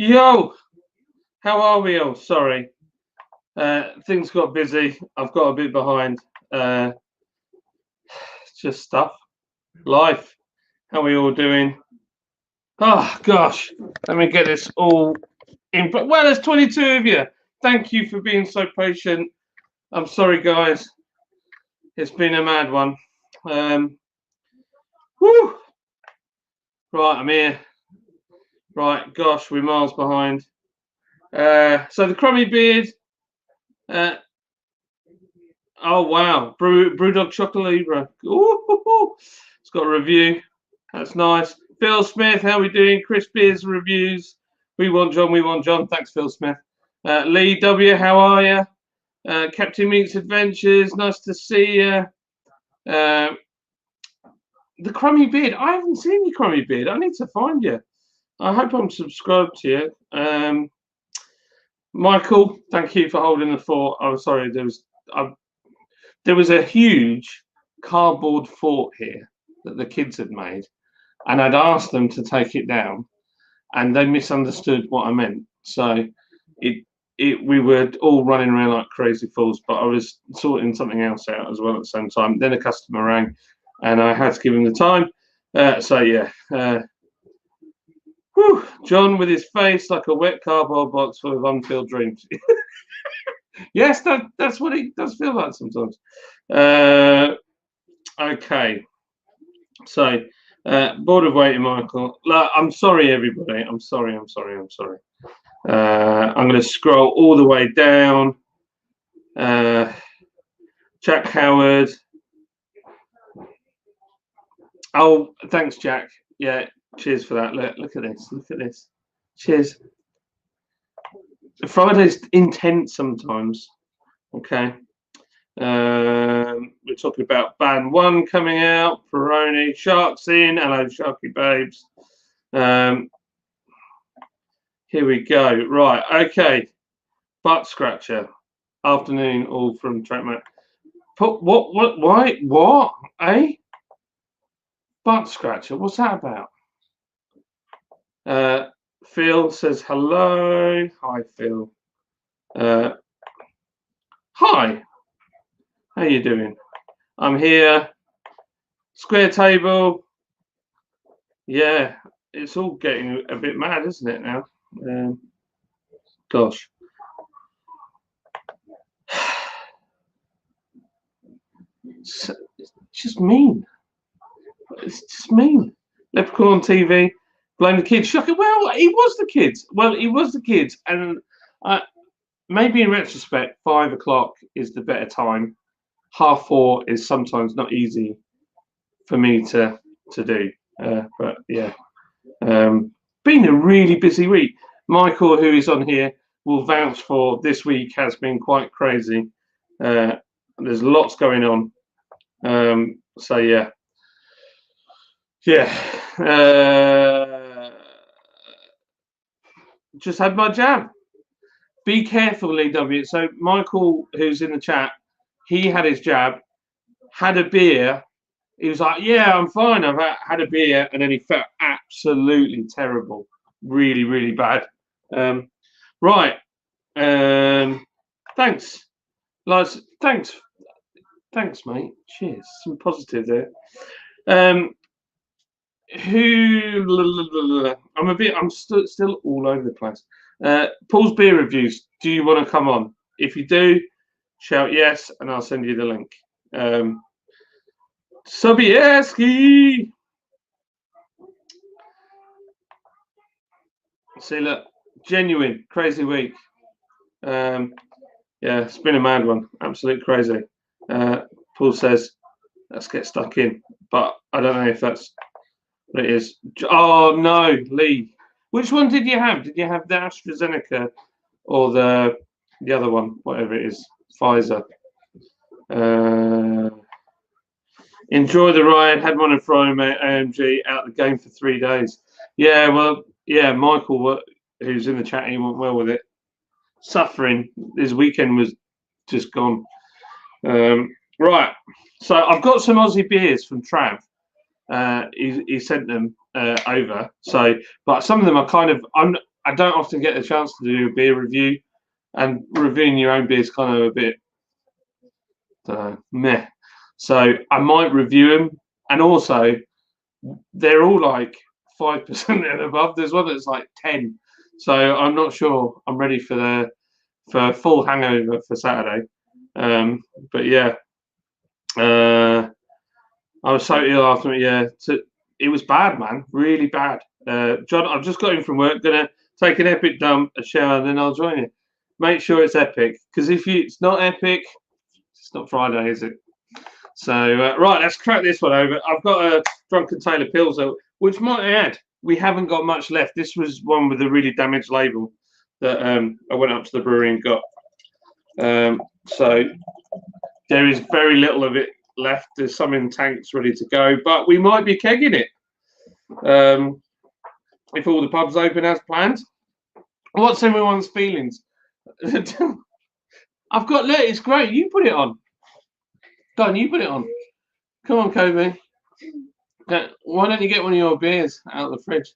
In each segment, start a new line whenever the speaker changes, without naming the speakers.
Yo, how are we all? Sorry, things got busy. I've got a bit behind. Uh, just stuff, life. How are we all doing? Oh gosh, let me get this all in. Well, there's 22 of you. Thank you for being so patient. I'm sorry, guys. It's been a mad one. Um, whew. Right, I'm here. Right, gosh, we're miles behind. So the crummy beard. Uh, Oh wow, Brewdog Chocolate Libra. Ooh, it's got a review. That's nice. Phil Smith, how we doing? Chris Beers reviews. We want John. We want John. Thanks, Phil Smith. Lee W, how are you? Captain Meeks Adventures. Nice to see you. Uh, the Crummy Beard. I haven't seen the Crummy Beard. I need to find you. I hope I'm subscribed to you. Michael, thank you for holding the fort. I'm sorry, there was a huge cardboard fort here that the kids had made, and I'd asked them to take it down, and they misunderstood what I meant. So we were all running around like crazy fools, but I was sorting something else out as well at the same time. Then a customer rang, and I had to give him the time. So yeah. Whew, John with his face like a wet cardboard box full of unfilled dreams. Yes, that's what it does feel like sometimes. Okay, so bored of waiting, Michael. Look, I'm sorry, everybody. I'm sorry. I'm going to scroll all the way down. Jack Howard. Oh, thanks, Jack. Yeah, cheers for that. Look at this. Look at this. Cheers. Friday's intense sometimes. Okay. We're talking about Band 1 coming out, Peroni, Sharks in, hello Sharky Babes. Here we go. Right, okay. Butt scratcher. Afternoon, all from Trackmate. What? Eh? Butt scratcher, what's that about? Phil says hello. Hi, Phil. Hi. How you doing? I'm here. Square table. Yeah, it's all getting a bit mad, isn't it now? Gosh. It's just mean. It's just mean. Leprechaun on TV. Blame the kids. Shocking. Well, it was the kids. And maybe in retrospect, 5 o'clock is the better time. 4:30 is sometimes not easy for me to do. But yeah, been a really busy week. Michael, who is on here, will vouch for this week has been quite crazy. There's lots going on. So yeah. Just had my jab. Be careful, Lee W. So Michael, who's in the chat, he had his jab, had a beer. He was like, "Yeah, I'm fine. I've had a beer," and then he felt absolutely terrible, really, really bad. Right. Thanks, lads. Thanks, mate. Cheers. Some positive there. I'm still all over the place. Paul's beer reviews. Do you want to come on? If you do, shout yes, and I'll send you the link. Sobieski. See, look, genuine, crazy week. Yeah, it's been a mad one. Absolute crazy. Paul says, let's get stuck in. But I don't know if that's what it is. Oh, no, Lee. Which one did you have? Did you have the AstraZeneca or the other one, whatever it is, Pfizer? Enjoy the ride. Had one on Friday, mate. AMG out the game for 3 days. Yeah, well, yeah, Michael, who's in the chat, he went well with it. Suffering. His weekend was just gone. Right. So I've got some Aussie beers from Trav. He sent them over. So, but some of them are kind of I don't often get the chance to do a beer review, and reviewing your own beer is kind of a bit meh. So I might review them, and also they're all like 5% and above. There's one that's like 10, so I'm not sure I'm ready for a full hangover for Saturday. But yeah, I was so ill after it. Yeah, it was bad, man, really bad. John, I've just got in from work. Gonna take an epic dump, a shower, and then I'll join you. Make sure it's epic, because if it's not epic, it's not Friday, is it? So right, let's crack this one over. I've got a Drunken Tailor Pilsner, which might I add, we haven't got much left. This was one with a really damaged label that I went up to the brewery and got. So there is very little of it left. There's some in tanks ready to go, but we might be kegging it if all the pubs open as planned. What's everyone's feelings? I've got, look, it's great. You put it on. Don, you put it on. Come on, Kobe. Why don't you get one of your beers out of the fridge,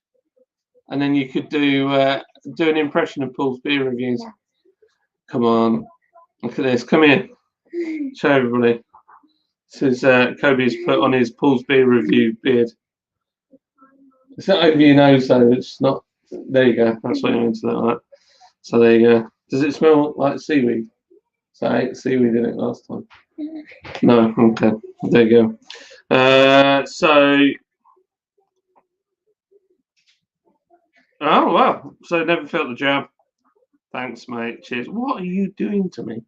and then you could do an impression of Paul's beer reviews. Come on, look at this. Come here. Show everybody. This is Kobe's put on his Paul's beer review beard. It's not over your nose though. It's not. There you go. That's what you meant to look like. So there you go. Does it smell like seaweed? So I ate seaweed in it last time. No. Okay. There you go. Oh wow. So never felt the jab. Thanks, mate. Cheers. What are you doing to me?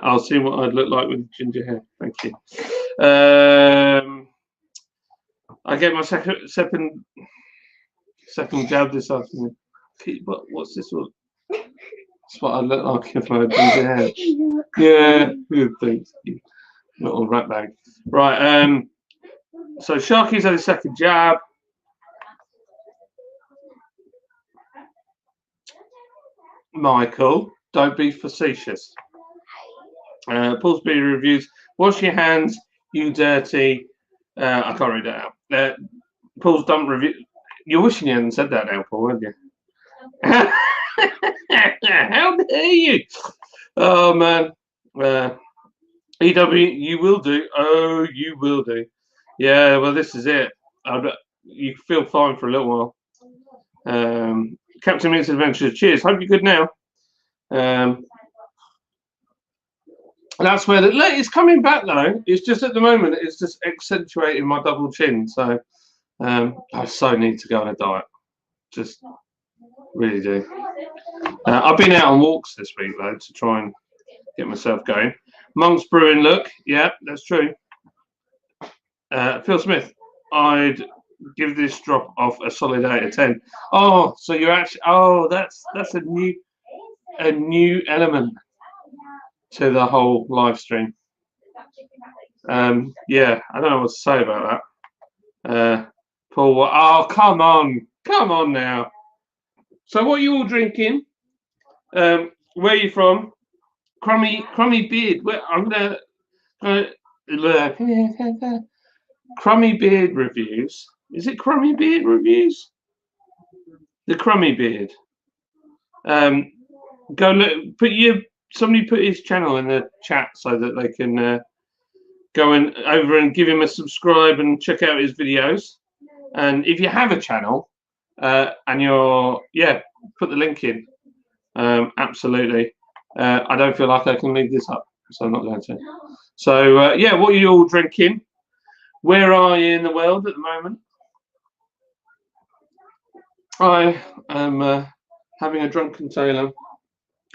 I'll see what I'd look like with ginger hair. Thank you. I get my second jab this afternoon. What's this one? That's what I look like if I had ginger hair. Yeah, good thanks. Little rat bag. Right. So Sharky's had his second jab. Michael, don't be facetious. Paul's beer reviews. Wash your hands, you dirty. I can't read that out. Paul's dump review. You're wishing you hadn't said that now, Paul, aren't you? How dare you? Oh man. EW, you will do. Oh, you will do. Yeah, well, this is it. You feel fine for a little while. Captain Mink's Adventures. Cheers. Hope you're good now. That's where it's coming back though. It's just at the moment, it's just accentuating my double chin. So I so need to go on a diet. Just really do. I've been out on walks this week though to try and get myself going. Monk's Brewing, look, yeah, that's true. Phil Smith, I'd give this drop off a solid 8 out of 10. Oh, so you're actually, that's a new element to the whole live stream. Yeah, I don't know what to say about that. Paul, oh, come on now. So what are you all drinking? Where are you from? Crummy Beard. I'm gonna Crummy Beard reviews. Is it Crummy Beard reviews? The Crummy Beard. Go look. Somebody put his channel in the chat so that they can go over and give him a subscribe and check out his videos. And if you have a channel and you're put the link in. Absolutely. I don't feel like I can leave this up, so I'm not going to. So what are you all drinking? Where are you in the world at the moment? I am having a Drunken Tailor.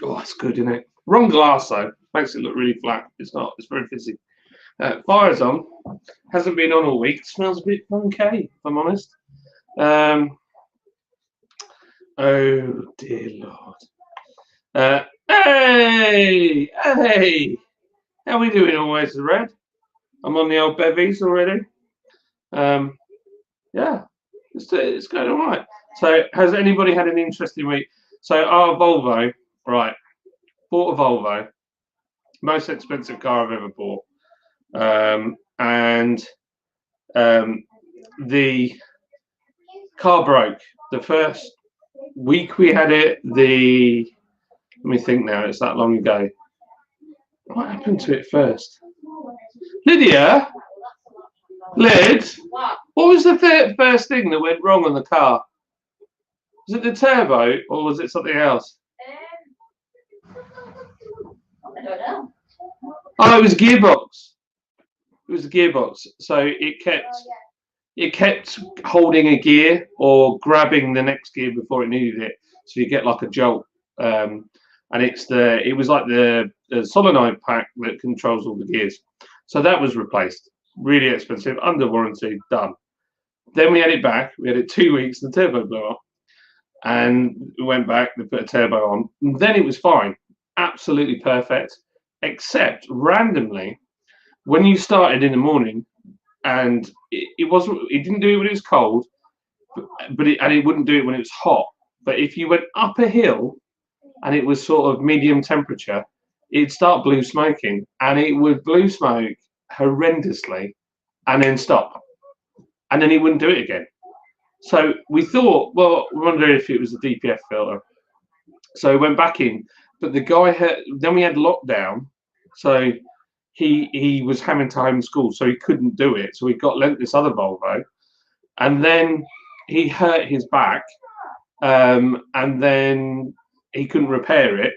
Oh, that's good, isn't it? Wrong glass though. Makes it look really flat. It's not. It's very fizzy. Fire's on. Hasn't been on all week. Smells a bit funky, if I'm honest. Oh dear Lord. Hey! How we doing, Always the Red? I'm on the old bevies already. Yeah, it's going all right. So, has anybody had an interesting week? So, our Volvo, right? Bought a Volvo, most expensive car I've ever bought, and the car broke. The first week we had it, let me think now, it's that long ago. What happened to it first? Lydia? Lyd? What was the first thing that went wrong on the car? Was it the turbo or was it something else?
I don't know.
Oh, it was a gearbox. It was a gearbox. So it kept holding a gear or grabbing the next gear before it needed it. So you get like a jolt. And it was like the solenoid pack that controls all the gears. So that was replaced. Really expensive, under warranty, done. Then we had it back. We had it 2 weeks, the turbo blew up. And we went back, they put a turbo on. And then it was fine. Absolutely perfect. Except randomly, when you started in the morning, and it didn't do it when it was cold, but it wouldn't do it when it was hot. But if you went up a hill and it was sort of medium temperature, it'd start blue smoking, and it would blue smoke horrendously and then stop, and then it wouldn't do it again. So we thought, well, we wondered if it was a DPF filter. So we went back in, but the guy then we had lockdown, so he was having to homeschool, so he couldn't do it. So we got lent this other Volvo, and then he hurt his back, and then he couldn't repair it.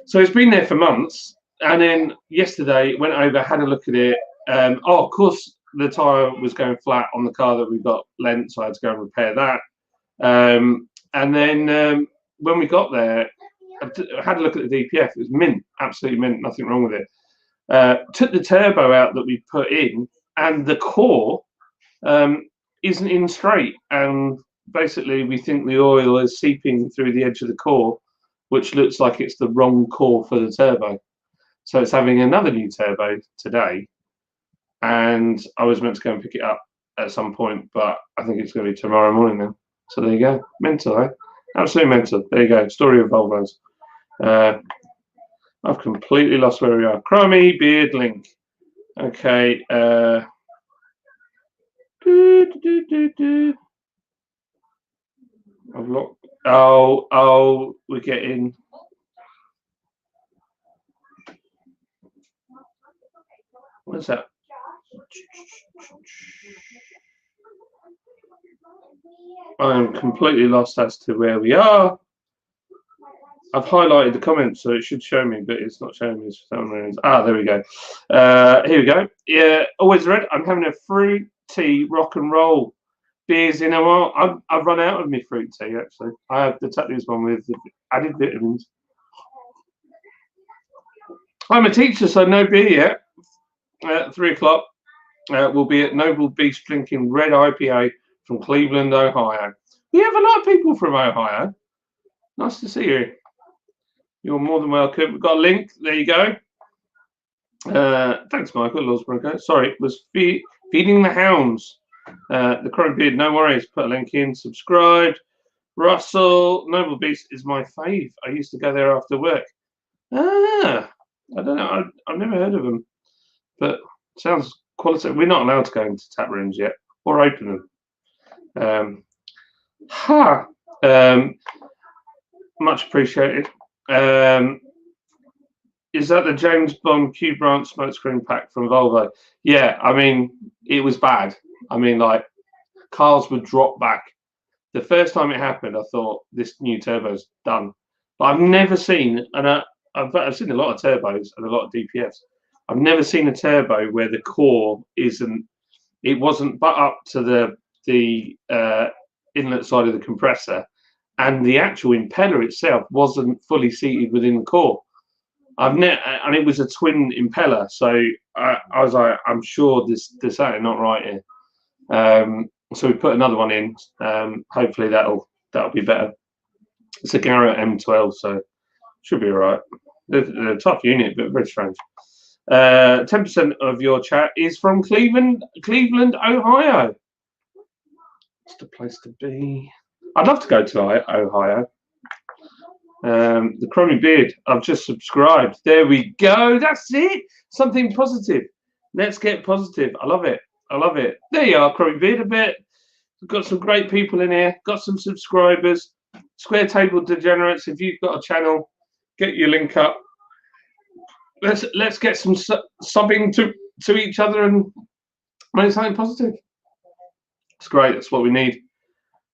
So it's been there for months, and then yesterday went over, had a look at it. Of course, the tyre was going flat on the car that we got lent, so I had to go and repair that. And then when we got there, I had a look at the DPF. It was mint, absolutely mint, nothing wrong with it. Took the turbo out that we put in, and the core isn't in straight. And basically, we think the oil is seeping through the edge of the core, which looks like it's the wrong core for the turbo. So it's having another new turbo today. And I was meant to go and pick it up at some point, but I think it's going to be tomorrow morning now. So there you go. Mental, eh? Absolutely mental. There you go. Story of Volvos. I've completely lost where we are. Crummy beard link. Okay. I've locked. Oh, we're getting. What's that? I'm completely lost as to where we are. I've highlighted the comments, so it should show me, but it's not showing me for some reason. There we go. Here we go. Yeah, always red. I'm having a fruit tea rock and roll. Beers in a while. I've run out of my fruit tea, actually. I have the Tattoo's one with added vitamins. I'm a teacher, so no beer yet. At 3 o'clock, we'll be at Noble Beast drinking red IPA from Cleveland, Ohio. We have a lot of people from Ohio. Nice to see you. You're more than welcome. We've got a link. There you go. Thanks, Michael. Lord Bronco. Sorry, it was Feeding the Hounds. The Crow Beard, no worries. Put a link in. Subscribe. Russell, Noble Beast is my fave. I used to go there after work. I don't know. I've never heard of them. But sounds quality. We're not allowed to go into tap rooms yet or open them. Much appreciated. Is that the James Bond Q Branch smokescreen pack from Volvo? Yeah, I mean, it was bad. I mean, like, cars would drop back. The first time it happened, I thought this new turbo's done. But I've never seen, and I've seen a lot of turbos and a lot of DPFs. I've never seen a turbo where the core wasn't but up to the inlet side of the compressor, and the actual impeller itself wasn't fully seated within the core. And it was a twin impeller, so I was like, I'm sure there's something not right here. So we put another one in. Hopefully that'll be better. It's a Garrett M12, so should be all right. They're a tough unit, but very strange. 10% of your chat is from Cleveland, Ohio. It's the place to be. I'd love to go to Ohio. The Crummy Beard, I've just subscribed. There we go. That's it. Something positive. Let's get positive. I love it. I love it. There you are, Crummy Beard. A bit. We've got some great people in here. Got some subscribers. Square Table Degenerates, if you've got a channel, get your link up. Let's get some subbing to each other and make something positive. It's great. That's what we need.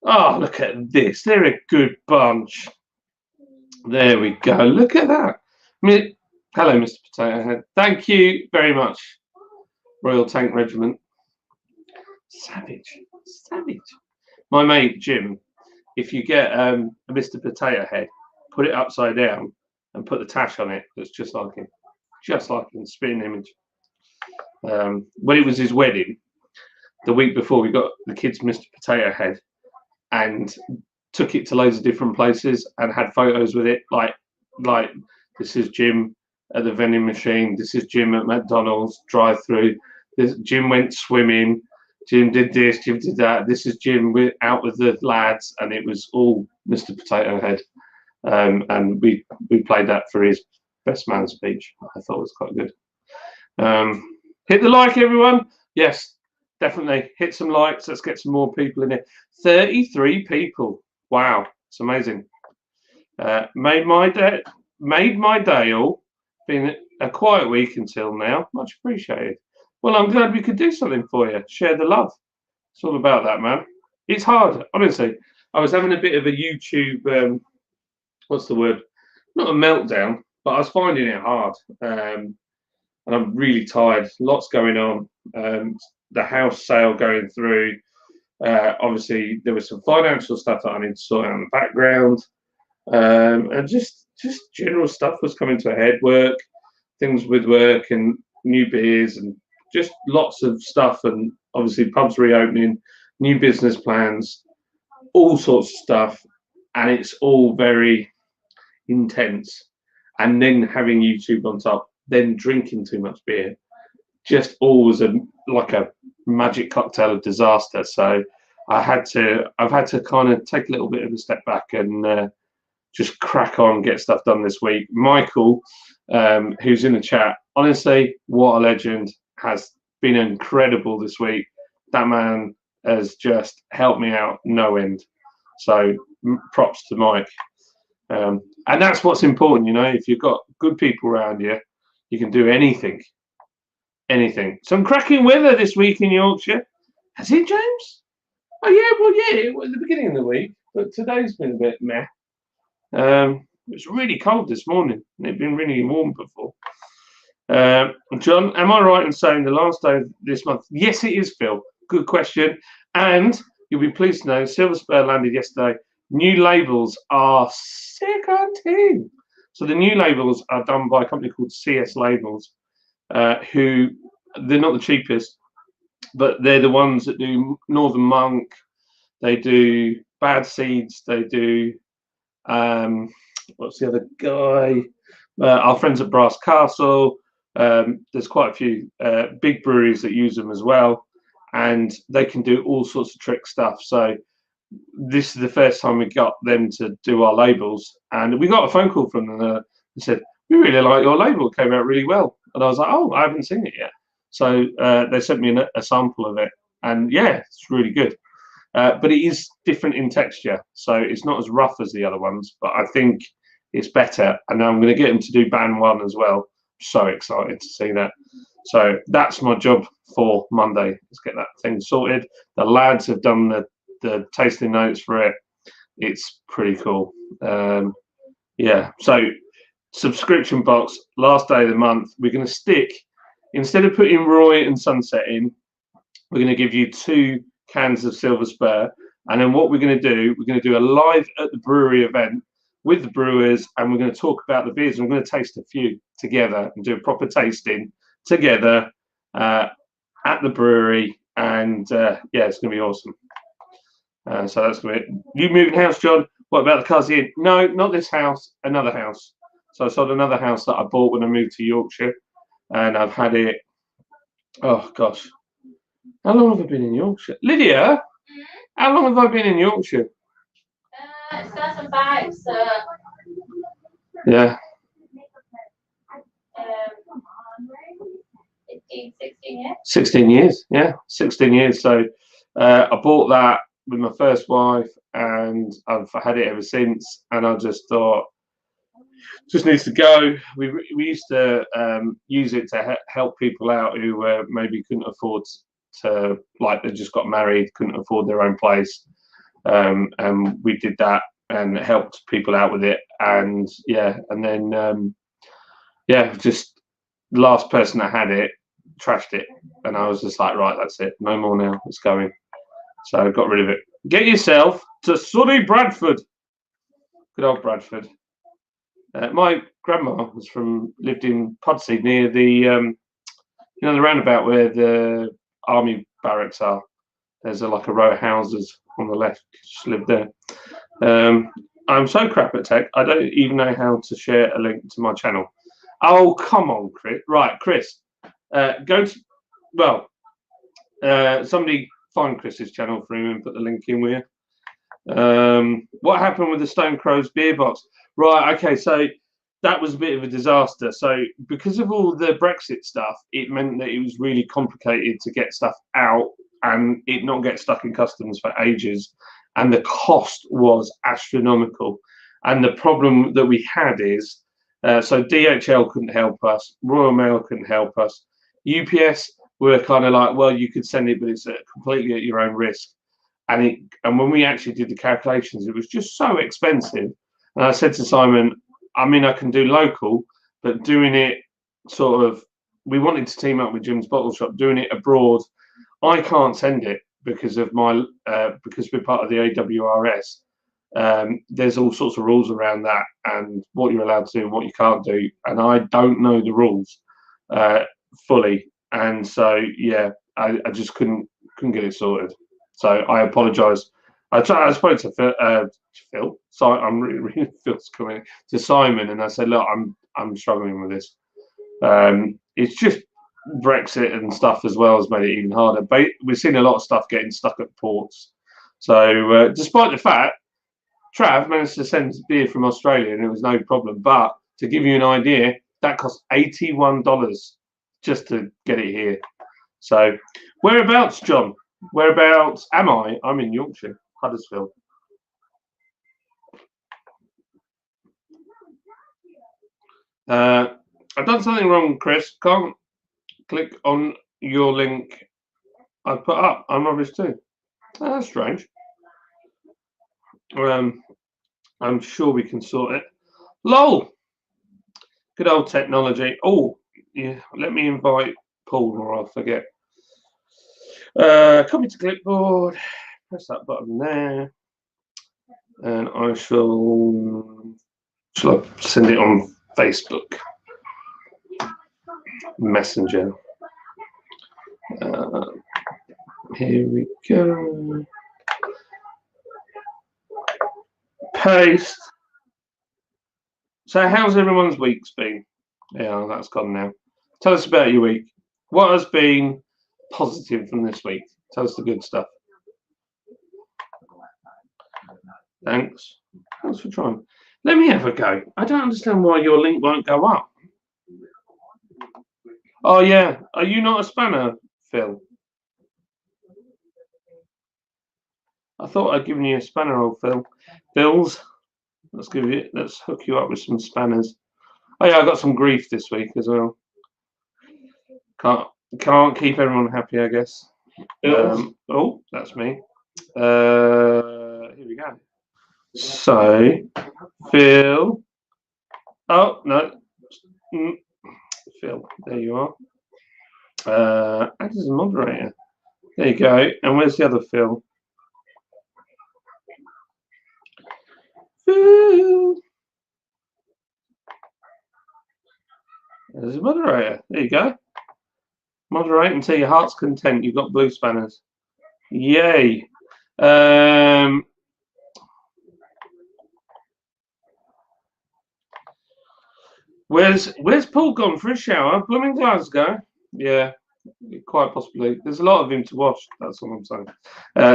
Oh, look at this. They're a good bunch. There we go. Look at that. Hello, Mr. Potato Head. Thank you very much, Royal Tank Regiment. Savage. My mate Jim, if you get a Mr. Potato Head, put it upside down and put the tash on it. That's just like him. Spitting image. When it was his wedding, the week before, we got the kids Mr. Potato Head and took it to loads of different places and had photos with it. Like this is Jim at the vending machine. This is Jim at McDonald's drive-through. Jim went swimming. Jim did this. Jim did that. This is Jim out with the lads, and it was all Mr. Potato Head. And we played that for his best man speech. I thought it was quite good. Hit the like, everyone. Yes, definitely hit some likes. Let's get some more people in here. 33 people. Wow, it's amazing. Made my day all. Been a quiet week until now. Much appreciated. Well, I'm glad we could do something for you. Share the love. It's all about that, man. It's hard, honestly. I was having a bit of a YouTube, what's the word? Not a meltdown, but I was finding it hard. And I'm really tired. Lots going on. The house sale going through. Obviously, there was some financial stuff that I need to sort out in the background. And just general stuff was coming to a head. Things with work and new beers and just lots of stuff. And obviously, pubs reopening, new business plans, all sorts of stuff. And it's all very intense. And then having YouTube on top, then drinking too much beer, just always like a magic cocktail of disaster. So I've had to kind of take a little bit of a step back and just crack on, get stuff done this week. Michael, who's in the chat, honestly, what a legend, has been incredible this week. That man has just helped me out no end. So props to Mike. And that's what's important, you know. If you've got good people around you, you can do anything. Some cracking weather this week in Yorkshire. Has it, James? Oh yeah, well yeah, it was the beginning of the week, but today's been a bit meh. It was really cold this morning, and it'd been really warm before. John, am I right in saying the last day of this month? Yes, it is, Phil. Good question. And you'll be pleased to know, Silver Spur landed yesterday. New labels are sick on team. So the new labels are done by a company called CS Labels, who they're not the cheapest, but they're the ones that do Northern Monk. They do Bad Seeds. They do what's the other guy? Our friends at Brass Castle. There's quite a few big breweries that use them as well, and they can do all sorts of trick stuff. So this is the first time we got them to do our labels, and we got a phone call from them and said, we really like your label, it came out really well. And I was like, oh, I haven't seen it yet. So they sent me a sample of it, and yeah, it's really good. But it is different in texture, so it's not as rough as the other ones, but I think it's better. And now I'm going to get them to do Ban 1 as well. So excited to see that. So that's my job for Monday. Let's get that thing sorted. The lads have done the tasting notes for it. It's pretty cool. Yeah, so subscription box, last day of the month, we're going to stick, instead of putting Roy and Sunset in, we're going to give you 2 cans of Silver Spur. And then what we're going to do, we're going to do a live at the brewery event with the brewers, and we're going to talk about the beers. And we're going to taste a few together and do a proper tasting together at the brewery. And yeah, it's going to be awesome. So that's going to be it. You moving house, John? What about the cousin? No, not this house, another house. So I sold another house that I bought when I moved to Yorkshire, and I've had it, oh gosh. How long have I been in Yorkshire? Lydia, how long have I been in Yorkshire?
2005, so
Yeah.
15, 16 years.
16 years, yeah, 16 years. So I bought that with my first wife, and I've had it ever since. And I just thought, just needs to go. We used to use it to help people out who maybe couldn't afford to, like, they just got married, couldn't afford their own place, and we did that and helped people out with it. And yeah, and then yeah, just the last person that had it trashed it, and I was just like, right, that's it, no more now, it's going. So I got rid of it. Get yourself to sunny Bradford. Good old Bradford. My grandma lived in Pudsey near the the roundabout where the army barracks are. There's like a row of houses on the left. She lived there. I'm so crap at tech, I don't even know how to share a link to my channel. Oh, come on, Chris. Right, Chris. Go to, well, somebody find Chris's channel for him and put the link in with you. What happened with the Stone Crow's beer box? Right, okay, so that was a bit of a disaster. So because of all the Brexit stuff, it meant that it was really complicated to get stuff out and it not get stuck in customs for ages. And the cost was astronomical. And the problem that we had is, so DHL couldn't help us, Royal Mail couldn't help us, UPS were kind of like, well, you could send it, but it's completely at your own risk. And when we actually did the calculations, it was just so expensive. And I said to Simon, I mean, I can do local, but doing it sort of, we wanted to team up with Jim's Bottle Shop, doing it abroad, I can't send it because of my because we're part of the AWRS. There's all sorts of rules around that and what you're allowed to do and what you can't do, and I don't know the rules fully, and so yeah, I just couldn't get it sorted. So I apologise. I spoke to Phil. So I'm really Phil's coming to Simon, and I said, look, I'm struggling with this. It's just Brexit and stuff as well has made it even harder. But we've seen a lot of stuff getting stuck at ports. So despite the fact Trav managed to send beer from Australia and it was no problem. But to give you an idea, that cost $81 just to get it here. So whereabouts, John? Whereabouts am I? I'm in Yorkshire, Huddersfield. I've done something wrong, Chris. Can't click on your link I put up. I'm rubbish too. Oh, that's strange. I'm sure we can sort it. LOL. Good old technology. Oh, yeah. Let me invite Paul or I'll forget. Copy to clipboard. Press that button there. And I shall I send it on Facebook Messenger. Here we go. Paste. So how's everyone's week's been? Yeah, that's gone now. Tell us about your week. What has been positive from this week? Tell us the good stuff. Thanks. Thanks for trying. Let me have a go. I don't understand why your link won't go up. Oh yeah. Are you not a spanner, Phil? I thought I'd given you a spanner, old Phil. Phil's. Let's hook you up with some spanners. Oh yeah, I got some grief this week as well. Can't keep everyone happy, I guess. Oh, that's me. Here we go. So, Phil. Oh no, Phil. There you are. Add as a moderator. There you go. And where's the other Phil? Phil. There's a moderator. There you go. Moderate until your heart's content. You've got blue spanners. Yay. Where's Paul gone for a shower? Blooming Glasgow. Yeah, quite possibly. There's a lot of him to wash. That's what I'm saying.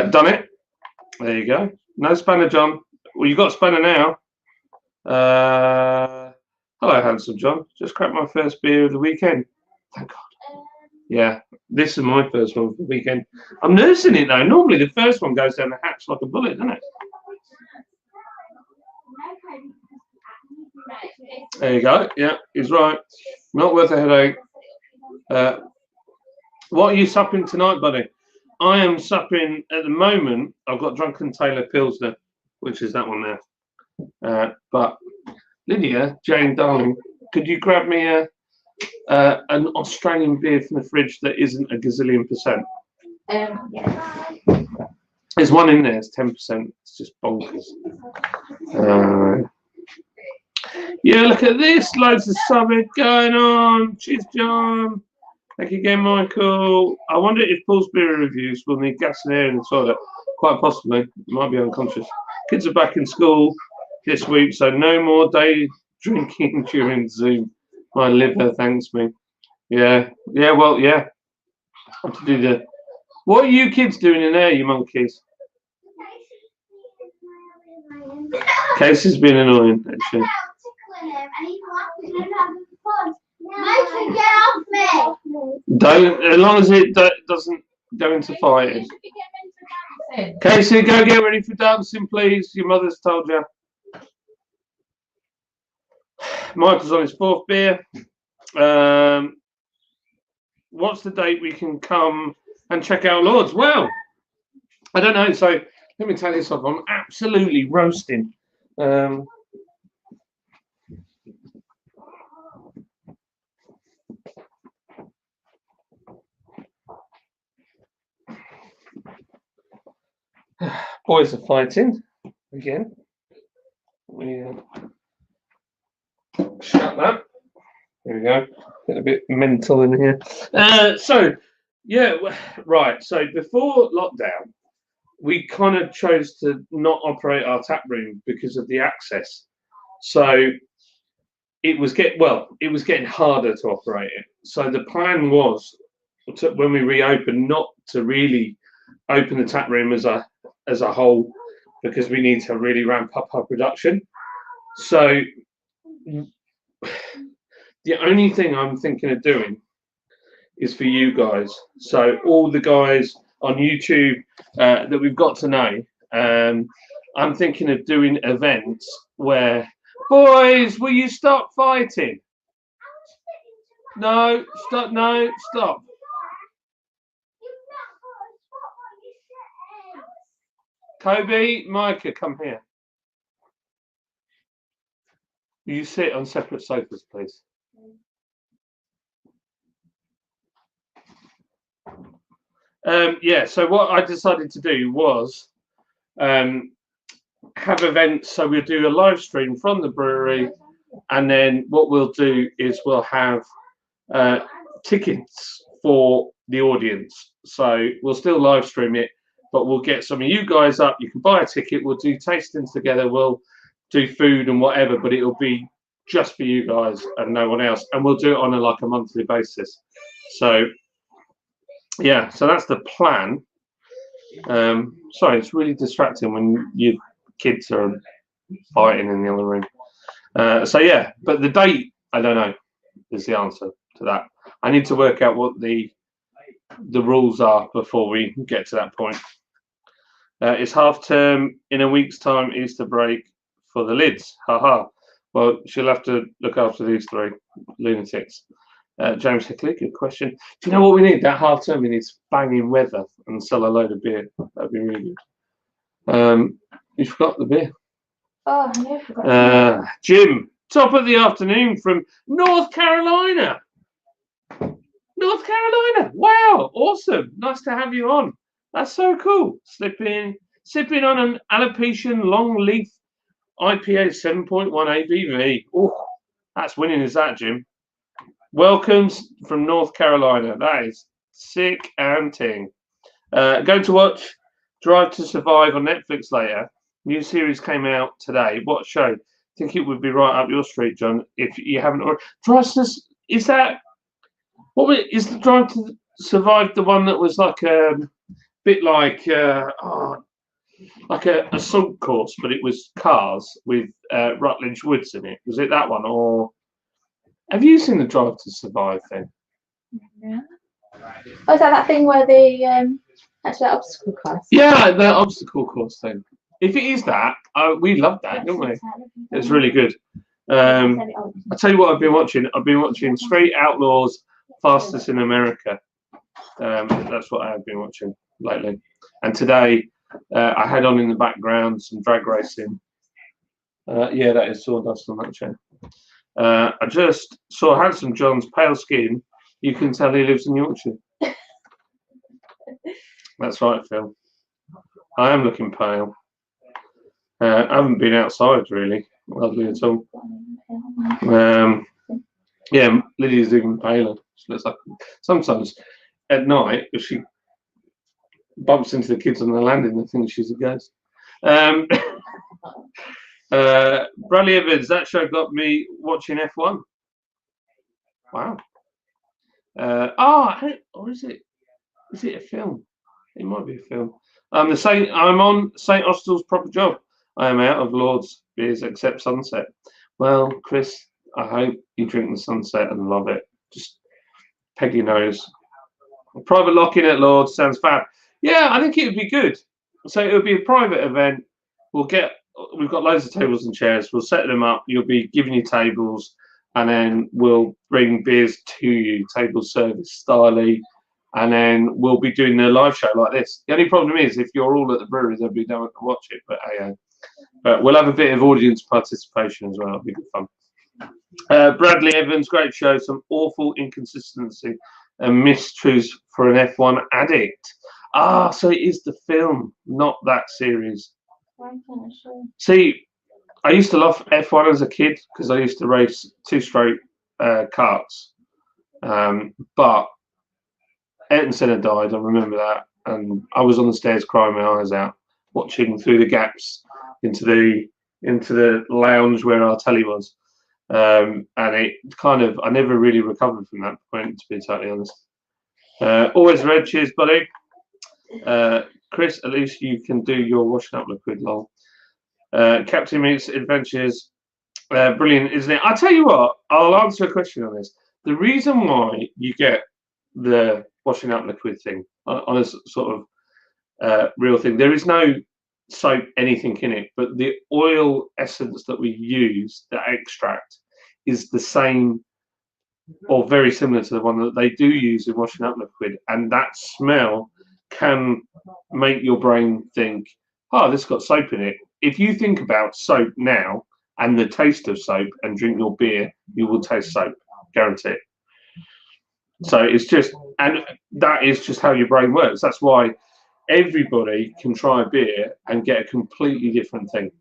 Done it. There you go. No spanner, John. Well, you got a spanner now. Hello, handsome John. Just cracked my first beer of the weekend. Thank God. Yeah, This is my first one for the weekend. I'm nursing it though. Normally the first one goes down the hatch like a bullet, doesn't it? There you go. Yeah, he's right. Not worth a headache. What are you supping tonight, buddy? I am supping at the moment. I've got Drunken Tailor Pilsner, which is that one there. But Lydia, Jane, darling, could you grab me an Australian beer from the fridge that isn't a gazillion percent?
Yeah.
There's one in there. It's 10%. It's just bonkers. Yeah, look at this. Loads of summit going on. Cheers, John. Thank you again, Michael. I wonder if Paul's beer reviews will need gas and air in the toilet. Quite possibly. Might be unconscious. Kids are back in school this week, so no more day drinking during Zoom. My liver thanks me. Yeah. Well, yeah. Have to do the. What are you kids doing in there, you monkeys? Casey's been annoying, actually. Don't, as long as it doesn't go into fighting. Casey, go get ready for dancing, please. Your mother's told you. Michael's on his 4th beer. What's the date we can come and check out Lords? Well, I don't know. So let me take this off. I'm absolutely roasting. Boys are fighting again. We shut that. There we go. Get a bit mental in here. So, yeah, right. So before lockdown, we kind of chose to not operate our tap room because of the access. So it was getting harder to operate it. So the plan was when we reopened, not to really open the tap room as a whole, because we need to really ramp up our production. So the only thing I'm thinking of doing is for you guys. So all the guys on YouTube that we've got to know, I'm thinking of doing events where, boys, will you stop fighting? No, stop. Kobe, Micah, come here. Will you sit on separate sofas, please? Yeah, so what I decided to do was have events. So we'll do a live stream from the brewery, and then what we'll do is we'll have tickets for the audience. So we'll still live stream it, but we'll get some of you guys up. You can buy a ticket. We'll do tastings together. We'll do food and whatever, but it'll be just for you guys and no one else. And we'll do it on a monthly basis. So yeah, so that's the plan. Sorry, it's really distracting when your kids are fighting in the other room. So yeah, but the date, I don't know, is the answer to that. I need to work out what the rules are before we get to that point. It's half term in a week's time, Easter break for the lids. Haha. Well, she'll have to look after these 3 lunatics. James Hickley, good question. Do you know what we need? That half term, we need banging weather and sell a load of beer. That'd be really good. You forgot the beer.
Oh, no, I forgot.
Jim, top of the afternoon from North Carolina. North Carolina. Wow, awesome. Nice to have you on. That's so cool. Sipping on an alopecia long leaf IPA 7.1 ABV. Oh, that's winning, is that, Jim? Welcomes from North Carolina. That is sick and ting. Going to watch Drive to Survive on Netflix later. New series came out today. What show? I think it would be right up your street, John, if you haven't already. Is that is the Drive to Survive the one that was like a bit like a assault course, but it was cars with Rutledge Woods in it? Was it that one, or have you seen the Drive to Survive thing?
Yeah. Oh, is that thing where they actually that obstacle course?
Yeah, the obstacle course thing. If it is that, we loved that, didn't we? It's really good. I tell you what I've been watching. I've been watching Street Outlaws, Fastest in America. That's what I have been watching lately. And today, I had on in the background some drag racing. Yeah, that is sawdust on that chair. I just saw Handsome John's pale skin. You can tell he lives in Yorkshire. That's right, Phil. I am looking pale. I haven't been outside really, hardly at all. Yeah, Lydia's even paler. She looks like sometimes at night if she bumps into the kids on the landing, they think she's a ghost. Bradley Evans, that show got me watching F1. Wow. Or is it? Is it a film? It might be a film. I'm on St. Austell's Proper Job. I am out of Lord's beers except Sunset. Well, Chris, I hope you drink the Sunset and love it. Just peg your nose. A private lock-in at Lord's sounds fab. Yeah, I think it would be good. So it would be a private event. We've got loads of tables and chairs. We'll set them up. You'll be giving you tables, and then we'll bring beers to you, table service styley, and then we'll be doing the live show like this. The only problem is if you're all at the brewery, there'll be no one to watch it. But we'll have a bit of audience participation as well. It'll be good fun. Bradley Evans, great show. Some awful inconsistency and mistruths for an F1 addict. So it is the film, not that series. See, I used to love F1 as a kid because I used to race two-stroke karts. But Ayrton Senna died, I remember that. And I was on the stairs crying my eyes out, watching through the gaps into the lounge where our telly was. And it I never really recovered from that point, to be totally honest. Always red, cheers, buddy. Chris, at least you can do your washing up liquid, lol. Captain Meets Adventures, brilliant, isn't it? I'll tell you what, I'll answer a question on this. The reason why you get the washing up liquid thing on a sort of real thing, there is no soap, anything in it, but the oil essence that we use, the extract, is the same or very similar to the one that they do use in washing up liquid, and that smell can make your brain think, oh, this got soap in it. If you think about soap now and the taste of soap and drink your beer, you will taste soap, guarantee it. So it's just, and that is just how your brain works. That's why everybody can try a beer and get a completely different thing.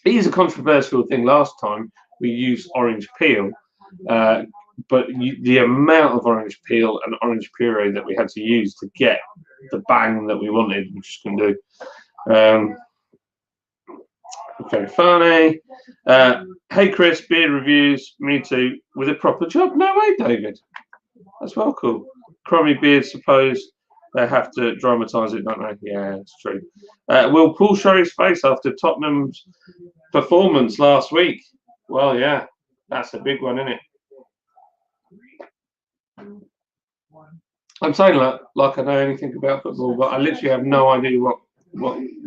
It is a controversial thing. Last time we used orange peel, but the amount of orange peel and orange puree that we had to use to get the bang that we wanted, we just couldn't do. Very funny. Hey Chris, beer reviews, me too, with a proper job. No way, David. That's well cool. Crummy beard, suppose they have to dramatise it, don't they? Yeah, it's true. Will Paul show his face after Tottenham's performance last week? Well, yeah, that's a big one, isn't it? I'm saying like I know anything about football, but I literally have no idea what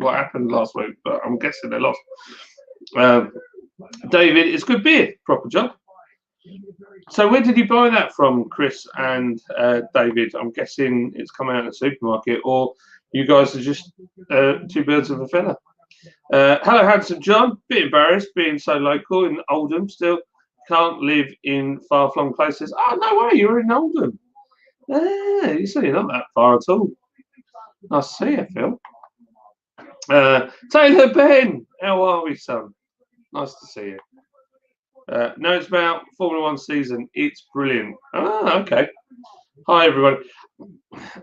happened last week. But I'm guessing they lost. David, it's good beer, proper job. So where did you buy that from, Chris and David? I'm guessing it's come out in the supermarket, or you guys are just two birds of a feather. Hello, Handsome John. Bit embarrassed being so local in Oldham. Still can't live in far-flung places. Oh, no way, you're in Oldham. Yeah, you're certainly not that far at all. Nice to see you, Phil. Taylor Ben, how are we, son? Nice to see you. No, it's about Formula One season. It's brilliant. Ah, okay. Hi, everybody.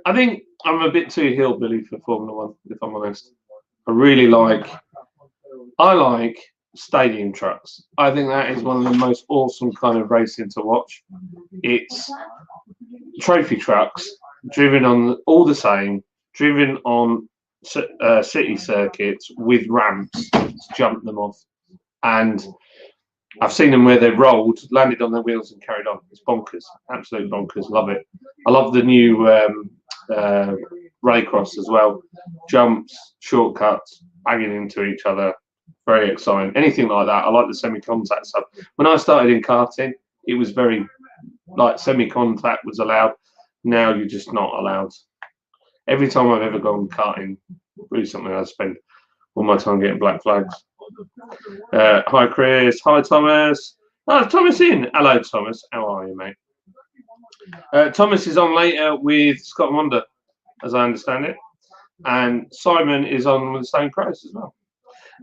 I think I'm a bit too hillbilly for Formula One, if I'm honest. I like stadium trucks. I think that is one of the most awesome kind of racing to watch. It's trophy trucks driven on all the same, driven on city circuits with ramps to jump them off. And I've seen them where they rolled, landed on their wheels, and carried on. It's bonkers, absolute bonkers. Love it. I love the new Raycross as well. Jumps, shortcuts, banging into each other. Very exciting. Anything like that. I like the semi-contact stuff. When I started in karting, it was very like semi-contact was allowed. Now you're just not allowed. Every time I've ever gone karting recently, I spent all my time getting black flags. Hi Chris, hi Thomas. Oh, Thomas in. Hello Thomas, how are you, mate? Thomas is on later with Scott and Wonder, as I understand it, and Simon is on with the Stone Crows as well.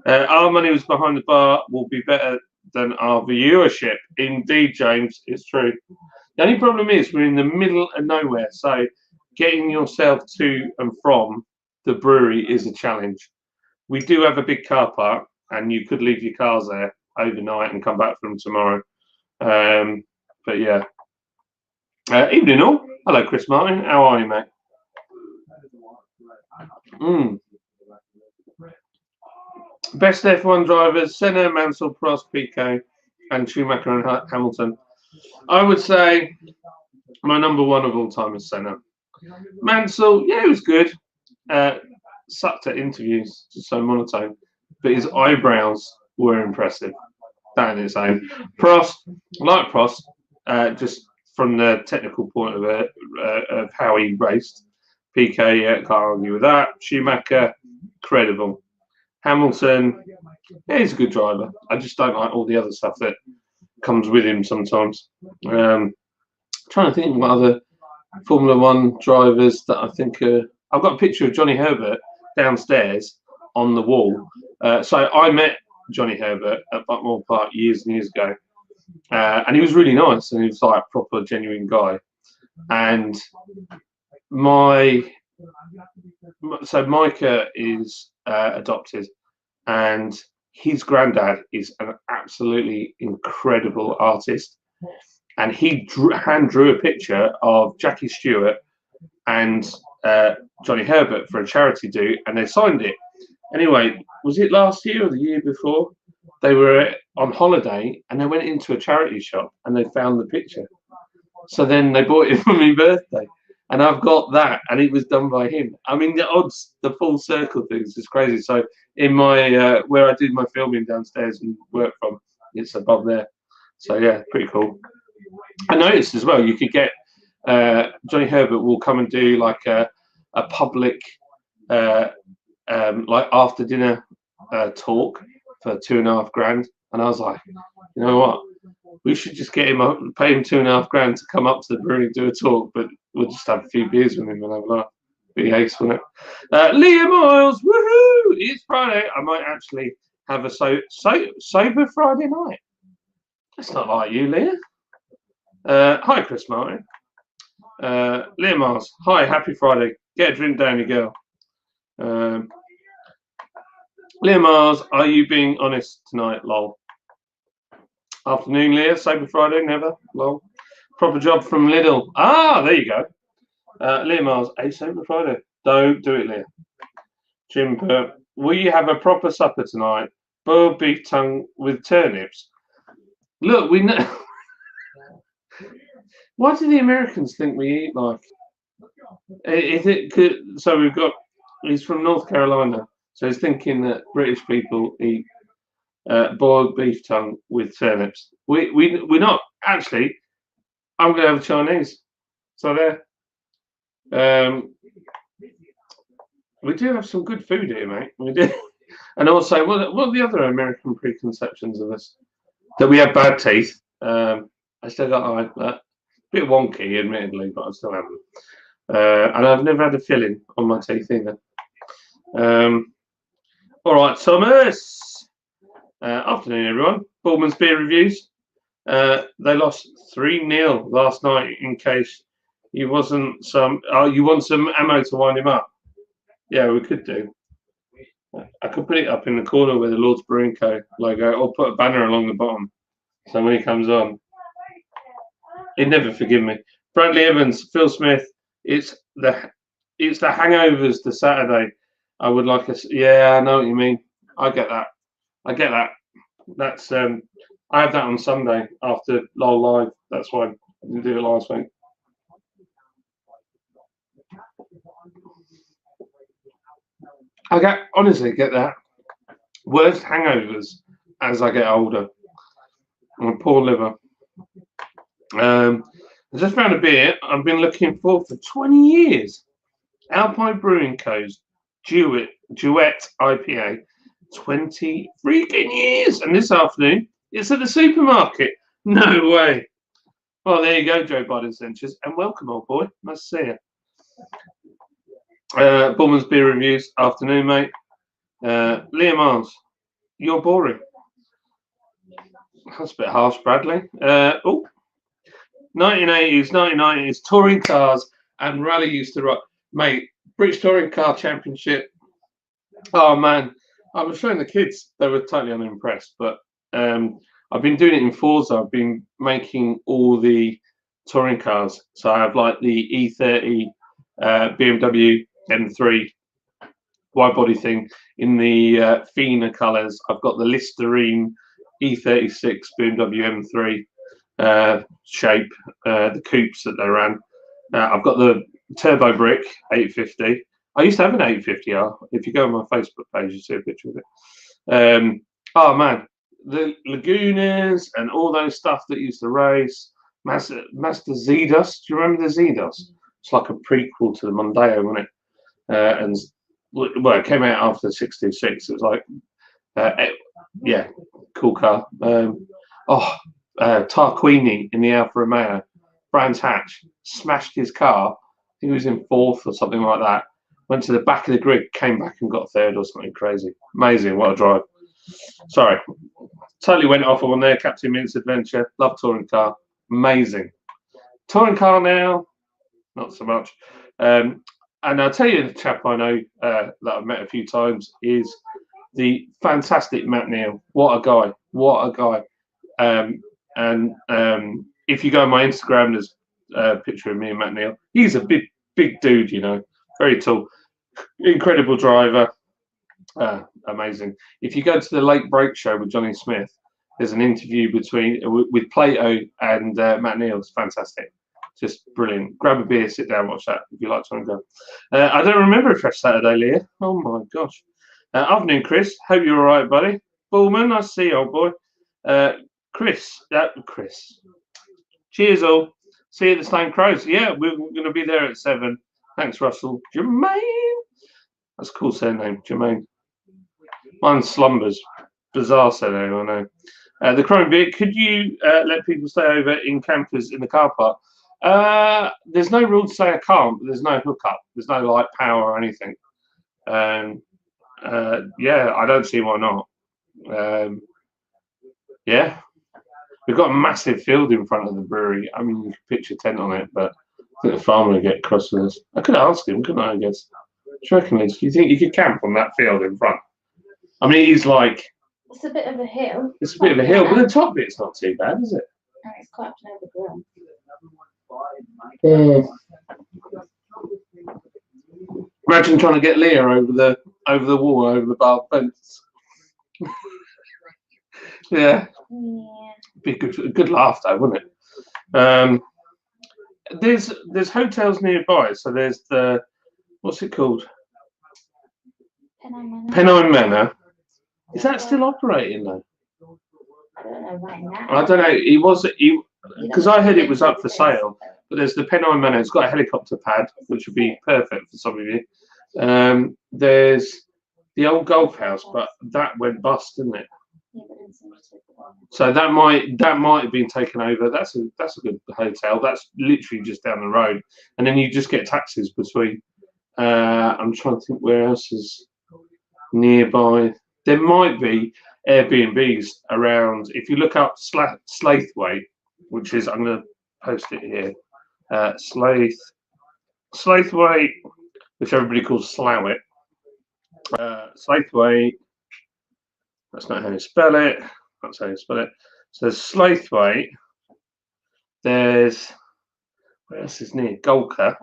Our money was behind the bar will be better than our viewership. Indeed, James, it's true. The only problem is we're in the middle of nowhere, so getting yourself to and from the brewery is a challenge. We do have a big car park, and you could leave your cars there overnight and come back from tomorrow. But yeah. Evening all. Hello, Chris Martin. How are you, mate? Best F1 drivers: Senna, Mansell, Prost, Piquet, and Schumacher and Hamilton. I would say my number one of all time is Senna. Mansell, yeah, he was good. Sucked at interviews, just so monotone. But his eyebrows were impressive. That in its own. Prost, like Prost, just from the technical point of how he raced. Piquet, yeah, can't argue with that. Schumacher, credible. Hamilton, yeah, he's a good driver. I just don't like all the other stuff that comes with him sometimes. Trying to think what other Formula One drivers that I think I've got a picture of Johnny Herbert downstairs on the wall. So I met Johnny Herbert at Buckmore Park years and years ago, and he was really nice, and he was like a proper genuine guy. And so Micah is adopted, and his granddad is an absolutely incredible artist, and he hand drew a picture of Jackie Stewart and Johnny Herbert for a charity do, and they signed it. Anyway, was it last year or the year before? They were on holiday and they went into a charity shop and they found the picture. So then they bought it for my birthday, and I've got that, and it was done by him. I mean, the odds, the full circle things is crazy. So in my where I did my filming downstairs and work from, it's above there. So yeah, pretty cool. I noticed as well you could get Johnny Herbert will come and do like a public like after dinner talk for $2,500, and I was like, you know what, we should just get him up, pay him $2,500 to come up to the brewery and do a talk, but we'll just have a few beers with him and have a laugh. Be ace, wouldn't it? Leah Miles, woohoo! It's Friday. I might actually have a sober Friday night. That's not like you, Leah. Hi, Chris Martin. Leah Miles, hi, happy Friday. Get a drink down, your girl. Leah Miles, are you being honest tonight? Lol. Afternoon, Leah. Sober Friday, never. Lol. Proper job from Lidl. Ah, there you go. Leah Miles, a sober Friday. Don't do it, Leah. Jim Pert, will you have a proper supper tonight? Boiled beef tongue with turnips. Look, we know. Why do the Americans think we eat like? Is it? So we've got. He's from North Carolina, so he's thinking that British people eat boiled beef tongue with turnips. We're not actually. I'm going to have Chinese. So there. We do have some good food here, mate. We do. And also, what are the other American preconceptions of us? That we have bad teeth. I still got a bit wonky, admittedly, but I still have them. And I've never had a filling on my teeth either. All right, Thomas. Afternoon, everyone. Bullman's beer reviews. They lost 3-0 last night. In case you wasn't some, you want some ammo to wind him up. Yeah, we could do. I could put it up in the corner with the Lord's Brewing Co. logo, or put a banner along the bottom. So when he comes on, he'd never forgive me. Bradley Evans, Phil Smith. It's the hangovers. The Saturday. I would like us. Yeah, I know what you mean. I get that. That's I have that on Sunday after LOL Live. That's why I didn't do it last week. Honestly get that. Worst hangovers as I get older. My poor liver. I just found a beer I've been looking for 20 years. Alpine Brewing Co.'s Duet IPA. 20 freaking years. And this afternoon, it's at the supermarket. No way. Well, there you go, Joe Biden Centres. And welcome, old boy. Nice to see you. Bullman's Beer Reviews. Afternoon, mate. Liam Mars. You're boring. That's a bit harsh, Bradley. 1980s, 1990s, touring cars and rally used to rock. Mate, British Touring Car Championship. Oh, man. I was showing the kids. They were totally unimpressed. But I've been doing it in Forza. I've been making all the touring cars. So I have like the E30 BMW M3 wide body thing in the Fina colours. I've got the Listerine E36 BMW M3 shape, the coupes that they ran. I've got the Turbo Brick 850. I used to have an 850R. If you go on my Facebook page, you see a picture of it. Oh man, the Lagunas and all those stuff that used to race. Mazda Z-Dust. Do you remember the Z-Dust? It's like a prequel to the Mondeo, wasn't it? And well, it came out after the 66. It was like, yeah, cool car. Tarquini in the Alfa Romeo, Brands Hatch, smashed his car. I think he was in fourth or something like that. Went to the back of the grid, came back and got third or something crazy. Amazing, what a drive. Sorry, totally went off on there. Captain Mint's adventure. Love touring car. Amazing. Touring car now, not so much. And I'll tell you, the chap I know that I've met a few times is the fantastic Matt Neal. What a guy. What a guy. If you go on my Instagram, there's a picture of me and Matt Neal. He's a big dude, you know, very tall, incredible driver, amazing. If you go to the Late Break show with Johnny Smith, there's an interview with Plato and Matt Neal. It's fantastic, just brilliant. Grab a beer, sit down, watch that if you like to go. I don't remember a Fresh Saturday, Leah. Oh my gosh. Afternoon, Chris. Hope you're all right, buddy. Bullman, I see you, old boy. Chris. Cheers, all. See you at the Stone Crows. Yeah, we're going to be there at 7. Thanks, Russell. Jermaine. That's a cool surname, Jermaine. Mine's Slumbers. Bizarre surname, I know. The Chrome Beer, could you let people stay over in campers in the car park? There's no rule to say I can't, but there's no hookup. There's no light power or anything. Yeah, I don't see why not. Yeah. We've got a massive field in front of the brewery. I mean, you can pitch a tent on it, but I think the farmer would get cross with us. I could ask him, couldn't I guess? Do you reckon, Liz? Do you think you could camp on that field in front? I mean, it is like...
It's a bit of a hill.
It's a bit of a hill, but the top bit's not too bad, is it?
No, it's quite an overgrown.
Imagine trying to get Leah over the wall, over the bar fence. Yeah. Be a good laugh though, wouldn't it? There's hotels nearby, so there's the, what's it called? Pennine Manor. Is that still operating though?
I don't know right now.
I don't know. Because I heard it was up for sale. But there's the Pennine Manor. It's got a helicopter pad, which would be perfect for some of you. There's the old golf house, but that went bust, didn't it? So that might have been taken over. That's a good hotel. That's literally just down the road, and then you just get taxis between. I'm trying to think where else is nearby. There might be Airbnbs around. If you look up Slaithwaite, which is, I'm going to post it here. Slaithwaite, which everybody calls Slowit. Slaithwaite. That's not how you spell it. That's how you spell it. So there's Slaithwaite. There's, where else is near? Golka.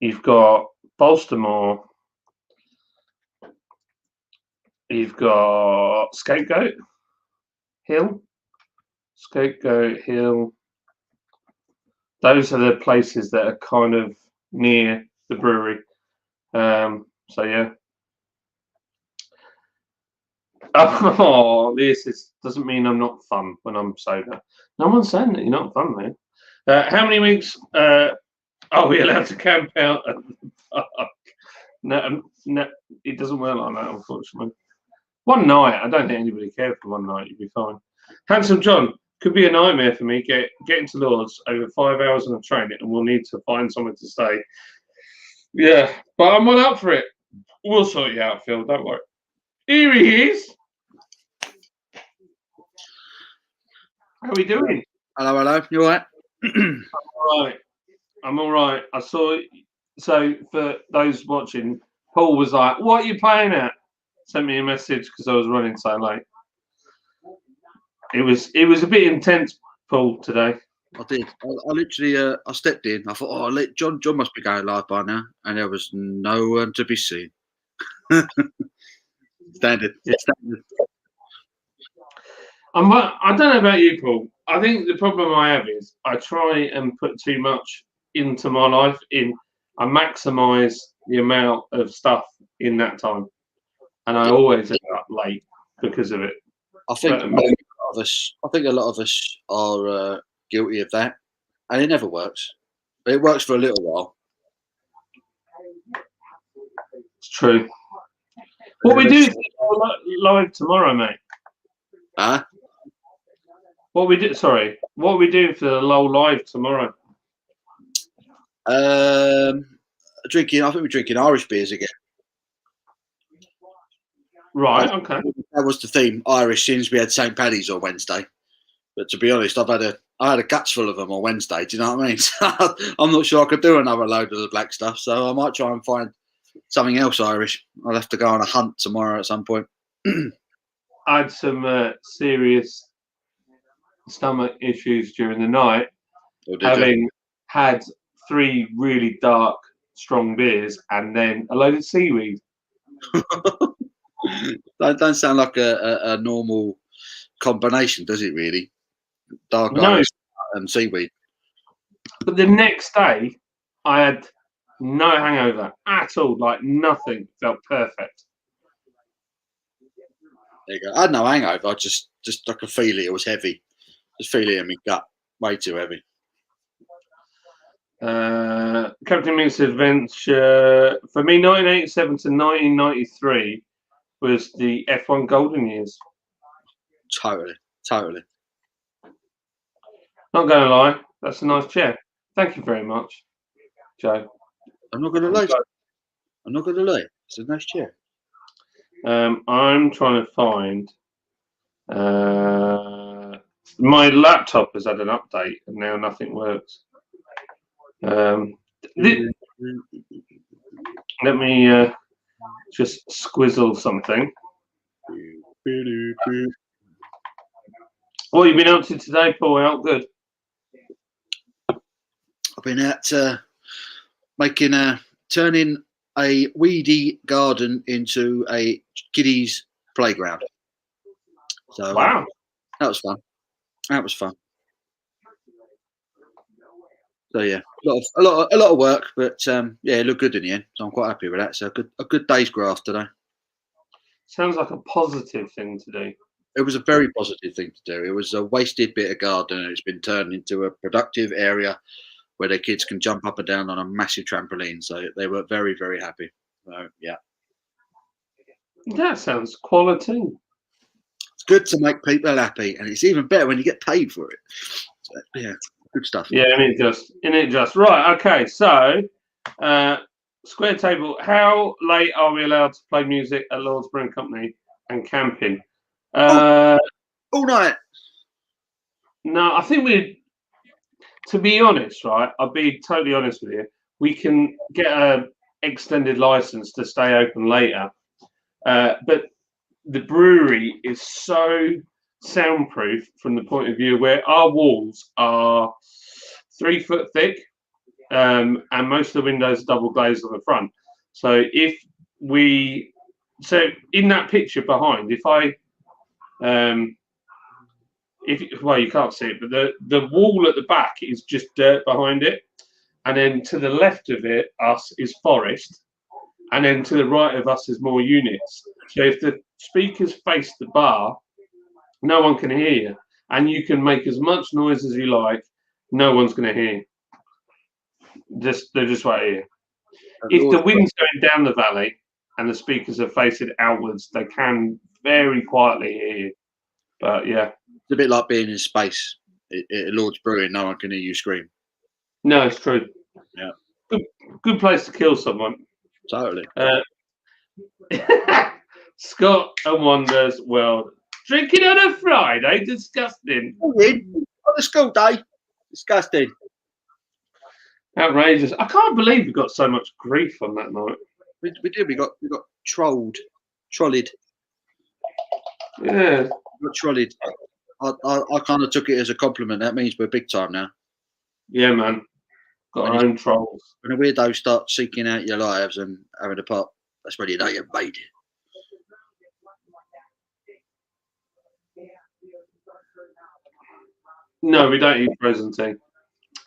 You've got Baltimore. You've got Scapegoat. Hill, Scapegoat Hill. Those are the places that are kind of near the brewery. So yeah. Oh, doesn't mean I'm not fun when I'm sober. No one's saying that you're not fun, man. How many weeks are we allowed to camp out at the park? No, it doesn't work like that, unfortunately. One night, I don't think anybody cared for one night. You'd be fine. Handsome John, could be a nightmare for me getting to Lords over 5 hours on a train, and we'll need to find somewhere to stay. Yeah, but I'm all up for it. We'll sort you out, Phil. Don't worry. Here he is. How are we doing?
Hello. You all right?
I'm all right. I saw. So for those watching, Paul was like, "What are you playing at?" Sent me a message because I was running so late. It was a bit intense, Paul, today.
I did. I literally, I stepped in. I thought, John must be going live by now, and there was no one to be seen. Standard.
Yeah.
Standard.
I don't know about you, Paul. I think the problem I have is I try and put too much into my life. I maximise the amount of stuff in that time, and I always end up late because of it.
I think a lot of us are guilty of that, and it never works. But it works for a little while.
It's true. What we do live tomorrow, mate?
Huh?
What we do for the LOL live tomorrow?
Drinking. I think we're drinking Irish beers again.
Right. Okay.
That was the theme, Irish, since we had St. Paddy's on Wednesday. But to be honest, I had a guts full of them on Wednesday. Do you know what I mean? So I'm not sure I could do another load of the black stuff. So I might try and find something else Irish. I'll have to go on a hunt tomorrow at some point.
I had some serious stomach issues during the night, having had 3 really dark, strong beers and then a load of seaweed.
That don't sound like a normal combination, does it? Really, dark
No.
Irish and seaweed.
But the next day, I had no hangover at all. Like nothing, felt perfect.
There you go. I had no hangover. I just I could feel it. It was heavy. Just feel it in my gut. Way too heavy.
Captain Mink's adventure for me, 1987 to 1993 was the F1 golden years.
Totally.
Not going to lie, that's a nice chair. Thank you very much, Joe.
I'm not going to lie. It's a nice chair.
I'm trying to find. My laptop has had an update and now nothing works. Let me just squizzle something. What have you been up to today, Paul? Out good?
I've been out turning a weedy garden into a kiddies playground. So
wow,
that was fun. So yeah, a lot of work, but yeah, it looked good in the end. So I'm quite happy with that. So a good day's graft today.
Sounds like a positive thing to do.
It was a very positive thing to do. It was a wasted bit of garden, and it's been turned into a productive area where their kids can jump up and down on a massive trampoline. So they were very, very happy. So yeah,
that sounds quality.
It's good to make people happy, and it's even better when you get paid for it. So, yeah, good stuff.
Yeah, and it just right. Okay, so square table. How late are we allowed to play music at Lord's Brewing Company and camping?
All night.
No, I think to be honest, right? I'll be totally honest with you. We can get an extended license to stay open later, but the brewery is so soundproof from the point of view where our walls are 3 foot thick, and most of the windows are double glazed on the front. So in that picture behind, if I well, you can't see it, but the wall at the back is just dirt behind it, and then to the left of it, us is forest, and then to the right of us is more units. So if the speakers face the bar, no one can hear you, and you can make as much noise as you like. No one's going to hear you. They're just right here. If the wind's going down the valley and the speakers are facing outwards, they can very quietly hear you. But yeah,
it's a bit like being in space. At Lord's Brewery, no one can hear you scream.
no, it's true.
Yeah,
good place to kill someone.
totally.
Scott and Wander's World. Drinking on a Friday, disgusting.
On a school day, disgusting.
Outrageous. I can't believe we got so much grief on that night.
We did. We got trolled.
Yeah.
We got trolled. I kind of took it as a compliment. That means we're big time now.
Yeah, man. Got our own trolls.
When a weirdo starts seeking out your lives and having a pop, that's when you know you've made it.
No, we don't eat frozen tea.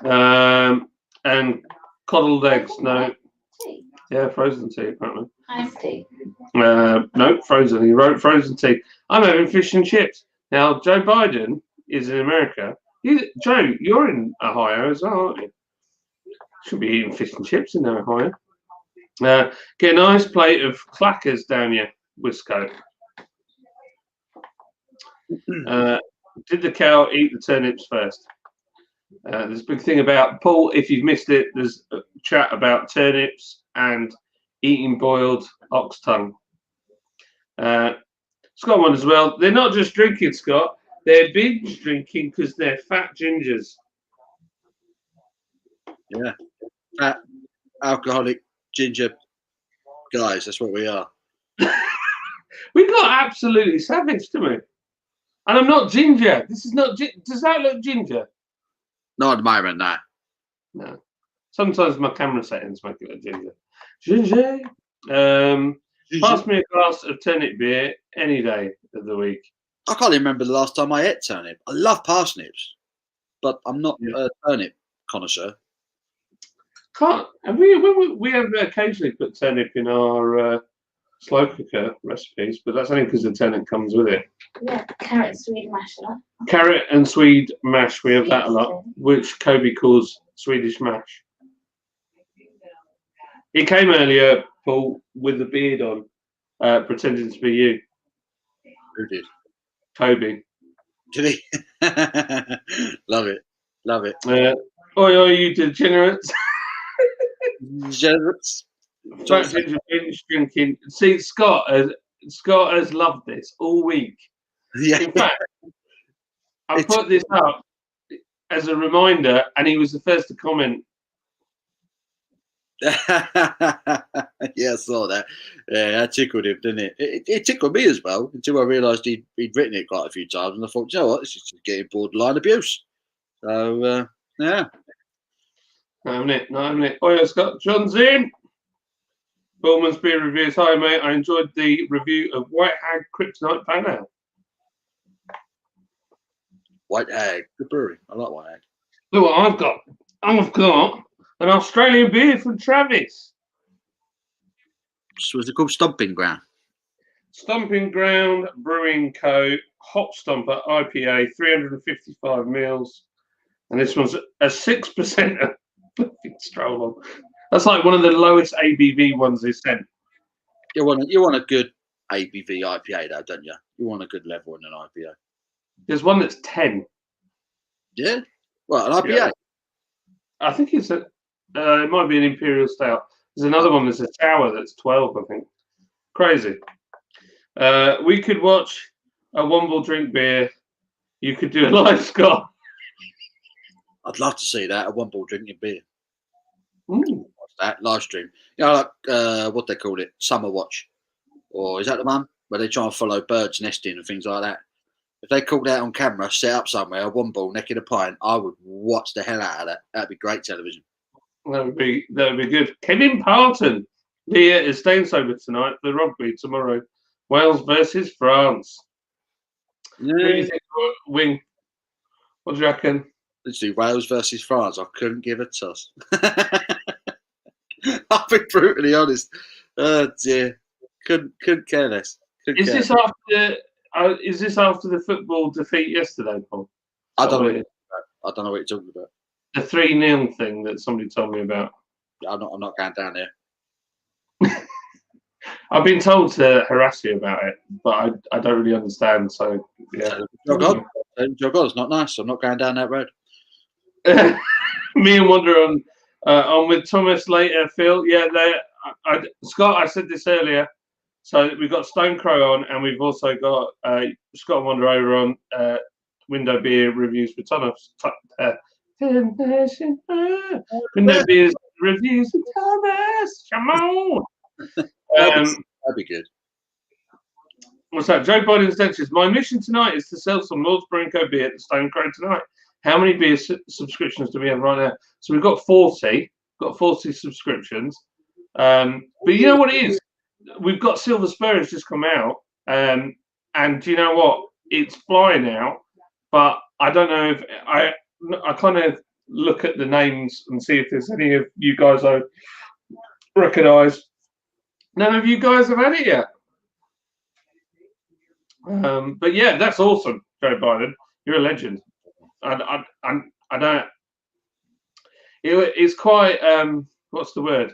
And coddled eggs, no. Yeah, frozen tea, apparently.
Iced tea.
No, frozen. He wrote frozen tea. I'm having fish and chips. Now, Joe Biden is in America. Joe, you're in Ohio as well, aren't you? Should be eating fish and chips in Ohio. Get a nice plate of clackers down your Wisco. Did the cow eat the turnips first? There's a big thing about Paul. If you've missed it, there's a chat about turnips and eating boiled ox tongue. Scott one as well. They're not just drinking, Scott. They're binge drinking because they're fat gingers.
Yeah, fat, alcoholic, ginger guys. That's what we are.
We got absolutely savage, didn't we? And I'm not ginger. This is not. Does that look ginger?
Not at the moment, no.
No. Sometimes my camera settings make it look ginger. Ginger. Pass me a glass of turnip beer any day of the week.
I can't even remember the last time I ate turnip. I love parsnips, but I'm not a turnip connoisseur.
We have occasionally put turnip in our slow cooker recipes, but that's only because the turnip comes with it.
Yeah, carrot Swede mash.
Carrot and Swede mash, we have that a lot, which Kobe calls Swedish mash. He came earlier, Paul, with the beard on, pretending to be you.
Who did?
Kobe.
Did he? Love it. Love it.
Oi, you degenerates.
Degenerates.
Fat ginger binge drinking. See, Scott has loved this all week.
Yeah.
In fact, I put this up as a reminder, and he was the first to comment.
Yeah, I saw that. Yeah, that tickled him, didn't it? It tickled me as well until I realised he'd written it quite a few times, and I thought, you know what, this is just getting borderline abuse. So, yeah.
Not a minute. Oh, yeah, Scott. John's in. Bullman's beer reviews. Hi, mate. I enjoyed the review of White Hag Kryptonite Pan Ale.
White Hag, good brewery. I like White Hag.
Look what I've got. I've got an Australian beer from Travis.
So was it called Stomping Ground?
Stomping Ground Brewing Co. Hop Stomper IPA, 355 mils. And this one's a 6%. Stroll on. That's like one of the lowest ABV ones they sent.
You want a good ABV IPA, though, don't you? You want a good level in an IPA.
There's one that's 10.
Yeah? Well, an IPA?
Yeah. I think it's it might be an Imperial Stout. There's another one that's a sour that's 12, I think. Crazy. We could watch a Womble drink beer. You could do a live Scott.
I'd love to see that, a Womble drinking beer.
Mm.
What's that? Live stream. You know, like what they call it, Summer Watch. Or is that the one where they try and follow birds nesting and things like that? If they called out on camera, set up somewhere, a Womble necking a pint, I would watch the hell out of that. That'd be great television.
That would be good. Kevin Parton. Leah is staying sober tonight for the rugby tomorrow. Wales versus France.
Yeah.
Who do you think will win? What do you reckon?
Let's do Wales versus France. I couldn't give a toss. I'll be brutally honest. Oh dear, couldn't care less.
Is this after the football defeat yesterday, Paul?
I don't know. I don't know what you're talking about.
The 3-0 thing that somebody told me about.
I'm not going down there.
I've been told to harass you about it, but I don't really understand. So yeah,
Your God, it's not nice. I'm not going down that road.
Me and Wonder on with Thomas later. Phil, yeah, Scott. I said this earlier. So we've got Stone Crow on, and we've also got Scott and Wonder over on Window Beer reviews with Thomas. Window Beer reviews with Thomas. Come on.
That'd be good.
What's that? Joe Biden's dentures. My mission tonight is to sell some Lord's Brewing Co. beer at the Stone Crow tonight. How many beer subscriptions do we have right now? So we've got 40. Got 40 subscriptions. But you know what it is? We've got Silver Spur has just come out. And do you know what? It's flying out. But I don't know if I kind of look at the names and see if there's any of you guys I recognise. None of you guys have had it yet. But yeah, that's awesome, Joe Biden. You're a legend. I don't. It's quite. What's the word?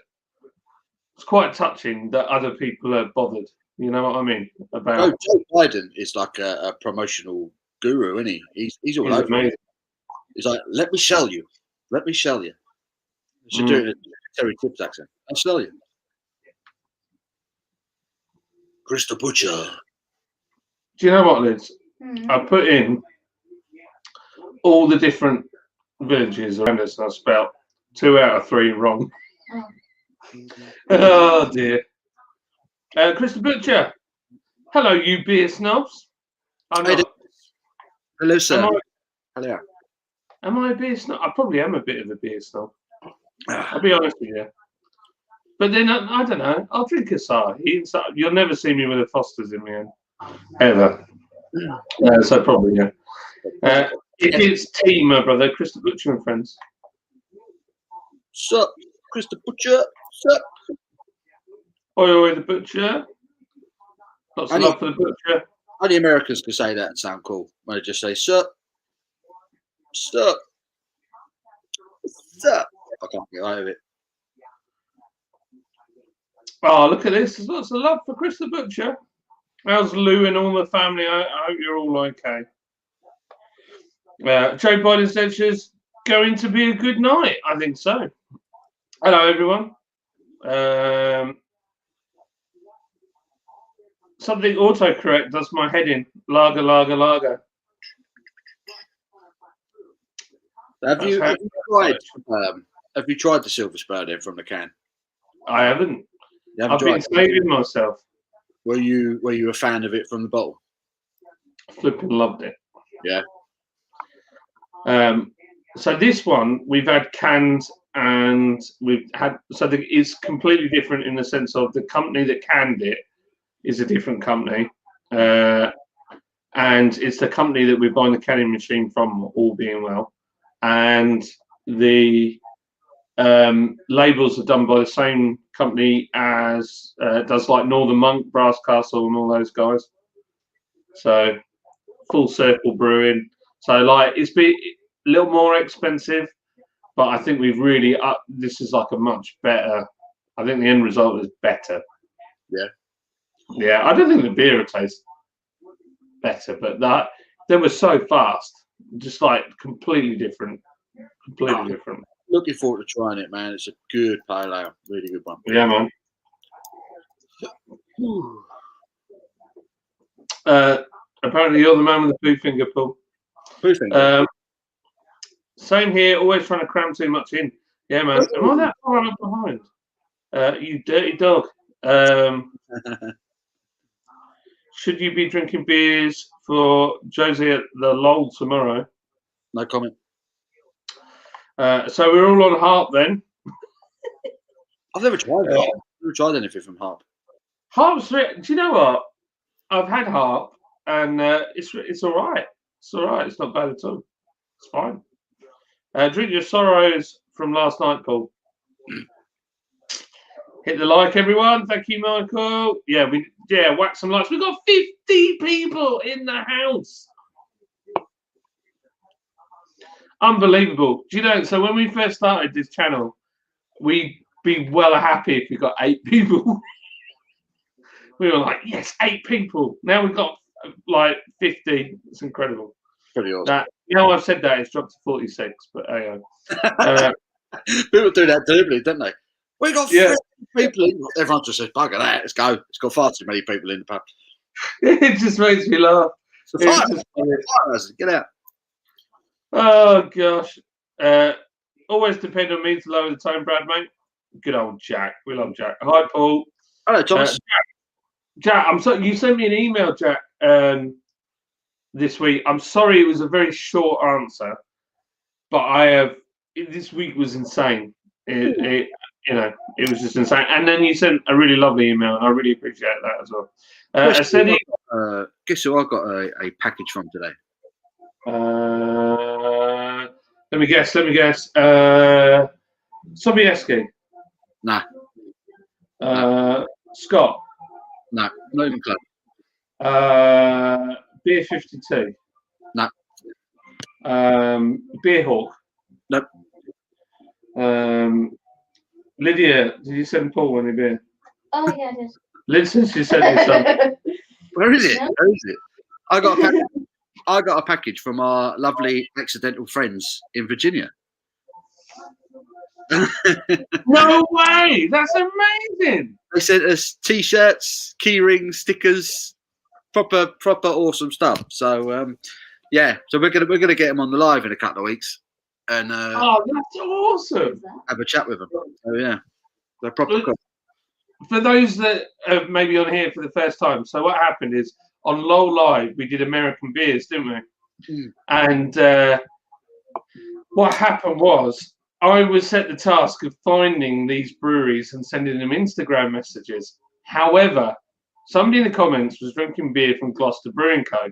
It's quite touching that other people are bothered. You know what I mean? About
Joe Biden is like a promotional guru, isn't he? He's all over.
Amazing.
He's like, let me sell you. Let me sell you. You should do it in a Terry Tibbs accent. I'll sell you. Chris the Butcher.
Do you know what, Liz? I put in all the different villages around us, and I spelled 2 out of 3 wrong. Oh dear. Chris the Butcher. Hello, you beer snobs.
Hello, sir. Hello.
Am I a beer snob? I probably am a bit of a beer snob. I'll be honest with you. But then I don't know. I'll drink a Asahi. You'll never see me with a Foster's in my hand, ever. So probably yeah. If it's tea, my brother, Chris the Butcher and friends.
Sup, Chris the Butcher. Sup.
Oi, the Butcher. Lots of love for the Butcher.
Only Americans can say that and sound cool. When they just say sup, sup, sup. I can't get out of it.
Oh, look at this. There's lots of love for Chris the Butcher. How's Lou and all the family? I hope you're all okay. Joe Biden's dentures going to be a good night. I think so. Hello, everyone. Something autocorrect does my head in. Lager, lager, lager.
Have you tried the Silver Spur then from the can?
I haven't. I've been saving myself.
Were you a fan of it from the bottle?
Flipping loved it.
Yeah.
So this one we've had canned, and we've had it's completely different in the sense of the company that canned it is a different company, and it's the company that we're buying the canning machine from, all being well, and the labels are done by the same company as does like Northern Monk, Brass Castle, and all those guys. So Full Circle Brewing. So like it's been a little more expensive, but I think we've really this is like a much better. I think the end result is better.
Yeah.
Yeah, I don't think the beer will taste better, but they were so fast, just like completely different. Completely different.
Looking forward to trying it, man. It's a good pale ale, really good one.
Yeah, man. Apparently, you're the man with the poo finger, Paul.
Poo finger.
Same here. Always trying to cram too much in. Yeah, man. Am I that far up behind? You dirty dog. Should you be drinking beers for Josie at the LOL tomorrow?
No comment.
So we're all on Harp then.
I've never tried it. I've never tried anything from Harp.
Harp's. Do you know what? I've had Harp, and it's all right. It's all right. It's not bad at all. It's fine. Drink your sorrows from last night, Paul. Hit the like, everyone. Thank you, Michael. Yeah, whack some likes. We've got 50 people in the house. Unbelievable. Do you know, so when we first started this channel, we'd be well happy if we got 8 people. We were like, yes, 8 people. Now we've got like 50. It's incredible.
Pretty awesome.
Now I've said that, it's dropped to 46, but hey,
people do that deliberately, don't they? We got 50
Yeah.
people in. Everyone just says, bugger that, let's go. It's got far too many people in the pub.
it just makes me laugh.
So
It's just funny.
get out.
Oh gosh. Always depend on me to lower the tone, Brad, mate. Good old Jack. We love Jack. Hi, Paul.
Hello, Thomas.
Jack, I'm sorry. You sent me an email, Jack, this week. I'm sorry, it was a very short answer, but this week was insane. It was just insane. And then you sent a really lovely email, and I really appreciate that as well.
Guess who I got a package from today?
Let me guess. Sobieski.
Nah.
Scott.
No, not even close.
Beer 52.
No.
Beer Hawk.
Nope.
Lydia, did you send Paul any beer?
Oh yeah, I did.
Lydia, she sent me some.
Where is it?
No.
Where is it? I got a package from our lovely accidental friends in Virginia.
No way! That's amazing.
They sent us T-shirts, key rings, stickers, proper awesome stuff. So so we're gonna get them on the live in a couple of weeks, and
Oh, that's awesome.
have a chat with them. So yeah, they're proper cool.
For those that are maybe on here for the first time, so what happened is on LOL Live we did American beers, didn't we? And what happened was I was set the task of finding these breweries and sending them Instagram messages. However, somebody in the comments was drinking beer from Gloucester Brewing Co.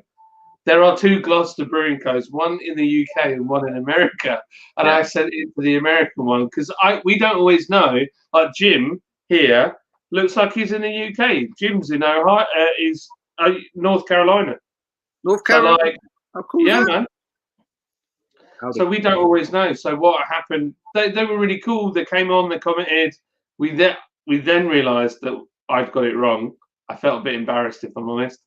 There are 2 Gloucester Brewing Co's, one in the UK and one in America. And I sent it to the American one because we don't always know. Like Jim here looks like he's in the UK. Jim's in Ohio, North Carolina.
North Carolina.
So, like,
how cool
yeah,
is that?
man. So we don't always know. So what happened? They were really cool. They came on. They commented. We then realised that I'd got it wrong. I felt a bit embarrassed, if I'm honest.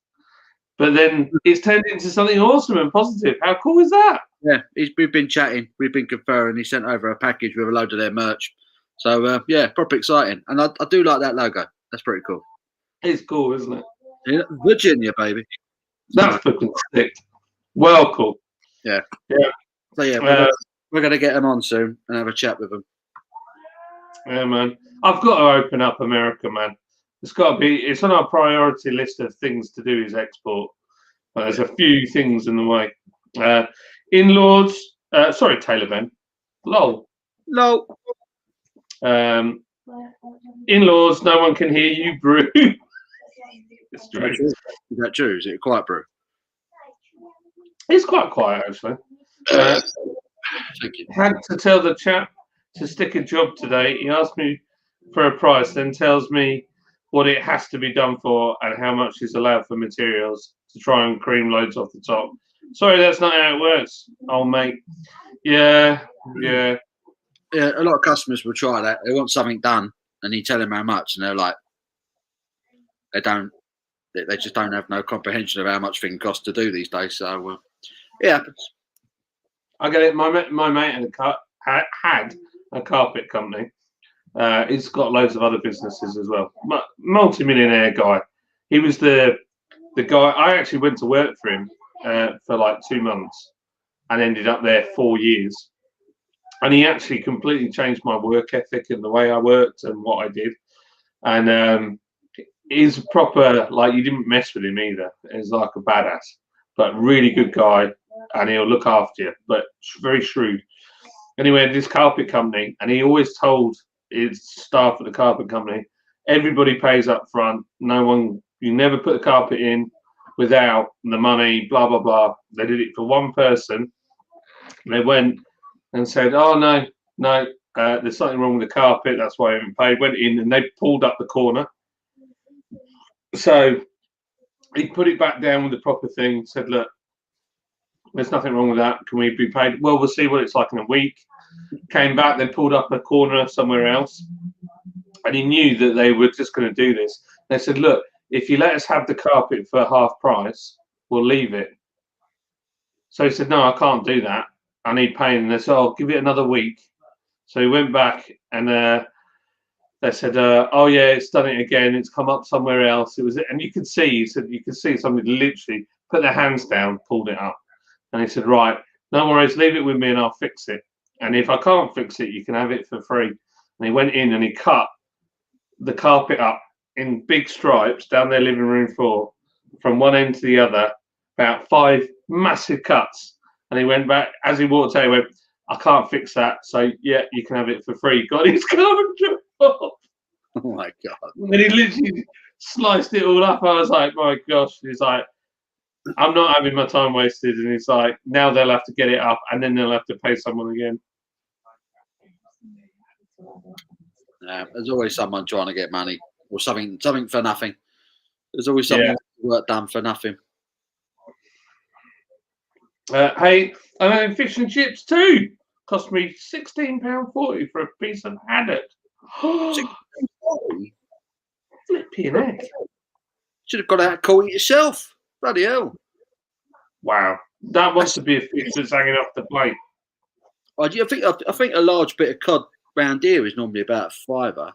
But then it's turned into something awesome and positive. How cool is that?
Yeah, we've been chatting. We've been conferring. He sent over a package with a load of their merch. So yeah, proper exciting. And I do like that logo. That's pretty cool.
It's cool, isn't it?
Yeah, Virginia, baby.
That's fucking sick. Well, cool.
Yeah.
Yeah.
So yeah, we're gonna get them on soon and have a chat with them.
Yeah, man. I've got to open up America, man. It's got to be. It's on our priority list of things to do is export. But there's a few things in the way. In-laws. Sorry, Taylor Ben. Lol.
No.
In-laws. No one can hear you brew. It's strange.
Is that true? Is it a quiet brew?
It's quite quiet actually.
Thank you.
Had to tell the chap to stick a job today. He asked me for a price, then tells me what it has to be done for and how much is allowed for materials to try and cream loads off the top. Sorry, that's not how it works, old mate. Yeah.
Yeah, a lot of customers will try that. They want something done, and you tell them how much, and they're like, they just don't have no comprehension of how much things cost to do these days. So, yeah.
I get it. My mate had a carpet company. He's got loads of other businesses as well. Multi-millionaire guy. He was the guy. I actually went to work for him for like 2 months and ended up there 4 years. And he actually completely changed my work ethic and the way I worked and what I did. And he's proper, like, you didn't mess with him either. He's like a badass, but really good guy, and he'll look after you, but very shrewd. Anyway, this carpet company, and he always told his staff at the carpet company, everybody pays up front. You never put the carpet in without the money, blah, blah, blah. They did it for one person, They went and said, "Oh no, no, there's something wrong with the carpet. That's why I haven't paid." Went in and they pulled up the corner. So he put it back down with the proper thing. Said, "Look, there's nothing wrong with that. Can we be paid?" Well, we'll see what it's like in a week. Came back, then pulled up a corner somewhere else, and he knew that they were just going to do this. They said, "Look, if you let us have the carpet for half price, we'll leave it." So he said, "No, I can't do that. I need paying." And they said, "Oh, give it another week." So he went back and they said, "Oh yeah, it's done it again. It's come up somewhere else." It was, and you could see, he said, you could see somebody literally put their hands down, pulled it up, and he said, "Right, no worries, leave it with me, and I'll fix it. And if I can't fix it, you can have it for free." And he went in and he cut the carpet up in big stripes down their living room floor, from one end to the other, about 5 massive cuts. And he went back as he walked out. He went, "I can't fix that, so yeah, you can have it for free." Got his carpet off.
Oh my God.
And he literally sliced it all up. I was like, "My gosh." He's like, "I'm not having my time wasted." And he's like, "Now they'll have to get it up and then they'll have to pay someone again."
There's always someone trying to get money or something for nothing. There's always something work done for nothing.
Hey, I'm having fish and chips too. Cost me £16.40 for a piece of haddock. Flipping heck.
Should have got out and caught it yourself. Bloody hell.
Wow. That wants to be a fish that's hanging off the plate.
I think a large bit of cod round here is normally about £5.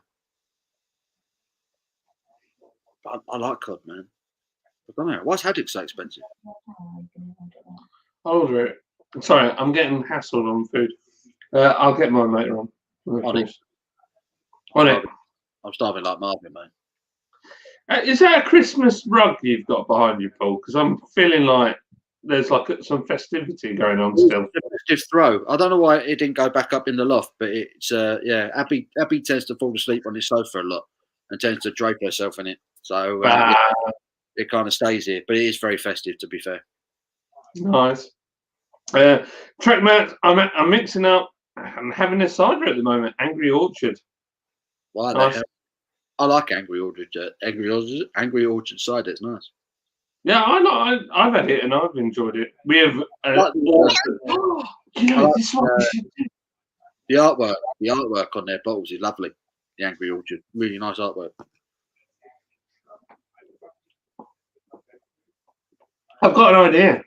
I like cod, man. I don't know. Why's haddock so expensive?
I'll order it. Sorry, I'm getting hassled on food. I'll get mine later on.
On it. I'm starving like Marvin, mate.
Is that a Christmas rug you've got behind you, Paul? Because I'm feeling like there's like some festivity going on still.
Festive throw. I don't know why it didn't go back up in the loft, but it's yeah. Abby tends to fall asleep on his sofa a lot and tends to drape herself in it. So it kind of stays here, but it is very festive, to be fair.
Nice. Trek Matt, I'm mixing up. I'm having a cider at the moment. Angry Orchard.
Why? Nice. I like Angry Orchard. Angry Orchard cider. It's nice.
Yeah, I've had it and I've enjoyed it. We have. This one we should do.
The artwork on their bottles is lovely. The Angry Orchard, really nice artwork.
I've got an idea.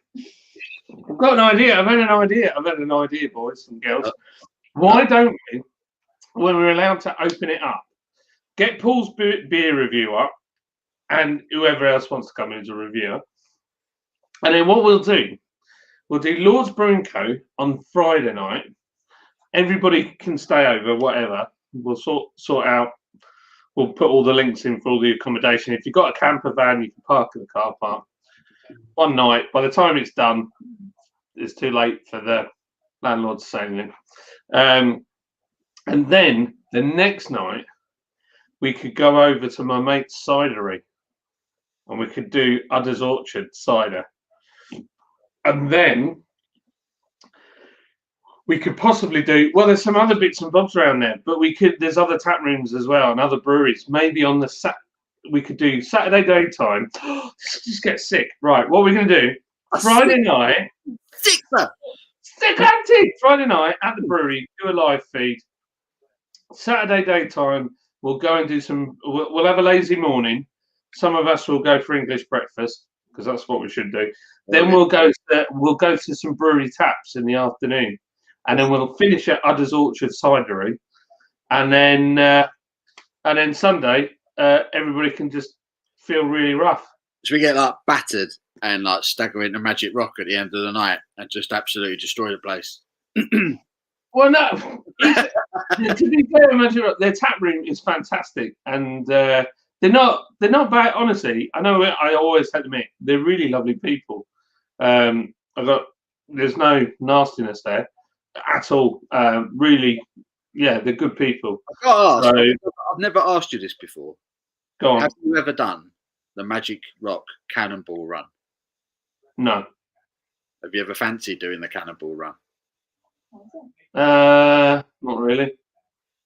I've had an idea, boys and girls. Why don't we, when we're allowed to open it up, get Paul's beer review up, and whoever else wants to come in as a reviewer, and then what we'll do Lord's Brewing Co. on Friday night. Everybody can stay over, whatever. We'll sort out. We'll put all the links in for all the accommodation. If you've got a camper van, you can park in the car park. One night, by the time it's done, it's too late for the landlord to say anything. And then the next night, we could go over to my mate's cidery and we could do Udder's Orchard cider. And then we could possibly do, well, there's some other bits and bobs around there, but there's other tap rooms as well and other breweries. Maybe on we could do Saturday daytime. Just get sick. Right, what we're going to do, Friday night. Friday night at the brewery, do a live feed. Saturday daytime, we'll go and do we'll have a lazy morning. Some of us will go for English breakfast because that's what we should do. Then we'll go to some brewery taps in the afternoon, and then we'll finish at Udder's Orchard Cidery, and then Sunday everybody can just feel really rough.
So we get like battered and like stagger into Magic Rock at the end of the night and just absolutely destroy the place.
Well, no. To be fair, Magic Rock, their tap room is fantastic, and they're not bad. Honestly, I know I always have to admit they're really lovely people. There's no nastiness there at all. Really, yeah, they're good people.
I've never asked you this before.
Go on.
Have you ever done the Magic Rock Cannonball Run?
No.
Have you ever fancied doing the Cannonball Run?
Not really.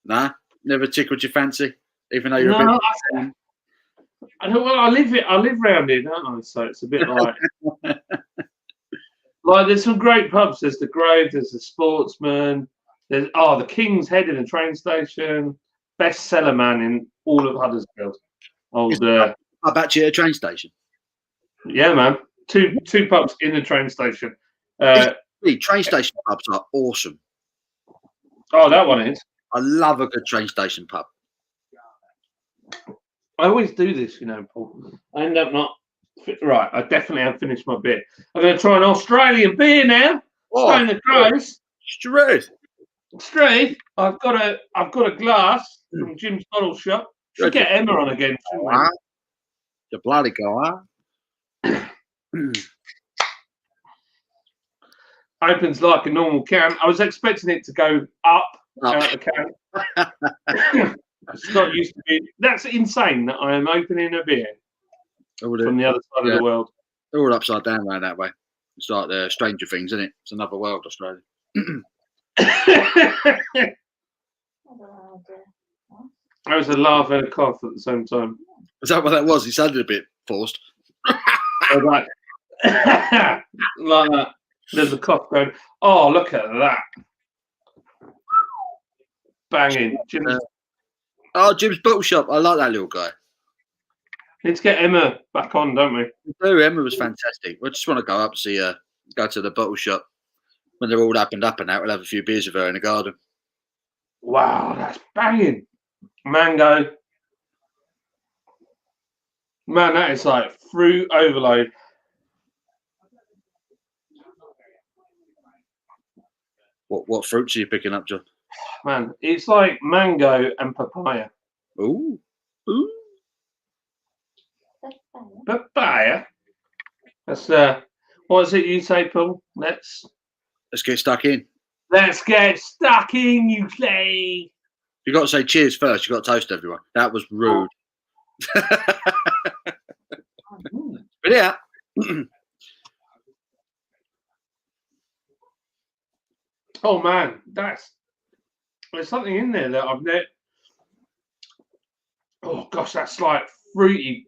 Nah, never tickled your fancy, even though you're a
No,
bit.
I don't. Well, I live round here, don't I? So it's a bit like there's some great pubs. There's the Grove. There's the Sportsman. There's the King's Head in the train station. Bestseller man in all of Huddersfield. Old.
Pub actually at a train station.
Yeah, man. Two pubs in the train station.
The train station pubs are awesome.
Oh, that one is.
I love a good train station pub.
I always do this, Paul. I end up not. Right, I definitely have finished my beer. I'm going to try an Australian beer now. Stone the Crows. Straight. I've got a glass from Jim's Bottle Shop. Should get Emma on again.
The bloody guy.
Opens like a normal can. I was expecting it to go up. Out the can. It's not used to be. That's insane that I am opening a beer from the other side of the world.
They're all upside down around that way. It's like the Stranger Things, isn't it? It's another world, Australia.
I was a laugh and a cough at the same time.
Is that what that was? It sounded a bit forced.
Like that. There's a cough going. Oh, look at that! Banging. Jim's
Bottle Shop. I like that little guy.
Need to get Emma back on, don't we?
We do. Emma was fantastic. We just want to go up, see her, go to the bottle shop when they're all up and out. We'll have a few beers with her in the garden.
Wow, that's banging. Mango. Man, that is like fruit overload.
What fruits are you picking up, John?
Man, it's like mango and papaya.
Ooh.
Papaya. That's what is it you say, Paul? Let's
get stuck in.
Let's get stuck in, you say.
You got to say cheers first. You got to toast everyone. That was rude. But yeah.
Oh man, there's something in there that I've never. Oh gosh, that's like fruity.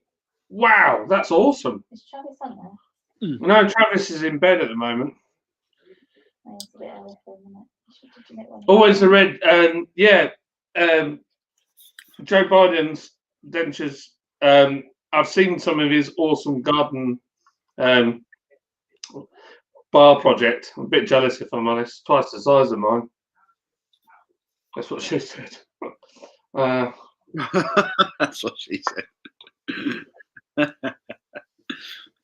Wow, that's awesome.
Is Travis on there?
No, Travis is in bed at the moment. Always the red. Joe Biden's dentures. I've seen some of his awesome garden bar project. I'm a bit jealous, if I'm honest. Twice the size of mine. That's what she said.
That's what she said.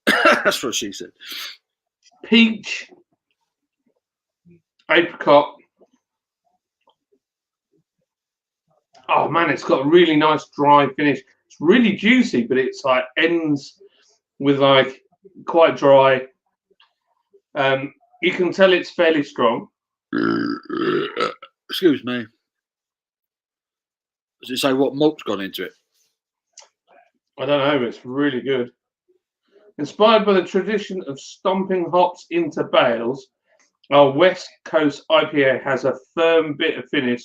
That's what she said.
Peach, apricot. Oh man, it's got a really nice dry finish. It's really juicy, but it's like ends with like quite dry. You can tell it's fairly strong.
Excuse me. Does it say what malt's gone into it?
I don't know, but it's really good. Inspired by the tradition of stomping hops into bales, our West Coast IPA has a firm bitter finish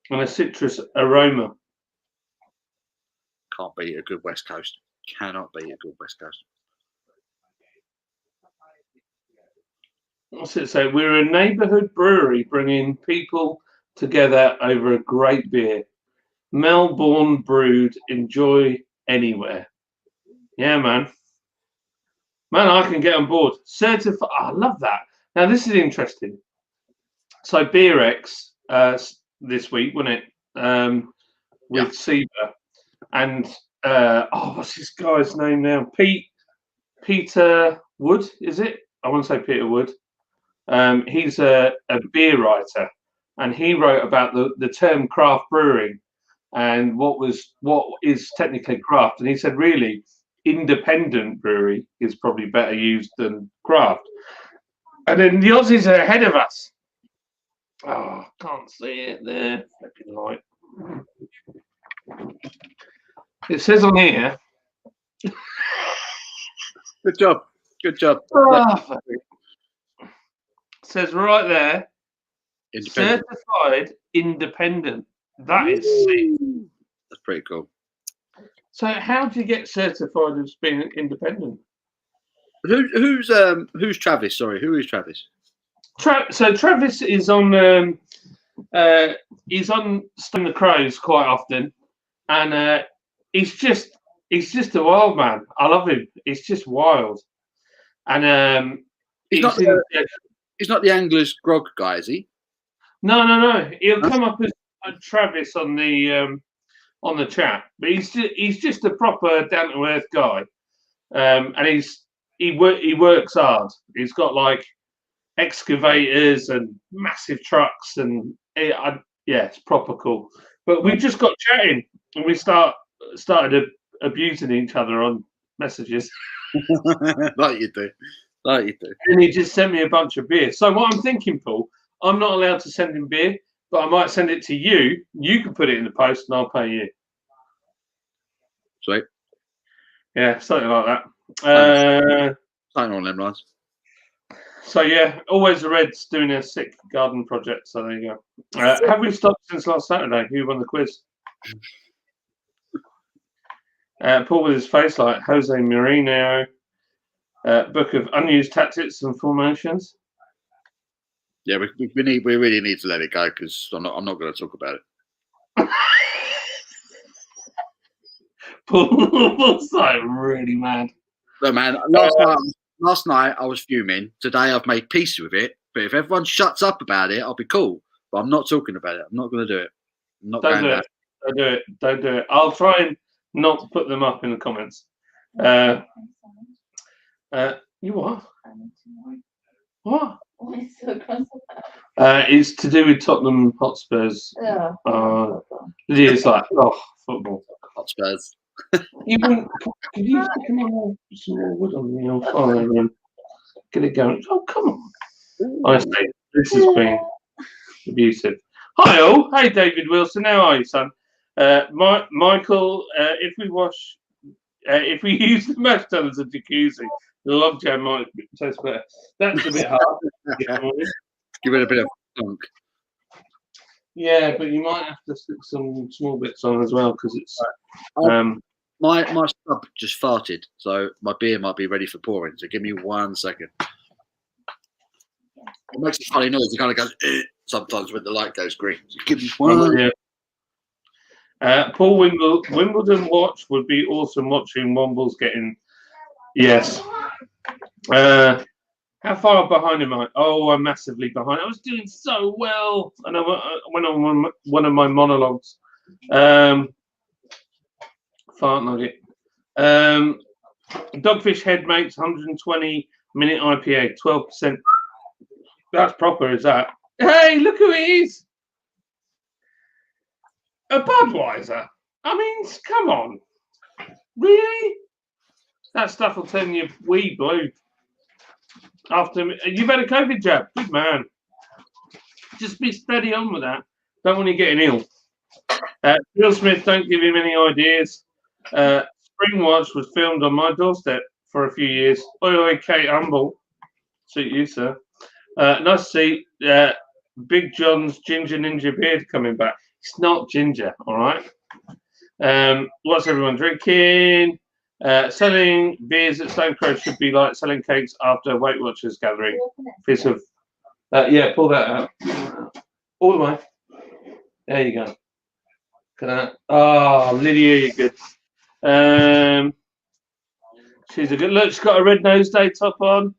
and a citrus aroma.
Can't beat a good West Coast. Cannot beat a good West Coast.
What's it say? We're a neighbourhood brewery bringing people together over a great beer. Melbourne brewed, enjoy anywhere. Yeah, man. Man, I can get on board. Certified. Oh, I love that. Now, this is interesting. So, BeerX this week, wasn't it? With Seba. And, what's this guy's name now? Peter Wood, is it? I want to say Peter Wood. He's a beer writer. And he wrote about the term craft brewing and what is technically craft. And he said, really, independent brewery is probably better used than craft. And then the Aussies are ahead of us. Oh, can't see it there. Flipping light. It says on here.
Good job. Good job.
It says right there,
Independent.
Certified independent. That is sick.
That's pretty cool.
So how do you get certified as being independent?
Who's Travis? Sorry, who is Travis?
So Travis is on he's on Stone the Crows quite often, and he's just a wild man. I love him. He's just wild, and
He's not the Anglers Grog guy, is he?
No. He'll come up as Travis on the chat, but he's just a proper down to earth guy, and he works hard. He's got like excavators and massive trucks, and it's proper cool. But we just got chatting, and we started abusing each other on messages.
like you do.
And he just sent me a bunch of beer. So what I'm thinking, Paul, I'm not allowed to send him beer, but I might send it to you. You can put it in the post, and I'll pay you.
Sweet.
Yeah, something like that.
Something on them lines.
So yeah, always the Reds doing a sick garden project. So there you go. Have we stopped since last Saturday? Who won the quiz? Paul with his face like Jose Mourinho. Book of unused tactics and formations.
Yeah, we really need to let it go because I'm not going to talk about it.
Paul's like really mad.
No man, last night I was fuming. Today I've made peace with it. But if everyone shuts up about it, I'll be cool. But I'm not talking about it. I'm not going to do it. I'm not
Don't
going
do it. Don't do it. I'll try and not put them up in the comments. You what? What? It's to do with Tottenham Hotspurs. Lydia's like, football.
Hotspurs.
Could you stick some more wood on the old fire and get it going? Oh, come on. Honestly, this has been abusive. Hi all. Hey David Wilson, how are you, son? Michael, if we use the mash tun as a jacuzzi, the log jam might taste better. That's a bit hard.
Give it a bit of funk.
Yeah, but you might have to stick some small bits on as well because it's.
My sub just farted, so my beer might be ready for pouring. So give me 1 second. It makes a funny noise. It kind of goes sometimes when the light goes green. So give me one.
Yeah. Paul Wimbledon watch would be awesome. Watching Wombles getting. Yes. How far behind am I? Oh, I'm massively behind. I was doing so well, and I went on one of my monologues. Fart nugget. Dogfish Head makes 120-minute IPA, 12%. That's proper, is that? Hey, look who it is! A Budweiser. I mean, come on. Really? That stuff will turn you wee blue. After you've had a COVID jab, good man. Just be steady on with that. Don't want you getting ill. Bill Smith, don't give him any ideas. Spring Watch was filmed on my doorstep for a few years. Oi, oi, Kate Humble. Suit you, sir. Nice to see Big John's Ginger Ninja Beard coming back. It's not ginger, all right? What's everyone drinking? Selling beers at Stone Crow should be like selling cakes after Weight Watchers gathering. Piece of, pull that out. All the way. There you go. Oh, Lydia, you're good. She's a good look. She's got a red nose day top on.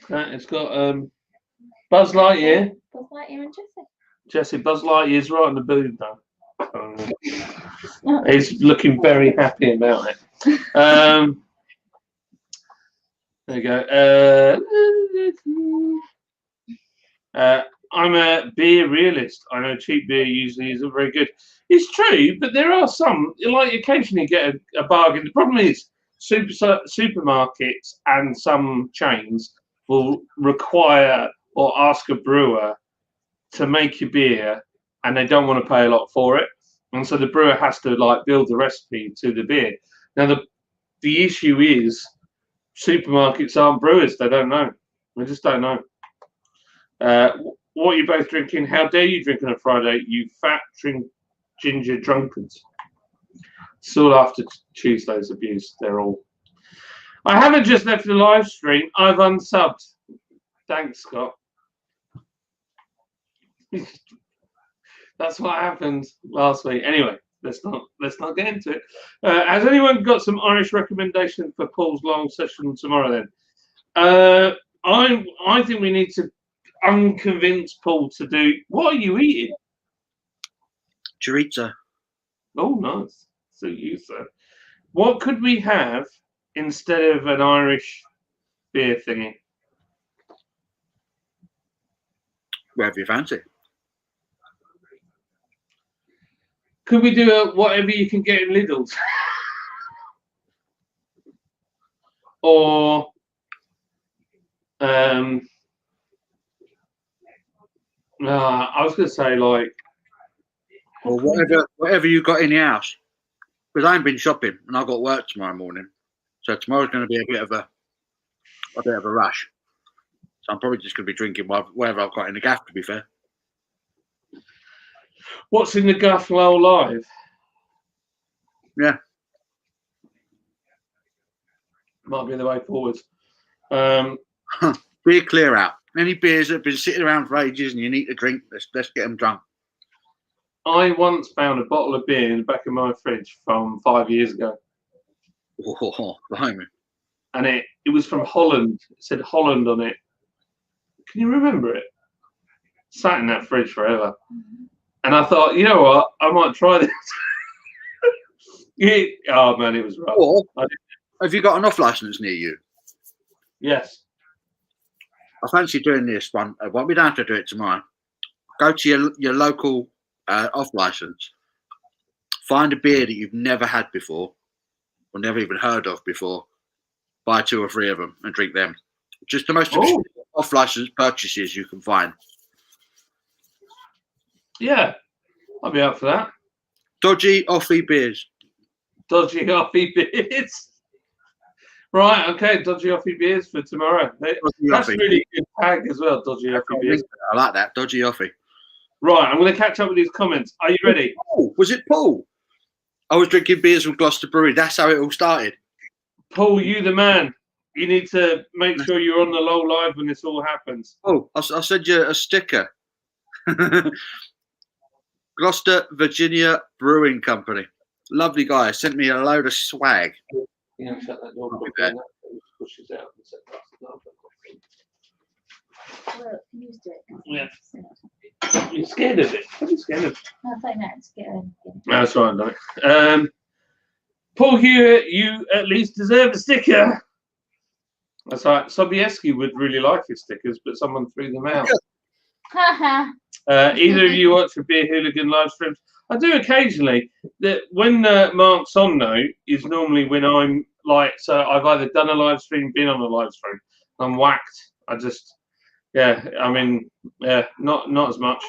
It's got Buzz Lightyear.
Buzz Lightyear and Jessie.
Jessie, Buzz Lightyear's right on the boob now. He's looking very happy about it. There you go. I'm a beer realist. I know cheap beer usually isn't very good. It's true, but there are some, like occasionally get a bargain. The problem is supermarkets and some chains will require or ask a brewer to make your beer, and they don't want to pay a lot for it. And so the brewer has to like build the recipe to the beer. Now the issue is supermarkets aren't brewers. They don't know. They just don't know. What are you both drinking? How dare you drink on a Friday, you fat ginger drunkards? Still after Tuesday's abuse, they're all. I haven't just left the live stream. I've unsubbed. Thanks, Scott. That's what happened last week. Anyway, let's not get into it. Has anyone got some Irish recommendation for Paul's long session tomorrow? Then, I think we need to unconvince Paul to do. What are you eating?
Chorizo.
Oh, nice. So you sir. What could we have instead of an Irish beer thingy?
Wherever you fancy.
Could we do a whatever you can get in Lidl's? Or I was going to say like,
or whatever you got in the house. Because I ain't been shopping and I've got work tomorrow morning, so tomorrow's going to be a bit of a rush. So I'm probably just going to be drinking whatever I've got in the gaff. To be fair.
What's in the gaff low live?
Yeah.
Might be the way forward.
Beer clear out. Any beers that have been sitting around for ages and you need to drink, let's get them drunk.
I once found a bottle of beer in the back of my fridge from 5 years ago.
Oh, blimey.
And it was from Holland. It said Holland on it. Can you remember it? Sat in that fridge forever. And I thought, you know what? I might try this. Oh, man, it was rough.
Or, have you got an off license near you?
Yes.
I fancy doing this one. Well, we don't have to do it tomorrow. Go to your local off license. Find a beer that you've never had before or never even heard of before. Buy 2 or 3 of them and drink them. Just the most off license purchases you can find.
Yeah, I'll be up for that.
Dodgy offy beers.
Dodgy offy beers. Right, okay, dodgy offy beers for tomorrow. That's a really good tag as well, dodgy offy beers.
I like that, dodgy offy.
Right, I'm going to catch up with these comments. Are you ready?
Was it Paul? I was drinking beers from Gloucester Brewery. That's how it all started.
Paul, you the man. You need to make sure you're on the low live when this all happens.
Oh, I'll send you a sticker. Gloucester, Virginia Brewing Company. Lovely guy. Sent me a load of swag.
Yeah, shut that door. Pushes out.
Well, used it.
Yeah. You're scared of it. I'm scared of it.
No, I think that's good.
That's right, no. Paul Hewitt, you at least deserve a sticker. That's right. Sobieski would really like his stickers, but someone threw them out. Either of you watch the Beer Hooligan live streams? I do occasionally. That when Mark's on though is normally when I'm like, so I've either done a live stream, been on a live stream. I'm whacked. I just, yeah. I mean, yeah, not as much.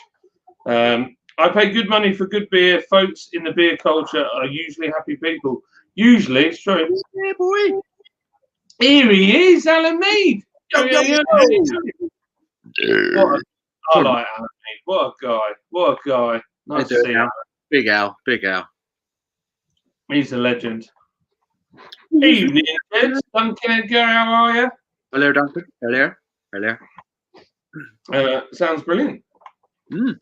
I pay good money for good beer. Folks in the beer culture are usually happy people. Usually, it's true.
Yeah, boy.
Here he is, Alan Mead. I like Alan Mead. What a guy. What a guy. Nice to see him.
Big Al. Big Al.
He's a legend. Evening, kids. Duncan Edgar, how are you?
Hello, Duncan. Hello. Hello.
Sounds brilliant.
Mm.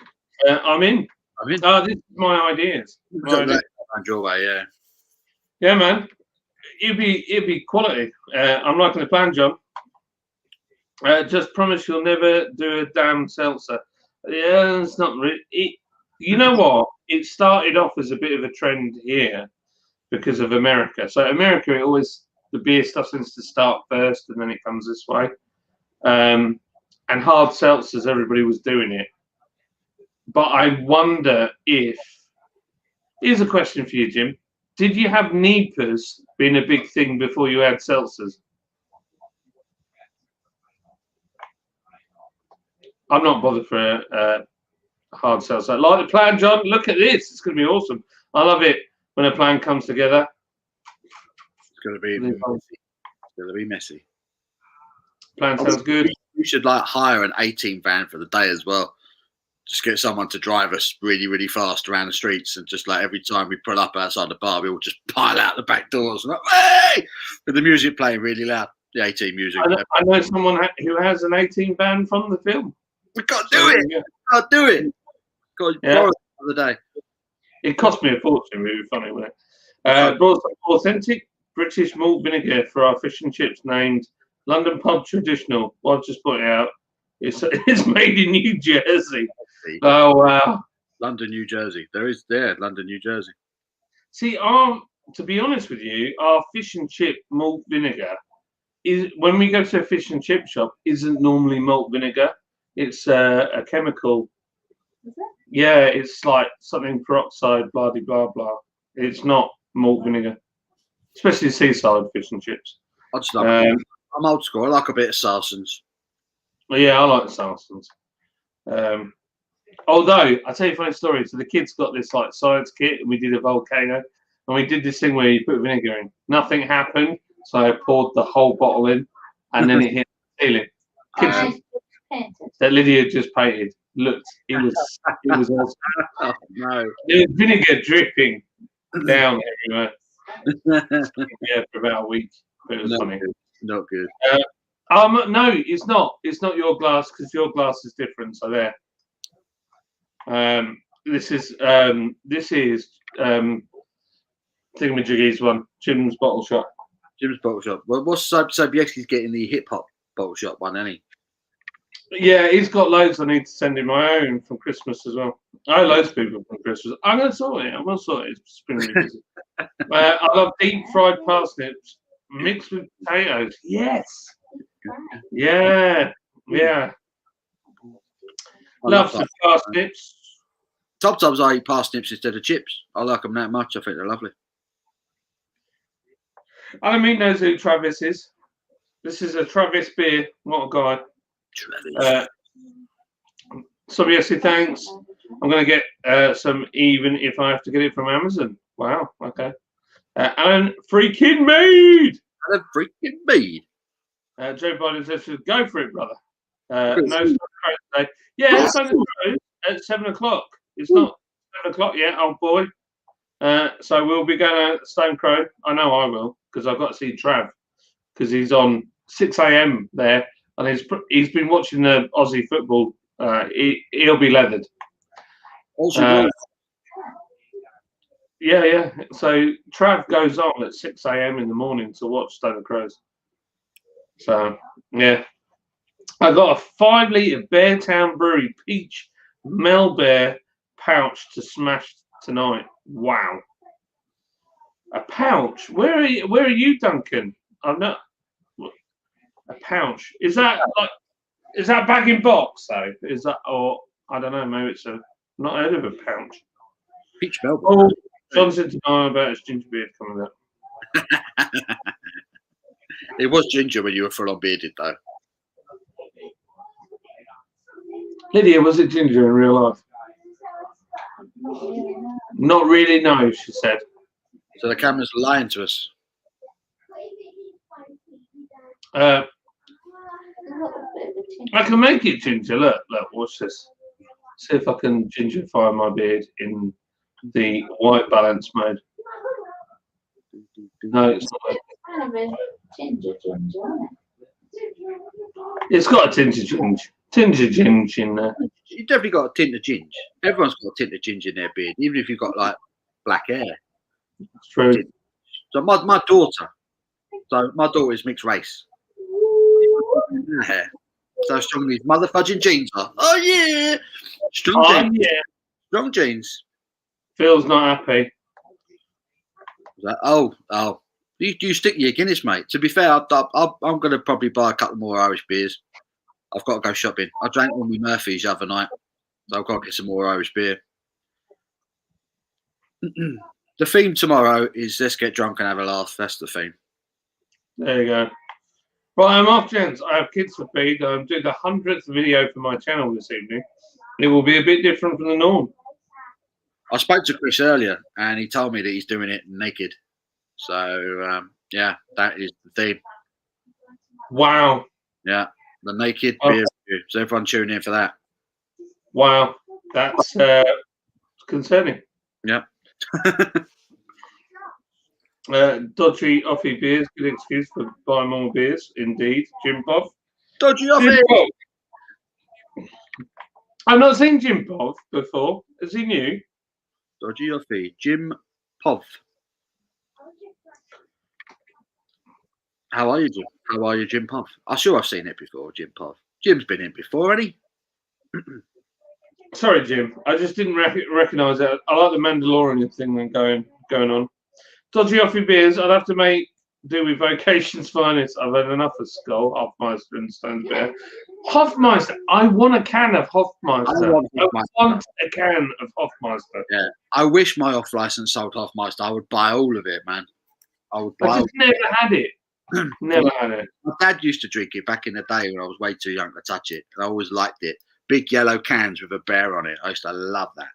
I'm in. Oh, this is my ideas.
Yeah.
Yeah, man. It'd be quality. I'm liking the plan, John. Just promise you'll never do a damn seltzer. Yeah, it's not really. You know what? It started off as a bit of a trend here because of America. So America, it always the beer stuff seems to start first, and then it comes this way. And hard seltzers, everybody was doing it. But I wonder if. Here's a question for you, Jim. Did you have Neepers being a big thing before you had seltzers? I'm not bothered for a hard seltzer. Like the plan, John. Look at this. It's going to be awesome. I love it when a plan comes together.
It's going to be messy. It's going to be messy.
Plan sounds good.
You should like hire an 18 van for the day as well. Just get someone to drive us really, really fast around the streets, and just like every time we pull up outside the bar, we all just pile out the back doors and like, hey! With the music playing really loud. The 18 music.
I know someone who has an 18 van from the film.
We can't do it.
Yeah.
Can't do it. Got borrow it for the day.
It cost me a fortune. Really funny, wasn't it? Brought some authentic British malt vinegar for our fish and chips, named London Pub Traditional. Well, I'll just point it out. It's made in New Jersey. Oh wow.
London, New Jersey. London, New Jersey.
See, to be honest with you, our fish and chip malt vinegar is, when we go to a fish and chip shop, isn't normally malt vinegar. It's a chemical.
Is it?
Yeah, it's like something peroxide, blah blah blah. It's not malt vinegar, especially seaside fish and chips.
I just love it. I'm old school. I like a bit of Sarson's.
Well, yeah, I like the Sarson's. Although I tell you a funny story. So the kids got this like science kit, and we did a volcano, and we did this thing where you put vinegar in. Nothing happened, so I poured the whole bottle in, and then it hit the ceiling. Kids that Lydia just painted. Looked, it was awesome.
Oh, no.
There was vinegar dripping down everywhere. Yeah, for about a week. It was funny.
Good. Not good.
No, it's not. It's not your glass, because your glass is different. So there. This is Thingamajiggy's one. Jim's bottle shop.
Jim's bottle shop. Well, what's Sobieski's getting the hip hop bottle shop one, isn't he?
Yeah, he's got loads. I need to send him my own from Christmas as well. I owe loads of people from Christmas. I'm going to sort it. It's been really busy. I love deep fried parsnips mixed with potatoes. Yes. Yeah. Love some parsnips.
Sometimes I eat parsnips instead of chips. I like them that much. I think they're lovely.
I don't mean knows who Travis is. This is a Travis beer. What a guy.
Travis.
Sobieski, thanks. I'm going to get some, even if I have to get it from Amazon. Wow. Okay. Alan freaking Mead.
Alan freaking Mead.
Joe Biden says, go for it, brother. No today. Yeah, it's at 7 o'clock. It's not 7 o'clock yet, old boy. So we'll be going to Stone Crow. I know I will, because I've got to see Trav, because he's on 6 a.m. there, and he's been watching the Aussie football. He'll be leathered. Yeah. So Trav goes on at 6 a.m. in the morning to watch Stone Crows. So yeah, I got a 5-litre Beartown Brewery peach Melbear pouch to smash tonight. Wow, a pouch. Where are you, Duncan? I'm not. A pouch. Is that bag in box though? Is that, or I don't know? Maybe it's not heard of a pouch.
Peach Melbourne.
Oh, John said to know about his ginger beard coming up.
It was ginger when you were full on bearded, though.
Lydia, was it ginger in real life? Not really, no, she said.
So the camera's lying to us.
I can make it ginger. Look, watch this. See if I can gingerify my beard in the white balance mode. No, it's not.
Kind of a ginger, isn't it?
It's got a tinge of ginger in there.
You definitely got a tint of ginger. Everyone's got a tint of ginger in their beard, even if you've got like black hair.
It's true.
So my daughter is mixed race. Her hair. So strong these mother fudging jeans are. Oh yeah, strong jeans.
Yeah.
Strong jeans.
Phil's not happy.
Like, oh. You stick to your Guinness, mate. To be fair, I'm going to probably buy a couple more Irish beers. I've got to go shopping. I drank one with Murphy's the other night, so I've got to get some more Irish beer. The theme tomorrow is let's get drunk and have a laugh. That's the theme.
There you go. Right, I'm off, gents. I have kids to feed. I'm doing the 100th video for my channel this evening. It will be a bit different from the norm.
I spoke to Chris earlier, and he told me that he's doing it naked. So, yeah, that is the theme.
Wow.
Yeah. The naked
Oh.
beer review. So everyone tune in for that.
Wow, that's concerning.
Yep.
Dodgy offie beers, good excuse for buying more beers. Indeed, Jim Pov.
Dodgy
Jim
office.
Pov. I've not seen Jim Pov before. Is he new?
Dodgy offie. Jim Pov. How are you, Jim? How are you, Jim Pov? I'm sure I've seen it before, Jim Pov. Jim's been in before, hasn't he?
Sorry, Jim. I just didn't recognise that. I like the Mandalorian thing then going on. Dodgy offie beers. I'd have to do with Vocation's finest. I've had enough of Skull, Hofmeister, and Stone's Beer. Hofmeister. I want a can of Hofmeister. I want a can of Hofmeister.
Yeah. I wish my off license sold Hofmeister. I would buy all of it, man. I would buy.
I just never had it. Never had it.
My dad used to drink it back in the day when I was way too young to touch it, and I always liked it. Big yellow cans with a bear on it. I used to love that.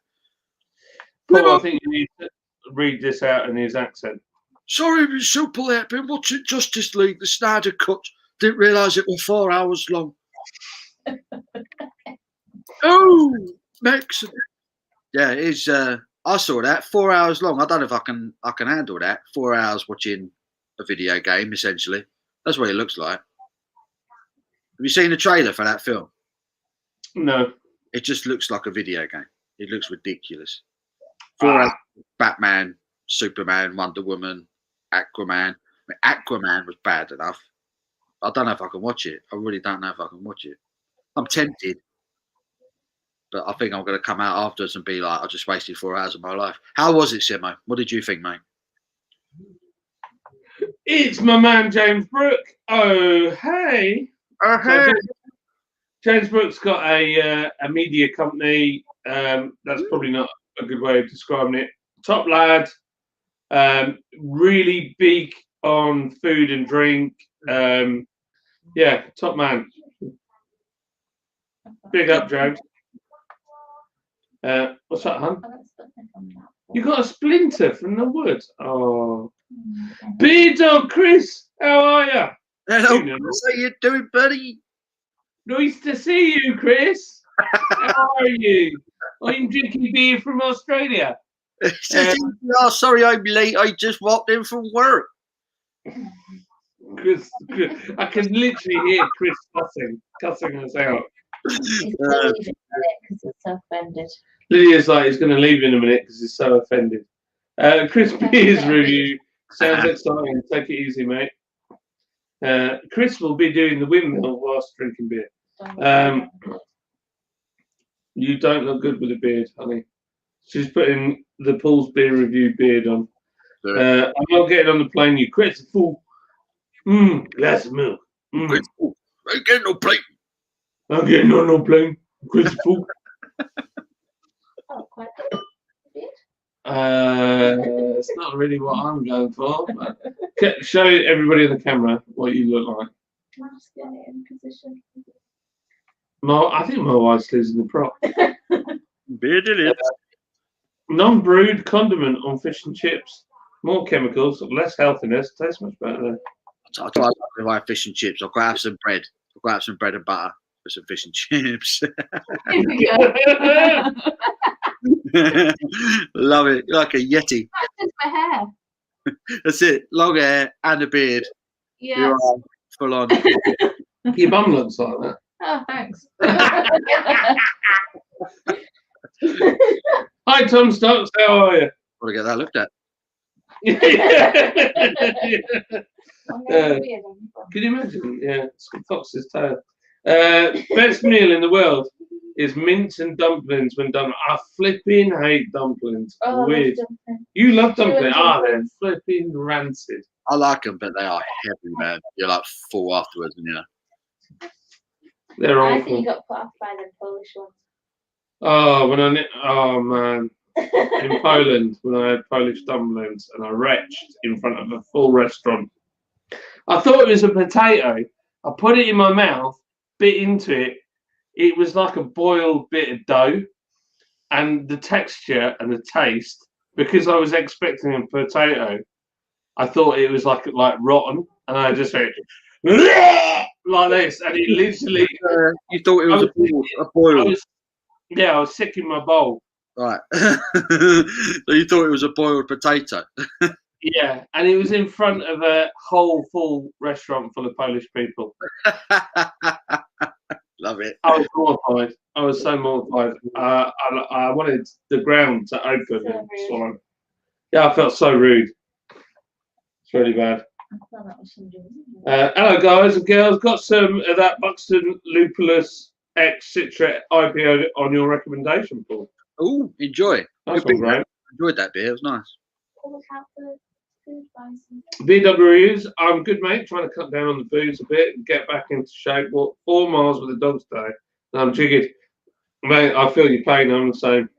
Paul, I think you need to read this out in his accent.
Sorry, it was so polite. Been watching Justice League, the Snyder Cut. Didn't realise it was 4 hours long. Oh, Max. Yeah, it is. I saw that 4 hours long. I don't know if I can handle that. 4 hours watching a video game, essentially. That's what it looks like. Have you seen the trailer for that film?
No.
It just looks like a video game. It looks ridiculous. 4 hours, Batman, Superman, Wonder Woman, Aquaman. I mean, Aquaman was bad enough. I don't know if I can watch it. I really don't know if I can watch it. I'm tempted. But I think I'm going to come out afterwards and be like, I just wasted 4 hours of my life. How was it, Simo? What did you think, mate?
It's my man, James Brooke. Oh, hey.
Okay.
So James Brooke's got a media company. That's probably not a good way of describing it. Top lad. Really big on food and drink. Yeah, top man. Big up, James. What's that, hon? You got a splinter from the wood. Oh. Beard Dog Chris, how are you?
Hello, how you doing, buddy?
Nice to see you, Chris. How are you? I'm drinking beer from Australia.
Oh, sorry, I'm late. I just walked in from work.
Chris, I can literally hear Chris cussing us out.
He's leaving because he's so offended.
Lydia's like, he's going to leave in a minute because he's so offended. Chris Beer's review sounds exciting. Take it easy, mate. Chris will be doing the windmill whilst drinking beer. You don't look good with a beard, honey. She's putting the Paul's Beer Review beard on. I'm not getting on the plane, you Chris. Fool. Glass of milk.
I ain't getting no plane.
I'm getting on no plane. Chris Fool.
Oh, quite
It's not really what I'm going for. But show everybody on the camera what you look like.
masculine position.
I think my wife's losing the prop.
Bearded it.
Non-brewed condiment on fish and chips. More chemicals, less healthiness. Tastes much better though.
I try to buy fish and chips. I've got to have some bread. I've got to have some bread and butter for some fish and chips.
Here we go.
Love it. Like a Yeti.
That's just my hair.
That's it. Long hair and a beard.
Yeah.
You're full on.
Your bum looks like that.
Oh, thanks.
Hi, Tom Stocks. How are you?
Got to get that looked at.
Can you imagine? Yeah, it's a fox's tail. Best meal in the world is mince and dumplings when done. I flipping hate dumplings.
Oh,
Weird. You love dumplings? They're flipping rancid.
I like them, but they are heavy, man. You're like full afterwards, and
They're
I
awful.
think you got put off by the Polish ones.
Oh man, in Poland when I had Polish dumplings and I retched in front of a full restaurant. I thought it was a potato. I put it in my mouth, bit into it. It was like a boiled bit of dough, and the texture and the taste, because I was expecting a potato, I thought it was like rotten, and I just went, like this, and it literally.
You thought it was a
I
boil.
was sick in my bowl.
Right. So you thought it was a boiled potato.
Yeah, and it was in front of a whole full restaurant full of Polish people.
Love it.
I was mortified. I was so mortified. I wanted the ground to open and swallow. Yeah, I felt so rude. It's really bad. Hello, guys and girls. Got some of that Buxton Lupulus X Citra IPO on your recommendation, Paul.
Oh, enjoy.
That's one great.
Enjoyed that beer. It was nice.
BW reviews. I'm good, mate. Trying to cut down on the booze a bit and get back into shape. What 4 miles with the dogs today? And I'm jiggered, mate. I feel your pain. I'm the same.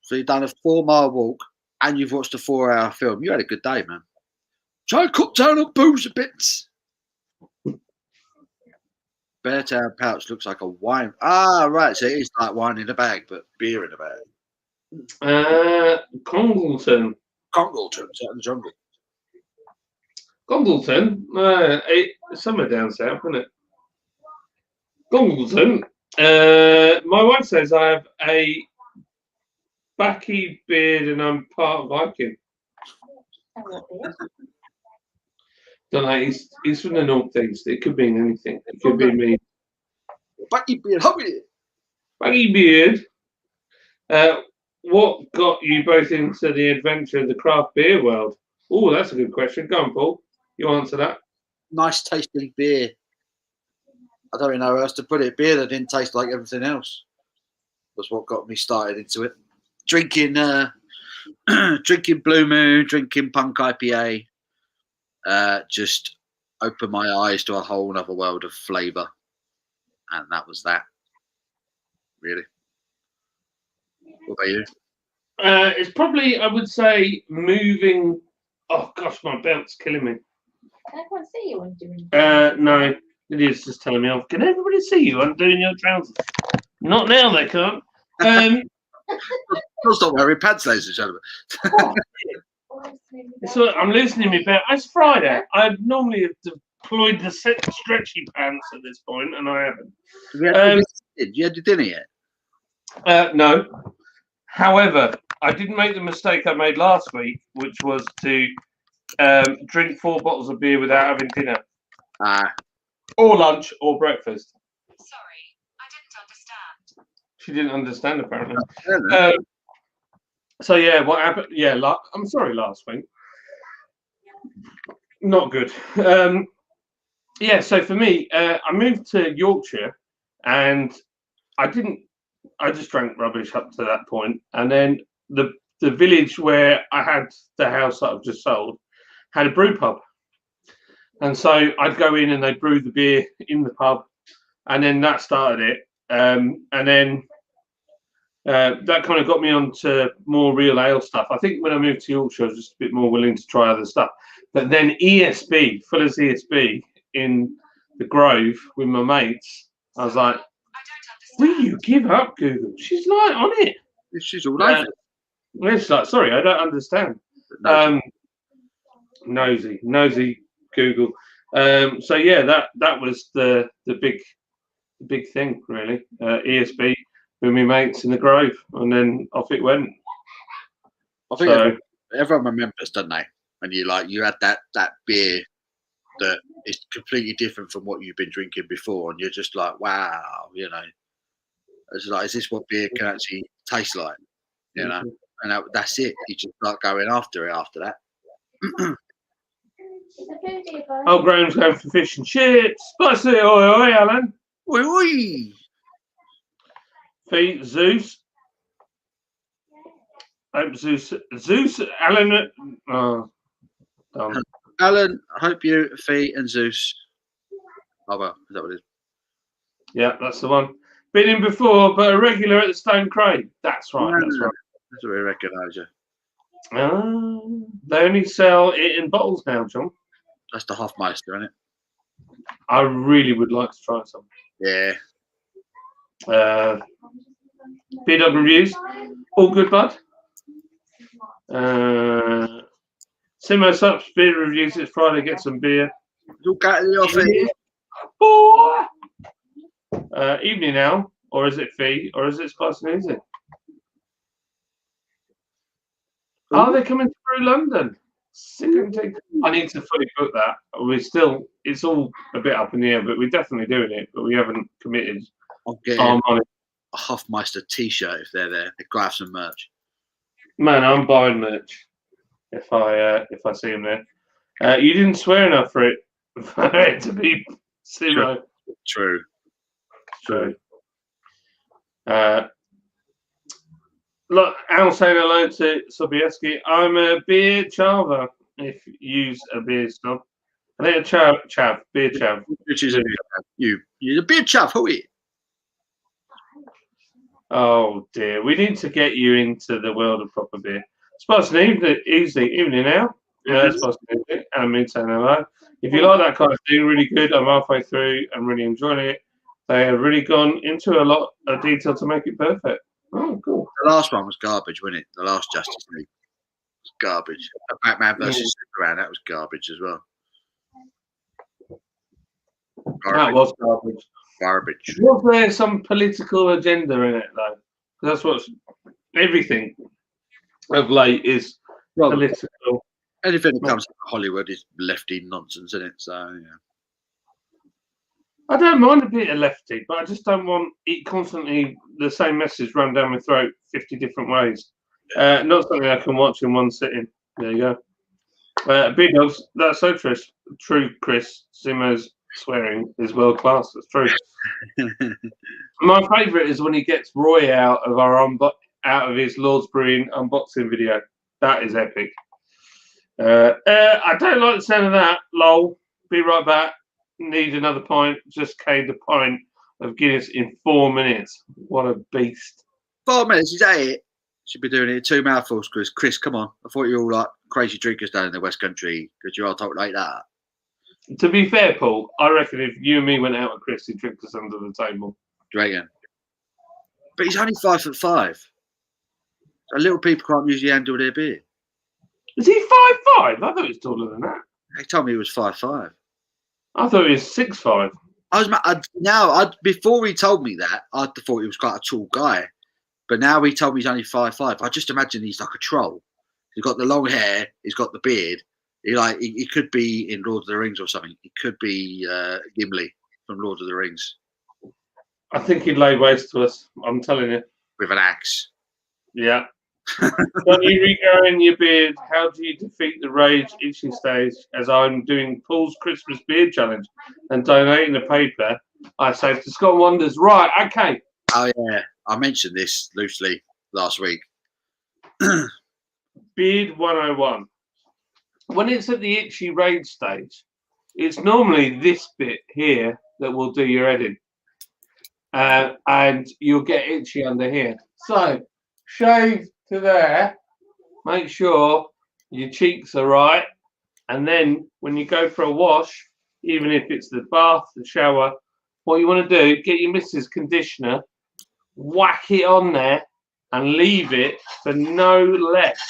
So you've done a 4-mile walk and you've watched a 4-hour film. You had a good day, man. Try and cut down on booze a bit. Beartown pouch looks like a wine. Ah, right. So it is like wine in a bag, but beer in a bag.
Congleton.
Congleton, out in the jungle.
Congleton. Somewhere down south, isn't it? Congleton. My wife says I have a backy beard and I'm part Viking. Don't know. He's from the northeast. It could mean anything. It could be me.
Backy beard.
Baggy beard. What got you both into the adventure of the craft beer world? Oh, that's a good question. Go on, Paul. You answer that.
Nice tasting beer. I don't really know where else to put it. Beer that didn't taste like everything else was what got me started into it. Drinking drinking Blue Moon, drinking Punk IPA. Just opened my eyes to a whole other world of flavour. And that was that. Really. What about you?
It's probably, I would say, moving. Oh gosh, my belt's killing me.
Can everyone see you when doing it?
No, it is just telling me off. Can everybody see you undoing your trousers? Not now, they can't.
Don't stop wearing pants, ladies and gentlemen.
So I'm loosening my belt. It's Friday. I'd normally have deployed the stretchy pants at this point, and I haven't.
You had your dinner yet?
No. However, I didn't make the mistake I made last week, which was to drink 4 bottles of beer without having dinner. Or lunch or breakfast.
Sorry, I didn't understand.
She didn't understand, apparently.
Yeah,
Yeah, what happened? Yeah, I'm sorry, last week. Not good. Yeah, so for me, I moved to Yorkshire and I just drank rubbish up to that point. And then the village where I had the house that I've just sold had a brew pub. And so I'd go in and they'd brew the beer in the pub. And then that started it. And then that kind of got me onto more real ale stuff. I think when I moved to Yorkshire, I was just a bit more willing to try other stuff. But then ESB, Fuller's ESB in the Grove with my mates, I was like, will you give up, Google? She's like on it.
She's all over it.
It's like, sorry, I don't understand. Nosy Google. So yeah, that was the big thing really. ESB with my mates in the Grove, and then off it went.
I think everyone remembers, don't they? And you had that beer that is completely different from what you've been drinking before, and you're just like, wow, it's like, is this what beer can actually taste like? And that's it. You just start going after it after that.
Oh, Graham's going for fish and chips. Spicy, oi, Alan.
Oi.
Feet, Zeus. Hope Zeus, Alan. Oh, done.
Alan, hope you, Fee, and Zeus. Oh, well, is that what it is?
Yeah, that's the one. Been in before, but a regular at the Stone Crate. That's right. That's right.
That's what we recognise you.
They only sell it in bottles now, John.
That's the Hofmeister, isn't it?
I really would like to try some.
Yeah.
BW reviews, all good, bud. Simo Sups beer reviews. It's Friday. Get some beer.
Look at the office.
boy. Evening now, or is it Fee, or is it Spice and Easy? Oh, they're coming through London. Sickening. I need to fully book that. It's all a bit up in the air, but we're definitely doing it. But we haven't committed
I'll get
our money.
a Hoffmeister T-shirt if they're there. They've got to have some merch.
Man, I'm buying merch if I see them there. You didn't swear enough for it to be Simo.
True.
Look, Al saying hello to Sobieski. I'm a beer chava. If you use a beer snob, I think a chav, beer chav.
Which is you're a beer chav, who are you?
Oh dear, we need to get you into the world of proper beer. Spice and evening now. Spice and Easy, and me saying hello. If you like that kind of thing, really good. I'm halfway through. I'm really enjoying it. They have really gone into a lot of detail to make it perfect. Oh, cool.
The last one was garbage, wasn't it? The last Justice League was garbage. Batman versus Superman, that was garbage as well.
That was garbage.
Garbage.
Was there some political agenda in it, though? That's what's everything of late is political.
Anything that comes from Hollywood is lefty nonsense, isn't it? So, yeah.
I don't mind a bit of lefty, but I just don't want it constantly the same message run down my throat 50 different ways. Not something I can watch in one sitting. There you go. Big dogs, that's so true, Chris. Simo's swearing is world class. That's true. My favourite is when he gets Roy out of his Lord's Brewing unboxing video. That is epic. I don't like the sound of that. Lol. Be right back. Need another pint. Just caved a pint of Guinness in 4 minutes. What a beast.
4 minutes, is that it? Should be doing it in 2 mouthfuls, Chris. Chris, come on. I thought you were all like crazy drinkers down in the West Country because you all talk like that.
To be fair, Paul, I reckon if you and me went out with Chris, he'd drink us under the table.
Dragon. But he's only 5'5". So little people can't usually handle their beer.
Is he 5'5"? I thought he was taller than that.
They told me he was 5'5".
I thought he was 6'5".
Before he told me that, I thought he was quite a tall guy. But now he told me he's only 5'5". I just imagine he's like a troll. He's got the long hair. He's got the beard. He could be in Lord of the Rings or something. He could be Gimli from Lord of the Rings.
I think he'd lay waste to us. I'm telling you.
With an axe.
Yeah. When you regrow in your beard, how do you defeat the rage itching stage? As I'm doing Paul's Christmas beard challenge and donating the paper, I saved to Scott Wonders. Right, okay.
Oh yeah, I mentioned this loosely last week.
Beard 101. When it's at the itchy rage stage, it's normally this bit here that will do your head in. And you'll get itchy under here. So, shave to there. Make sure your cheeks are right. And then when you go for a wash, even if it's the bath, the shower, what you want to do, get your missus conditioner, whack it on there and leave it for no less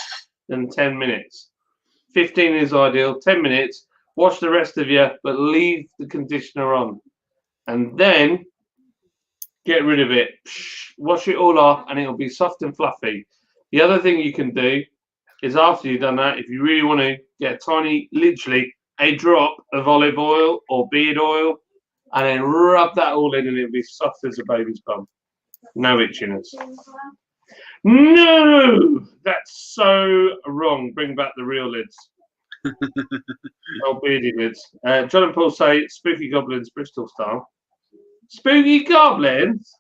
than 10 minutes. 15 is ideal, 10 minutes. Wash the rest of you, but leave the conditioner on. And then get rid of it. Wash it all off and it'll be soft and fluffy. The other thing you can do is after you've done that, if you really want to get a tiny, literally a drop of olive oil or beard oil and then rub that all in and it'll be soft as a baby's bum. No itchiness. No, that's so wrong. Bring back the real lids. Oh, beardy lids. John and Paul say spooky goblins, Bristol style. Spooky goblins?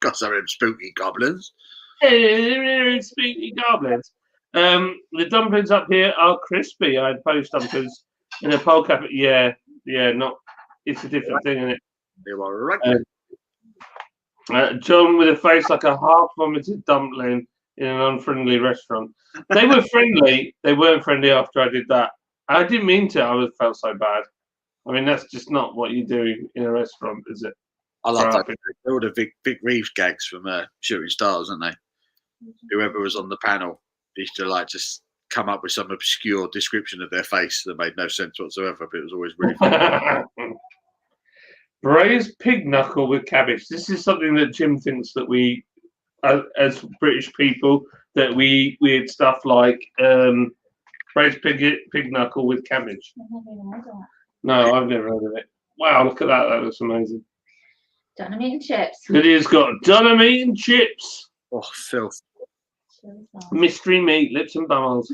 Got some of them spooky goblins.
Spooky goblins. The dumplings up here are crispy. I had post dumplings in a pole cap. Yeah, not. It's a different thing, isn't it?
They were right.
John with a face like a half-vomited dumpling in an unfriendly restaurant. They were friendly. They weren't friendly after I did that. I didn't mean to. I felt so bad. I mean, that's just not what you do in a restaurant, is it?
I love that. They're all the Vic Reeves gags from Shooting Stars, aren't they? Whoever was on the panel used to just come up with some obscure description of their face that made no sense whatsoever, but it was always really fun.
Braised pig knuckle with cabbage. This is something that Jim thinks that we, as British people, that we eat weird stuff like braised pig knuckle with cabbage.
I've never even heard of that.
No, I've never heard of it. Wow, look at that. That looks amazing.
Dynamite and chips.
Lydia's got dynamite and chips.
Oh, filth.
Mystery meat, lips and bubbles.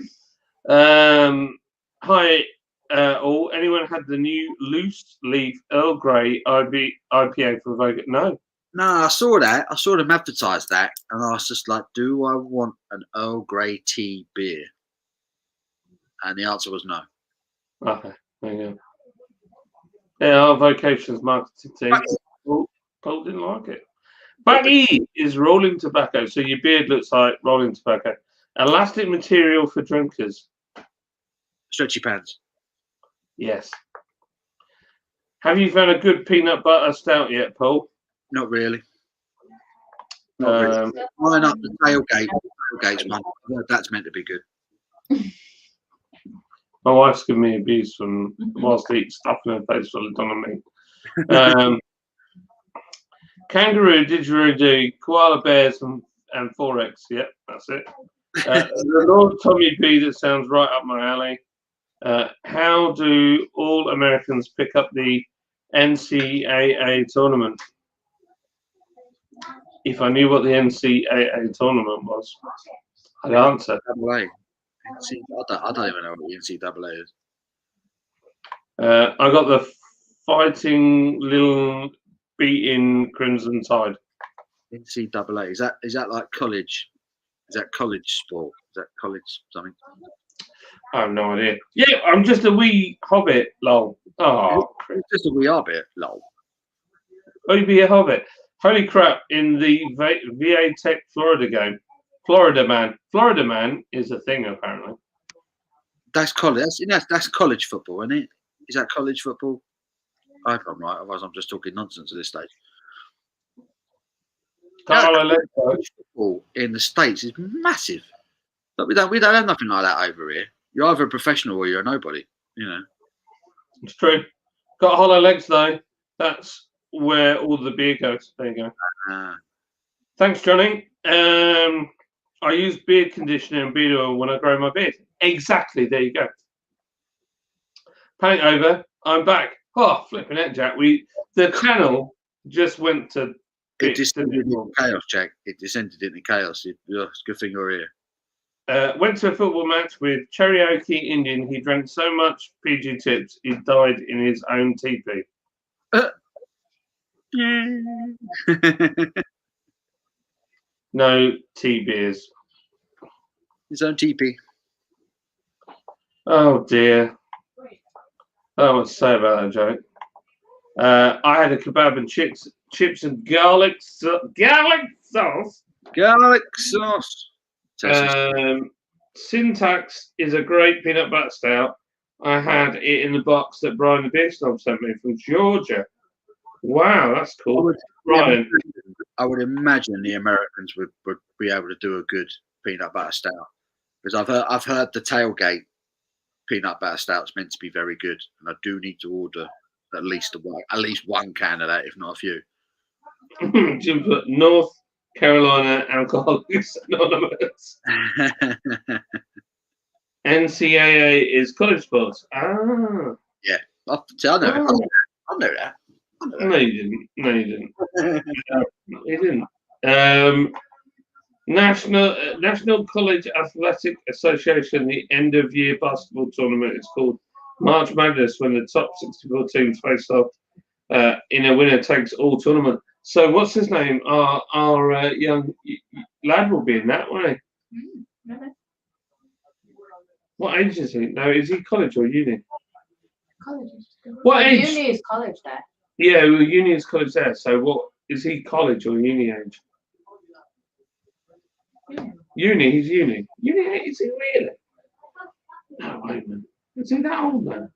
Hi, all. Anyone had the new loose leaf Earl Grey IPA for Vogue? No.
No, I saw that. I saw them advertise that, and I was just like, "Do I want an Earl Grey tea beer?" And the answer was no.
Okay, there you go. Yeah, our vocations marketing team. Paul didn't like it. Baggy is rolling tobacco. So your beard looks like rolling tobacco. Elastic material for drinkers.
Stretchy pants.
Yes. Have you found a good peanut butter stout yet, Paul?
Not really. Not really. Line up the tailgates, man. That's meant to be good.
My wife's giving me abuse from whilst eating stuff in her face full of dynamite. Kangaroo, didgeridoo, koala bears, and forex. Yep, that's it. The Lord Tommy B, that sounds right up my alley. How do all Americans pick up the NCAA tournament? If I knew what the NCAA tournament was, I'd answer.
NCAA. I don't even know what the NCAA is.
I got the fighting little beating Crimson Tide.
NCAA, is that like college? Is that college sport? Is that college something?
I have no idea. Yeah, I'm just a wee hobbit, lol. Oh,
It's just a wee bit, lol.
oh, be a hobbit. Holy crap! In the VA Tech Florida game, Florida Man is a thing apparently.
That's college. That's college football, isn't it? Is that college football? I hope I'm right. Otherwise, I'm just talking nonsense at this stage. College football in the States is massive. But we don't have nothing like that over here. You're either a professional or you're a nobody. You know.
It's true. Got hollow legs though. That's where all the beer goes. There you go. Thanks, Johnny. I use beard conditioner and beard oil when I grow my beard. Exactly. There you go. Panic over. I'm back. Oh, flipping it, Jack. The channel just went to.
It descended into chaos, Jack. It descended into chaos. It's a good thing you're here.
Went to a football match with Cherokee Indian. He drank so much PG Tips, he died in his own teepee. No tea beers.
His own teepee.
Oh dear. I don't know what to say about that joke. I had a kebab and chips and garlic sauce.
Garlic sauce.
Syntax is a great peanut butter stout. I had it in the box that Brian the Beer Snob sent me from Georgia. Wow, that's cool. Brian.
I would imagine the Americans would be able to do a good peanut butter stout, because I've heard the tailgate peanut butter stout's meant to be very good, and I do need to order at least one can of that, if not a few.
Jim put North Carolina Alcoholics Anonymous. NCAA is college sports. Ah.
Yeah, I know that.
No, you didn't. You didn't. National College Athletic Association, the end of year basketball tournament is called March Madness, when the top 64 teams face off in a winner takes all tournament. So what's his name? Our young lad will be in that, won't he? What age is he? No, is he college or uni?
College.
What age?
Uni is college there.
Yeah, well, uni is college there. So what is he, college or uni age? Uni, he's uni. Uni, is he really? No, wait, man. Is he that old, man?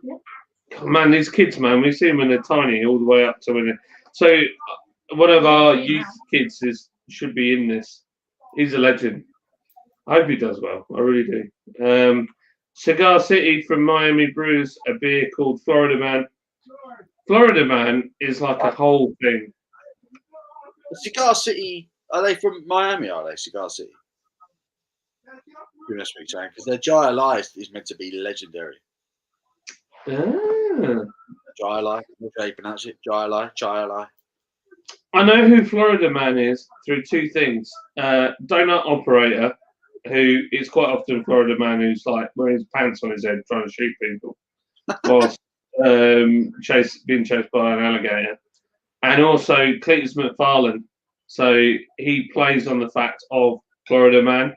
Yeah.
God, man, these kids, man, we see them when they're tiny all the way up to when they're... So one of our youth kids should be in this. He's a legend. I hope he does well. I really do. Cigar City from Miami brews a beer called Florida Man. Florida Man is like a whole thing.
Cigar City, are they from Miami? Are they Cigar City? You must be saying because their Jai Alai is meant to be legendary.
Ah.
Jai Alai, how do you pronounce it? Jai Alai, Jai Alai.
I know who Florida Man is through two things. Donut operator, who is quite often Florida Man, who's like wearing his pants on his head trying to shoot people whilst being chased by an alligator. And also Cletus McFarlane. So he plays on the fact of Florida Man.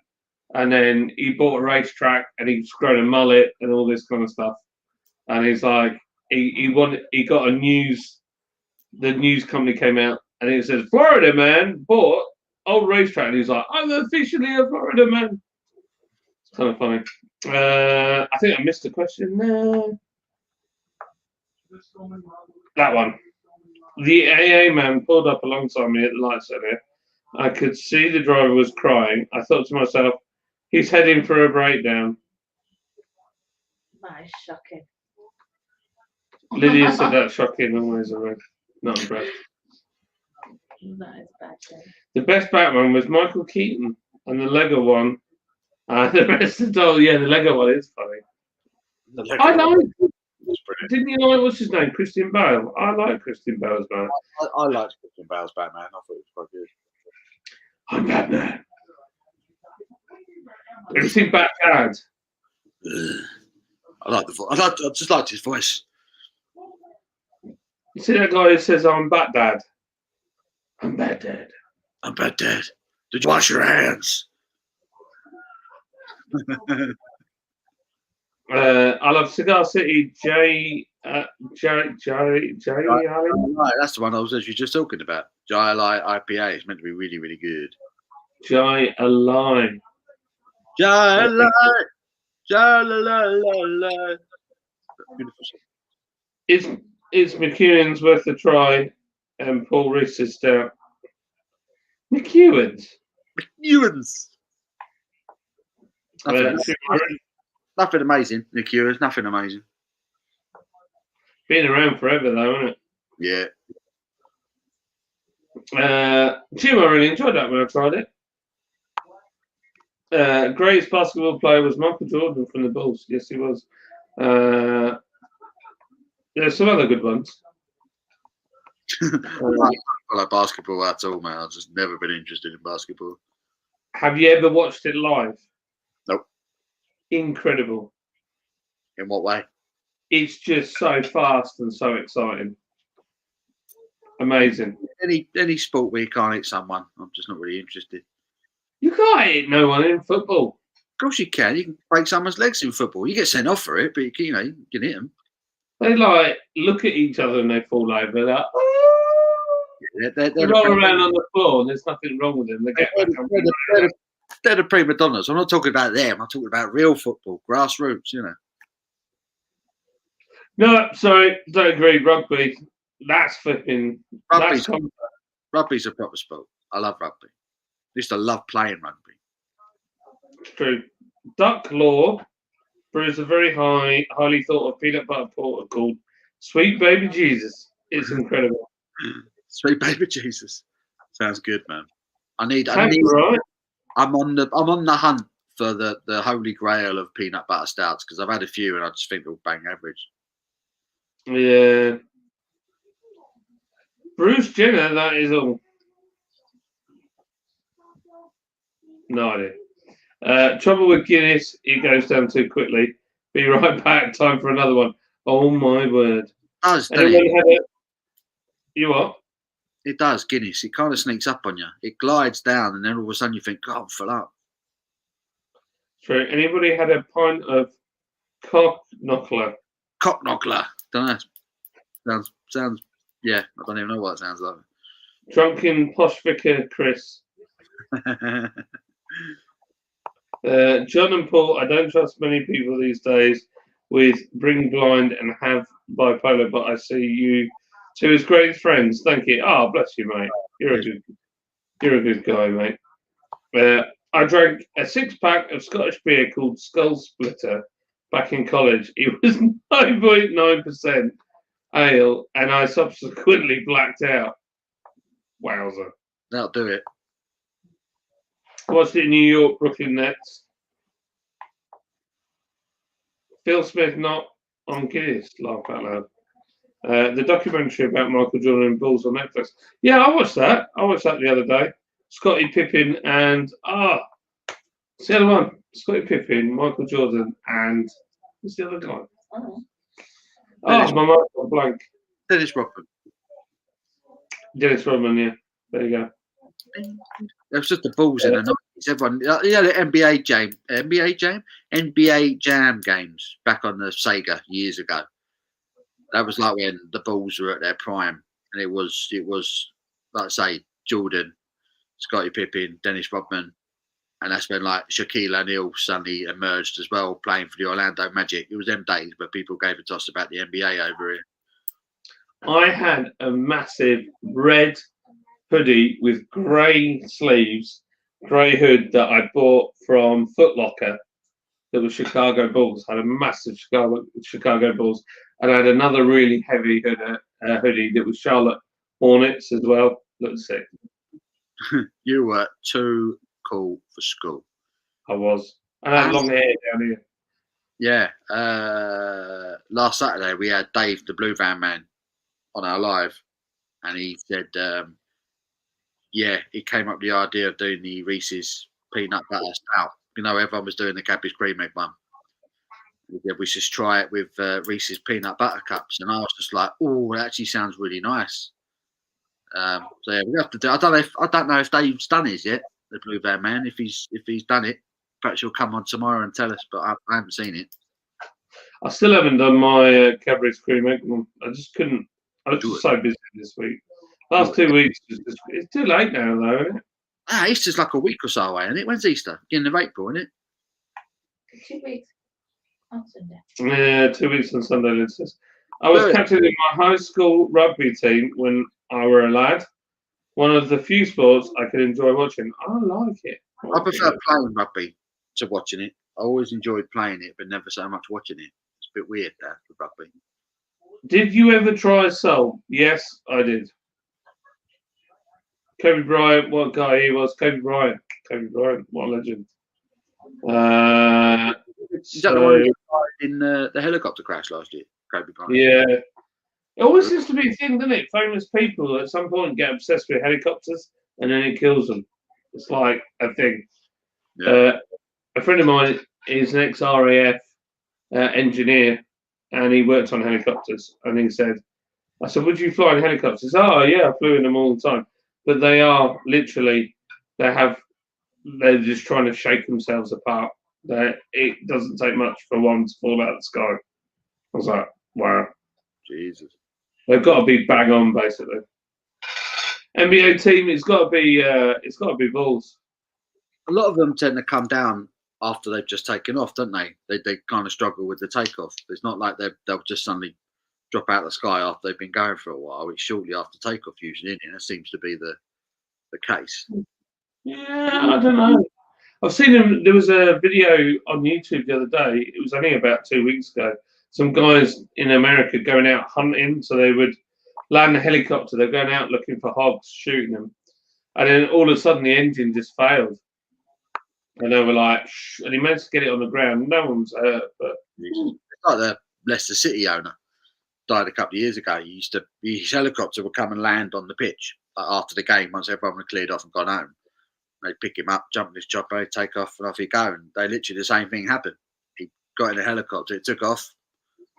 And then he bought a racetrack and he's grown a mullet and all this kind of stuff. And he's like, he got the news company came out and it says, Florida Man bought old racetrack. And he's like, I'm officially a Florida Man. It's kind of funny. I think I missed a question there. That one. The AA man pulled up alongside me at the lights earlier. I could see the driver was crying. I thought to myself, he's heading for a breakdown.
That is shocking.
Lydia said that's shocking. Always not impressed.
That is bad. Then.
The best Batman was Michael Keaton, and the Lego one. The rest of the the Lego one is funny. I like. Didn't you like what's his name? Christian Bale. I like Christian Bale's Batman.
I liked Christian Bale's Batman. I thought it was quite good.
I'm Batman. Have you seen Batman?
I like the voice. I just liked his voice.
You see that guy who says, I'm Bat-Dad? I'm Bat-Dad.
I'm Bat-Dad. Did you wash your hands?
I love Cigar City, Jai
Right, that's the one I was actually just talking about. Jai Alai IPA. It's meant to be really, really good.
Jai Alai.
Jai Alai. Jai Alai.
It's McEwen's worth a try, and Paul Reese is stout. McEwen's.
Nothing amazing. The Cures, nothing amazing.
Been around forever though, isn't it?
Yeah.
Jim, I really enjoyed that when I tried it. Greatest basketball player was Michael Jordan from the Bulls. Yes, he was. There's some other good ones.
I don't like basketball at all, man. I've just never been interested in basketball.
Have you ever watched it live?
Nope.
Incredible.
In what way?
It's just so fast and so exciting. Amazing.
Any sport where you can't hit someone, I'm just not really interested.
You can't hit no one in football.
Of course you can. You can break someone's legs in football. You get sent off for it, but you can hit them.
They like look at each other and they fall over. They're like, they roll around on the floor and there's nothing wrong with them. They get back up.
They're the prima donnas. I'm not talking about them. I'm talking about real football, grassroots,
No, sorry, don't agree. Rugby, that's flipping.
Rugby's a proper sport. I love rugby. I used to love playing rugby.
True. Duck Law brews a very highly thought of peanut butter porter called Sweet Baby Jesus. It's incredible.
Sweet Baby Jesus. Sounds good, man.
Right.
I'm on the hunt for the holy grail of peanut butter stouts because I've had a few and I just think they'll bang average.
Yeah. Bruce Jenner, that is all. No idea. Trouble with Guinness, it goes down too quickly. Be right back. Time for another one. Oh my word. You what?
It does, Guinness. It kind of sneaks up on you. It glides down and then all of a sudden you think, God, I'm full up.
True. Anybody had a pint of cock knockler?
Cock knockler. Don't know. Sounds. Yeah, I don't even know what it sounds like.
Drunken posh vicar Chris. John and Paul, I don't trust many people these days with bring blind and have bipolar, but I see you two as great friends. Thank you. Oh, bless you, mate. You're a good guy, mate. I drank a 6-pack of Scottish beer called Skull Splitter back in college. It was 9.9% ale, and I subsequently blacked out. Wowzer.
That'll do it.
I watched it in New York, Brooklyn Nets. Phil Smith not on Guinness, laugh out loud. The documentary about Michael Jordan and Bulls on Netflix. Yeah, I watched that. I watched that the other day. Scottie Pippen and what's the other one? Scottie Pippen, Michael Jordan, and what's the other guy?
Oh.
Oh, my mind's gone blank.
Dennis Rodman.
Dennis Rodman, yeah. There you go.
It was just the Bulls in the 90s. Everyone, the NBA Jam games back on the Sega years ago. That was like when the Bulls were at their prime, and it was like I say, Jordan, Scottie Pippen, Dennis Rodman, and that's when like Shaquille O'Neal suddenly emerged as well, playing for the Orlando Magic. It was them days where people gave a toss about the NBA over here.
I had a massive red hoodie with grey sleeves, grey hood that I bought from Foot Locker. That was Chicago Bulls. I had a massive Chicago Bulls, and I had another really heavy hoodie that was Charlotte Hornets as well. Looked sick.
You were too cool for school.
I was. And I had long hair down here.
Yeah. Last Saturday we had Dave, the Blue Van Man, on our live, and he said, he came up with the idea of doing the Reese's peanut butter stout. You know, everyone was doing the Cadbury's cream egg one. We should try it with Reese's peanut butter cups, and I was just like, "Oh, it actually sounds really nice." So yeah, we have to do. I don't know if Dave's done his yet, the Blue Van Man. If he's done it, perhaps he'll come on tomorrow and tell us. But I haven't seen it.
I still haven't done my Cadbury's cream egg one. I just couldn't. I was just so busy this week. Last 2 weeks, it's too late now, though, isn't it?
Easter's like a week or so away, isn't it? When's Easter? Beginning of April, isn't it?
2 weeks on Sunday.
Yeah, 2 weeks on Sunday, it says. I was captain in my high school rugby team when I were a lad. One of the few sports I could enjoy watching. I like it.
I prefer playing rugby to watching it. I always enjoyed playing it, but never so much watching it. It's a bit weird, that, with rugby.
Did you ever try Soul? Yes, I did. Kobe Bryant, what a guy he was. Kobe Bryant, what a legend.
Is that the one who died in the helicopter crash last year? Kobe Bryant.
Yeah. It always seems to be a thing, doesn't it? Famous people at some point get obsessed with helicopters and then it kills them. It's like a thing.
Yeah.
A friend of mine is an ex-RAF engineer, and he worked on helicopters. And he said, I said, would you fly in helicopters? Oh, yeah, I flew in them all the time. But they are literally, they're just trying to shake themselves apart. It doesn't take much for one to fall out of the sky. I was like, wow.
Jesus.
They've got to be bang on, basically. NBA team, it's got to be Bulls.
A lot of them tend to come down after they've just taken off, don't they? They kind of struggle with the takeoff. It's not like they'll just suddenly drop out of the sky after they've been going for a while. It's shortly after takeoff usually, and that seems to be the case.
Yeah, I don't know. I've seen them. There was a video on YouTube the other day. It was only about 2 weeks ago. Some guys in America going out hunting, so they would land a helicopter. They're going out looking for hogs, shooting them, and then all of a sudden the engine just failed. And they were like, shh, and he managed to get it on the ground. No one was hurt, but
it's like the Leicester City owner died a couple of years ago. His helicopter would come and land on the pitch after the game once everyone had cleared off and gone home. They'd pick him up, jump in his chopper, he'd take off, and off he'd go. And they literally the same thing happened. He got in a helicopter, it took off,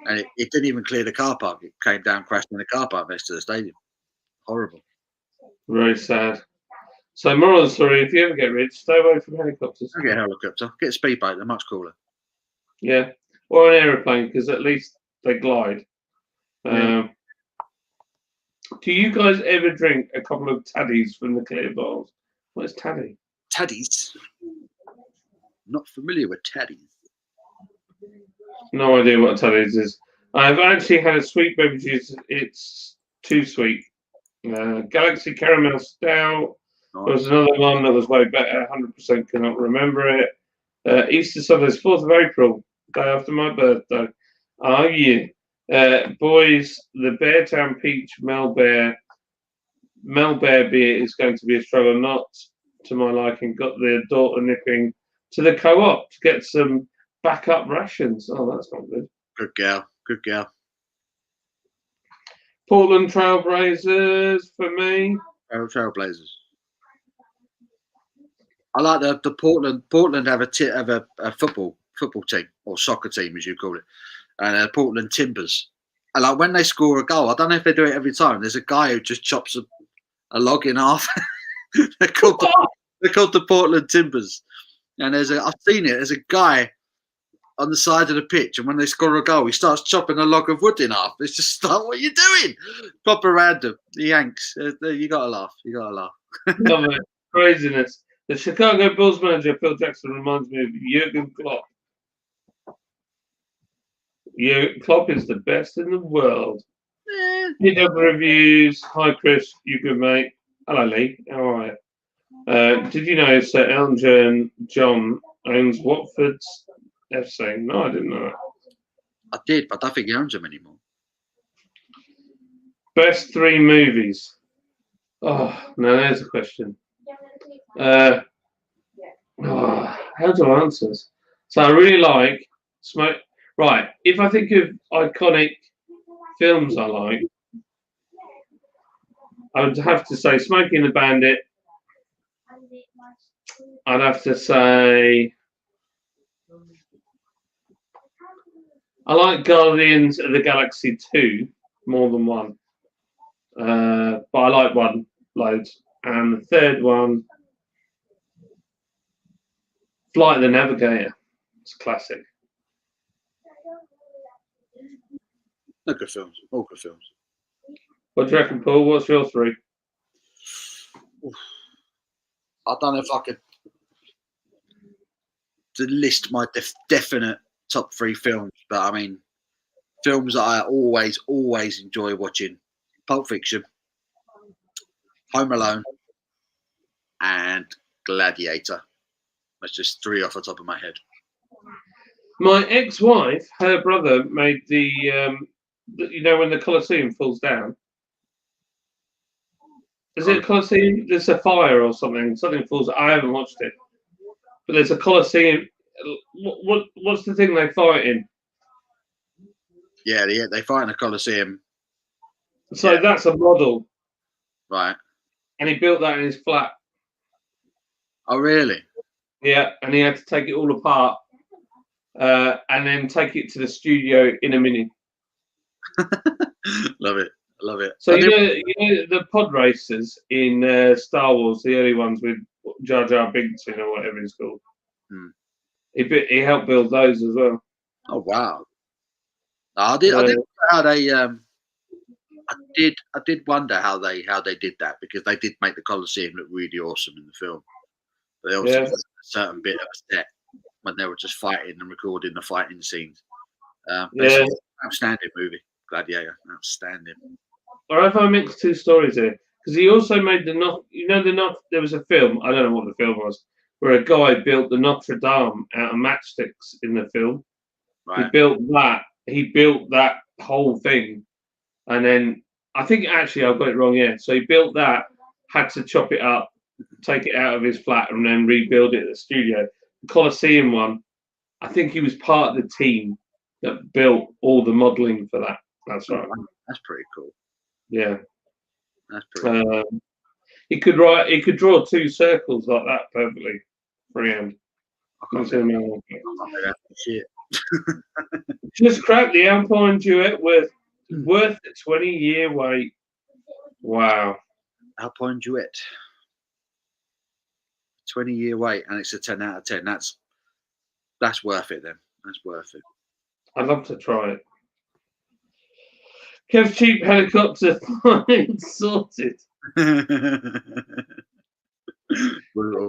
and it didn't even clear the car park. It came down, crashed in the car park next to the stadium. Horrible.
Very sad. So, moral of the story: if you ever get rich, stay away from helicopters.
Don't get a helicopter. Get a speedboat. They're much cooler.
Yeah, or an aeroplane because at least they glide.
Yeah.
Do you guys ever drink a couple of taddies from the clear bottles? What is taddy?
Taddies. Not familiar with taddies.
No idea what taddies is. I've actually had a sweet beverage. It's too sweet. Galaxy Caramel Stout, There was another one that was way better. 100% cannot remember it. Easter Sunday, 4th of April, day after my birthday. Oh yeah, boys, the Beartown Peach Melbear beer is going to be a struggle. Not to my liking. Got the daughter nipping to the co-op to get some backup rations. Oh, that's not good.
Good girl. Good girl.
Portland Trailblazers for me.
Trailblazers. I like the Portland. Portland have a football team, or soccer team as you call it, and Portland Timbers. And like when they score a goal, I don't know if they do it every time. There's a guy who just chops a log in half. they're called the Portland Timbers. And I've seen it. There's a guy on the side of the pitch, and when they score a goal, he starts chopping a log of wood in half. It's just like, what are you doing? Proper random. The Yanks. You gotta laugh. You gotta laugh.
Love it. Craziness. The Chicago Bulls manager Phil Jackson reminds me of Jurgen Klopp. Klopp is the best in the world. Hit up reviews. Hi Chris, you good mate? Hello Lee, how are you? Did you know Sir Elton John owns Watford's FC? No, I didn't know that.
I did, but I don't think he owns them anymore.
Best 3 movies. Oh, no, there's a question. How do I answer this? So I really like Smoke. Right, if I think of iconic films I like, I would have to say Smokey and the Bandit. I'd have to say I like Guardians of the Galaxy 2 more than 1. But I like 1 loads. And the third one, Flight of the Navigator. It's a classic.
They're good films. All good films.
What do you reckon, Paul? What's your 3?
I don't know if I could list my definite top 3 films, but I mean, films that I always enjoy watching: Pulp Fiction, Home Alone, and Gladiator. That's just 3 off the top of my head.
My ex-wife, her brother made the when the Colosseum falls down. Is it Colosseum? There's a fire or something. Something falls. I haven't watched it, but there's a Colosseum. What's the thing they fight in?
Yeah, they fight in a Colosseum.
So that's a model,
Right.
and he built that in his flat.
Oh, really?
Yeah, and he had to take it all apart, and then take it to the studio in a minute.
Love it. Love it.
So you know the pod racers in Star Wars, the early ones with Jar Jar Binks or whatever it's called.
Hmm.
He helped build those as well.
Oh wow! I did wonder how they. I did wonder how they did that, because they did make the Colosseum look really awesome in the film. But they also had a certain bit of a set when they were just fighting and recording the fighting scenes. Outstanding movie, Gladiator. Outstanding.
Or if I mix 2 stories here, because he also made there was a film, I don't know what the film was, where a guy built the Notre Dame out of matchsticks in the film. Right. He built that whole thing, and then I think actually I got it wrong. Yeah, so he built that, had to chop it up, take it out of his flat, and then rebuild it at the studio. The Colosseum one, I think he was part of the team that built all the modelling for that. That's right.
That's pretty cool.
Yeah,
that's pretty cool.
He could draw 2 circles like that perfectly, freehand.
Shit.
Just crap the Alpine Duet worth the 20-year wait. Wow.
Alpine Duet. 20-year wait, and it's a 10 out of 10. That's worth it then. That's worth it.
I'd love to try it. Kev cheap helicopter fine sorted. We've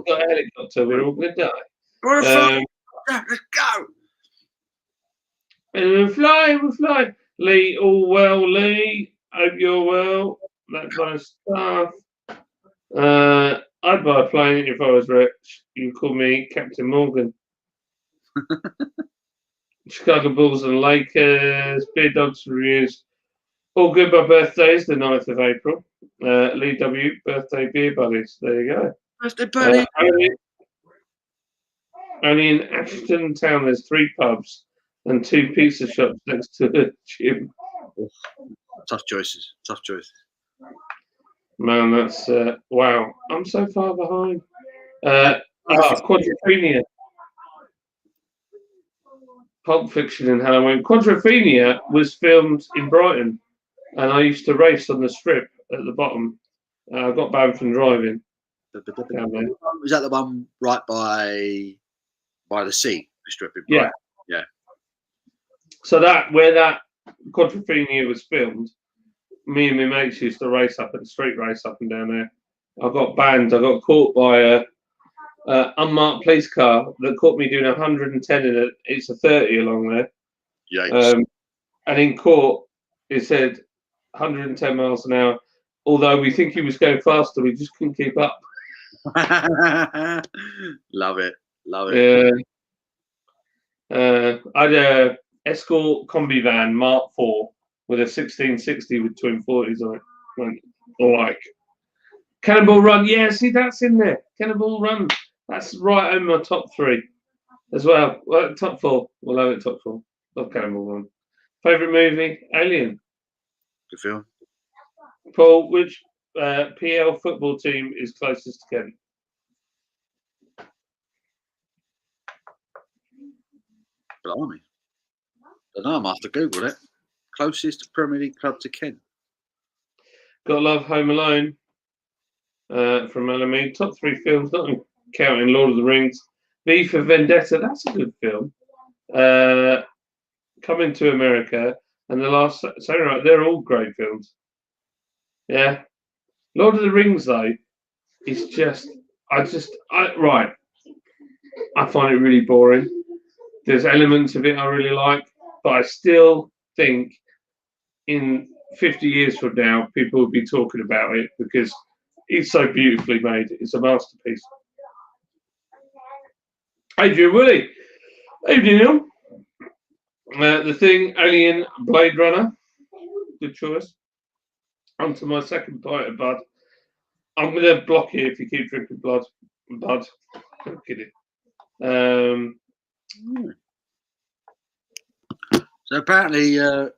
got a helicopter, we're all gonna die.
Let's go.
We're flying. Lee, all well, Lee. Hope you're well. That kind of stuff. I'd buy a plane if I was rich. You call me Captain Morgan. Chicago Bulls and Lakers, Beer Dogs reviews. All good. My birthday is the 9th of April. Lee W. Birthday beer buddies. There you go.
Birthday buddy.
Only in Ashton Town there's 3 pubs and 2 pizza shops next to the gym.
Tough choices. Tough choices.
Man, that's wow. I'm so far behind. Quadrophenia. Pulp Fiction and Halloween. Quadrophenia was filmed in Brighton, and I used to race on the strip at the bottom. I got banned from driving. Down there.
Was that the one right by the sea? The strip in
Yeah.
Brighton? Yeah.
So where that Quadrophenia was filmed, me and my mates used to race up at the street race up and down there. I got banned. I got caught by a unmarked police car that caught me doing 110 in it. It's a 30 along there.
Yikes.
And in court, it said 110 miles an hour. Although we think he was going faster, we just couldn't keep up.
Love it. Love it.
I had a Escort combi van Mark IV with a 1660 with twin 40s on it. Like Cannonball Run. Yeah, see, that's in there. Cannonball Run. That's right in my top 3 as well. Top 4. We'll have it top 4. Love Cannonball Run. Favourite movie? Alien.
Good film.
Paul, which PL football team is closest to Kent?
Blimey. I don't know, I'm going to have to Google it. Closest Premier League club to Kent.
Gotta love Home Alone from LME. Top 3 films, not counting Lord of the Rings. V for Vendetta, that's a good film. Coming to America, and the last Samurai, they're all great films. Yeah. Lord of the Rings, though, is just, I find it really boring. There's elements of it I really like, but I still think in 50 years from now, people will be talking about it because it's so beautifully made. It's a masterpiece. Adrian Woolley. Evening, Neil. The Thing, Alien, Blade Runner. Good choice. On to my second pint of Bud. I'm going to block you if you keep drinking Bud. I'm kidding.
So apparently, the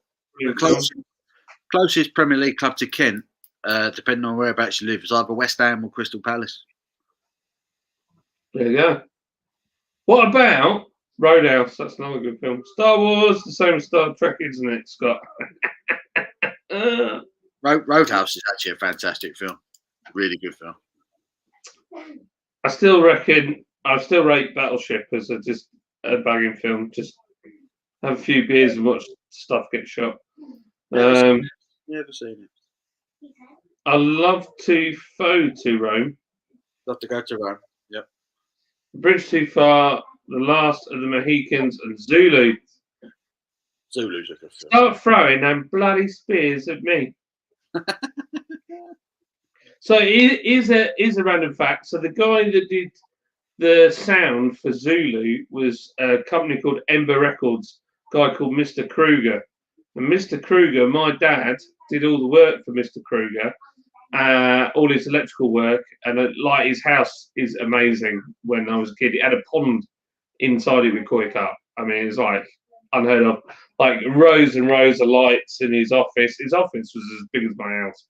closest Premier League club to Kent, depending on whereabouts you live, is either West Ham or Crystal Palace.
There you go. What about Roadhouse? That's another good film. Star Wars, the same as Star Trek, isn't it, Scott?
Roadhouse is actually a fantastic film. Really good film.
I still rate Battleship as a banging film. Just have a few beers and watch stuff get shot.
Never seen it.
I love to Rome.
Love to go to Rome. Yep.
Bridge Too Far, The Last of the Mohicans, and Zulu.
Zulu's a good film.
Start throwing them bloody spears at me. So it is a random fact. So the guy that did the sound for Zulu was a company called Ember Records, a guy called Mr. Kruger. And Mr. Kruger, my dad, did all the work for Mr. Kruger, all his electrical work, and like his house is amazing. When I was a kid, it had a pond inside it with koi carp. I mean, it was like unheard of. Like rows and rows of lights in his office. His office was as big as my house.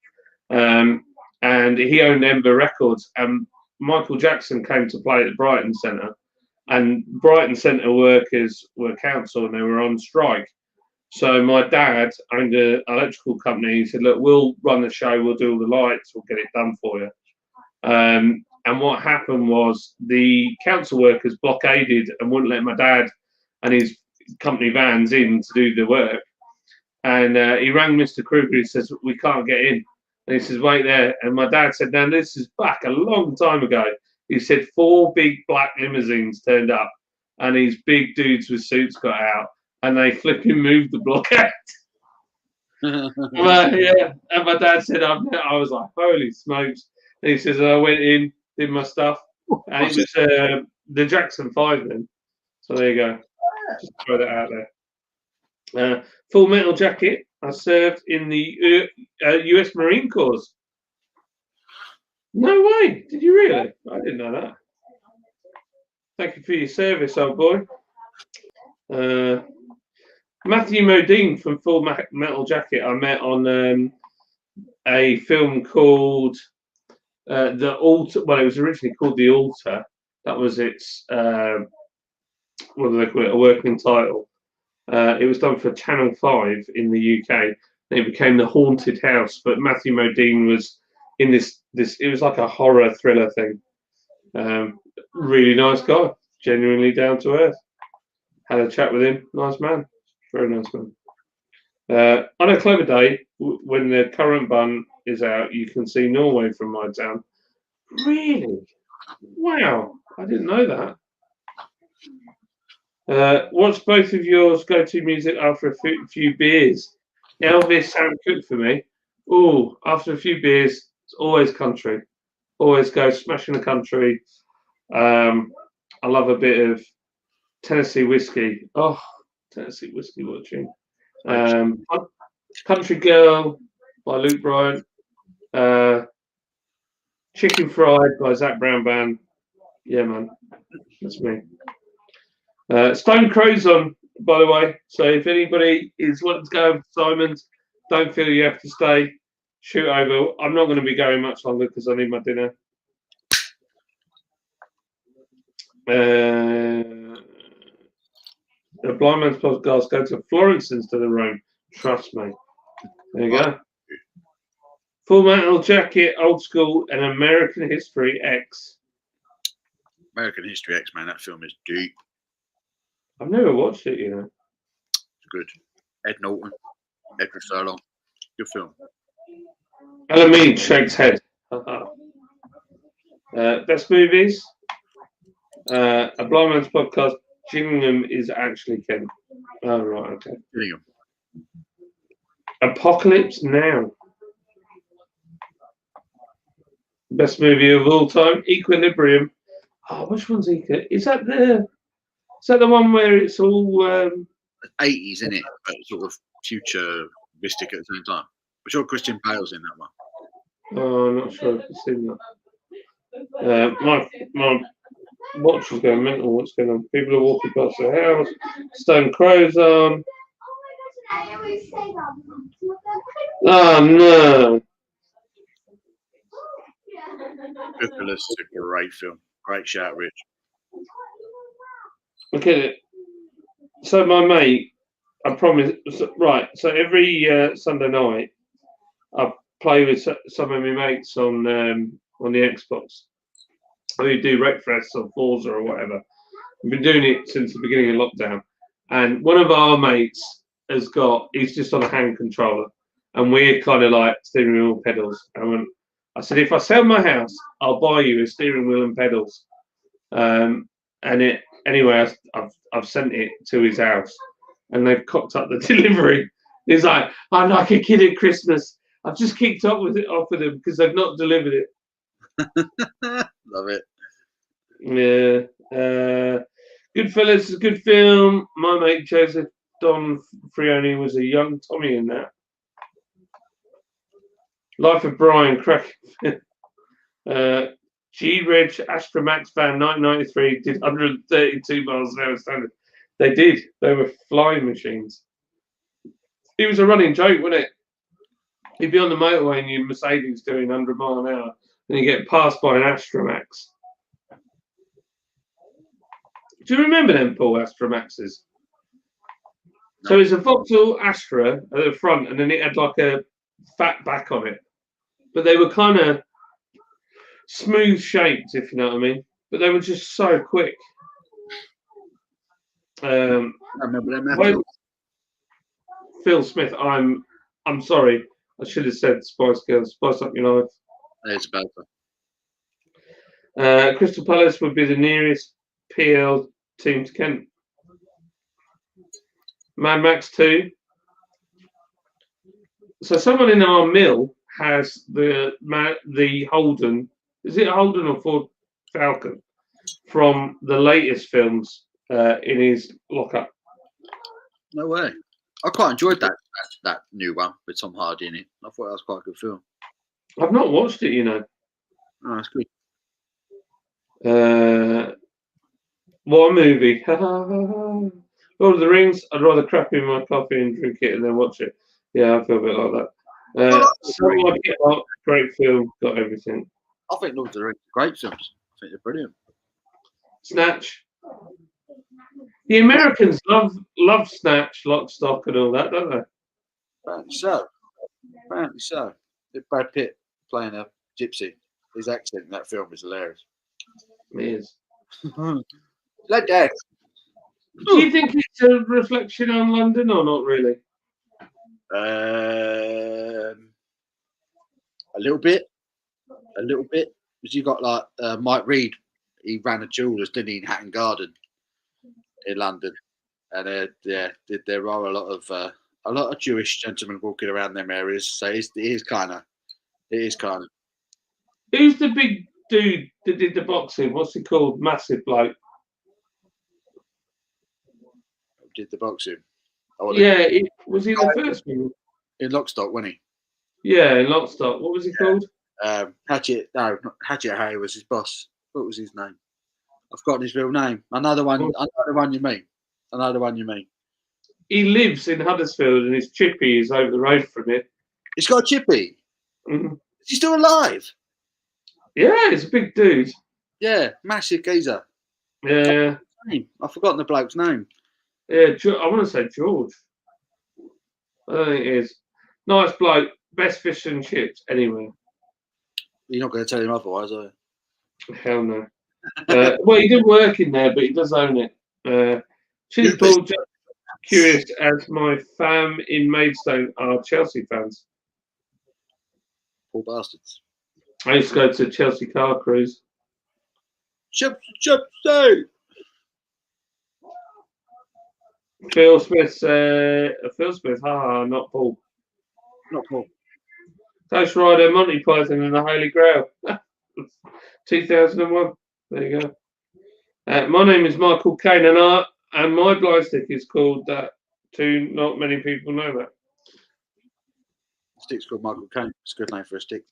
And he owned Ember Records. And Michael Jackson came to play at the Brighton Centre. And Brighton Centre workers were council and they were on strike. So my dad owned an electrical company. He said, look, we'll run the show. We'll do all the lights. We'll get it done for you. And what happened was the council workers blockaded and wouldn't let my dad and his company vans in to do the work. And he rang Mr. Kruger. He says, we can't get in. And he says, wait there. And my dad said, now this is back a long time ago. He said 4 big black limousines turned up and these big dudes with suits got out and they flipping moved the blockade. Yeah. And my dad said, I was like, holy smokes. And he says, I went in did my stuff, and it was the Jackson 5 then. So there you go. Just throw that out there. Full Metal Jacket. I served in the U.S. Marine Corps. No way! Did you really? I didn't know that. Thank you for your service, old boy. Matthew Modine from Full Metal Jacket. I met on a film called The Altar. Well, it was originally called The Altar. That was its what do they call it? A working title. It was done for Channel 5 in the UK. And it became The Haunted House. But Matthew Modine was in this. It was like a horror thriller thing. Really nice guy, genuinely down to earth. Had a chat with him. Nice man, very nice man. On a clever day, when the current bun is out, you can see Norway from my town. Really? Wow, I didn't know that. What's both of yours go-to music after a few beers? Elvis, Sam Cooke for me. Oh, after a few beers, it's always country. Always go smashing the country. I love a bit of Tennessee whiskey. Oh, Tennessee whiskey watching. Country Girl by Luke Bryan. Chicken Fried by Zach Brown Band. Yeah, man. That's me. Stone Crow's on, by the way. So if anybody is wanting to go over to Simon's, don't feel you have to stay. Shoot over. I'm not going to be going much longer because I need my dinner. The Blind Man's Podcast, go to Florence instead of Rome. Trust me. There you go. Full Metal Jacket, Old School, and American History X.
American History X, man, that film is deep.
I've never watched it, you know.
It's good. Ed Norton, Edward Furlong. Good film.
Alan Mead shakes head. Best movies. A Blind Man's Podcast. Gillingham is actually Ken. Oh, right, okay.
Gillingham.
Apocalypse Now. Best movie of all time. Equilibrium. Oh, which one's Equilibrium? Is that the one where it's all
80s, isn't it? But sort of futuristic at the same time. I'm sure Christian Bale's in that one.
Oh, I'm not sure if I've seen that. My watch is going mental. What's going on? People are walking past the house. Stone Crow's on. Oh, no.
Nicholas is a great film. Great shout, Rich.
Okay. So my mate, I promise. Right. So every Sunday night, I play with some of my mates on the Xbox. We do Wreckfest or Forza or whatever. We've been doing it since the beginning of lockdown. And one of our mates he's just on a hand controller, and we're kind of like steering wheel pedals. And I said, if I sell my house, I'll buy you a steering wheel and pedals. Anyway, I've sent it to his house, and they've cocked up the delivery. He's like, I'm like a kid at Christmas. I've just kicked off with them because they've not delivered it.
Love it.
Yeah. Goodfellas is a good film. My mate Joseph Don Frioni was a young Tommy in that. Life of Brian, crack. G-Reg Astromax van 1993 did 132 miles an hour standard. They did. They were flying machines. It was a running joke, wasn't it? You'd be on the motorway and your Mercedes doing 100 miles an hour, and you get passed by an Astromax. Do you remember them, Paul, Astromaxes? No. So it's a Vauxhall Astra at the front, and then it had like a fat back on it. But they were kind of smooth shaped, if you know what I mean. But they were just so quick.
I remember them.
Phil Smith, I'm sorry. I should have said Spice Girls. Spice up your life.
It's better.
Crystal Palace would be the nearest PL team to Kent. Mad Max 2. So someone in our mill has the Holden, Is it Holden or Ford Falcon from the latest films in his lockup?
No way. I quite enjoyed that new one with Tom Hardy in it. I thought that was quite a good film.
I've not watched it, you know.
Oh, that's good.
What a movie. Lord of the Rings, I'd rather crap in my coffee and drink it and then watch it. Yeah, I feel a bit like that. Samurai Hip-Hop, great film, got everything.
I think Lord of the Rings are great films. I think they're brilliant.
Snatch. The Americans love Snatch, Lock, Stock and all that, don't they?
Apparently so. Apparently so. Brad Pitt playing a gypsy. His accent in that film is hilarious.
It is.
Like that.
Do you think it's a reflection on London or not really?
A little bit. Because you got like Mike Reed. He ran a jeweller's, didn't he, in Hatton Garden in London, and there are a lot of Jewish gentlemen walking around them areas. So it is kind of.
Who's the big dude that did the boxing? What's he called? Massive bloke.
Did the boxing?
Yeah, was he the first one?
In Lockstock, wasn't he?
Yeah, in Lockstock. What was he called?
Hatchet. No, not Hatchet Harry was his boss. What was his name? I've forgotten his real name. Another one. Another one you mean.
He lives in Huddersfield, and his chippy is over the road from it.
He's got a chippy.
Mm-hmm.
Is he still alive?
Yeah, he's a big dude.
Yeah, massive geezer.
Yeah.
I've forgotten the bloke's name.
Yeah, I want to say George. I don't think it is. Nice bloke. Best fish and chips anywhere.
You're not going to tell him otherwise, are you?
Hell no. Well, he didn't work in there, but he does own it. Cheers, Paul. Just curious, as my fam in Maidstone are Chelsea fans.
Poor bastards.
I used to go to Chelsea car cruise.
Chelsea!
Phil Smith, haha, not Paul.
Not Paul.
Ghost Rider, Monty Python and the Holy Grail. 2001. There you go. My name is Michael Caine, and my blind stick is called that too. Not many people know that.
The stick's called Michael Caine. It's a good name for a stick.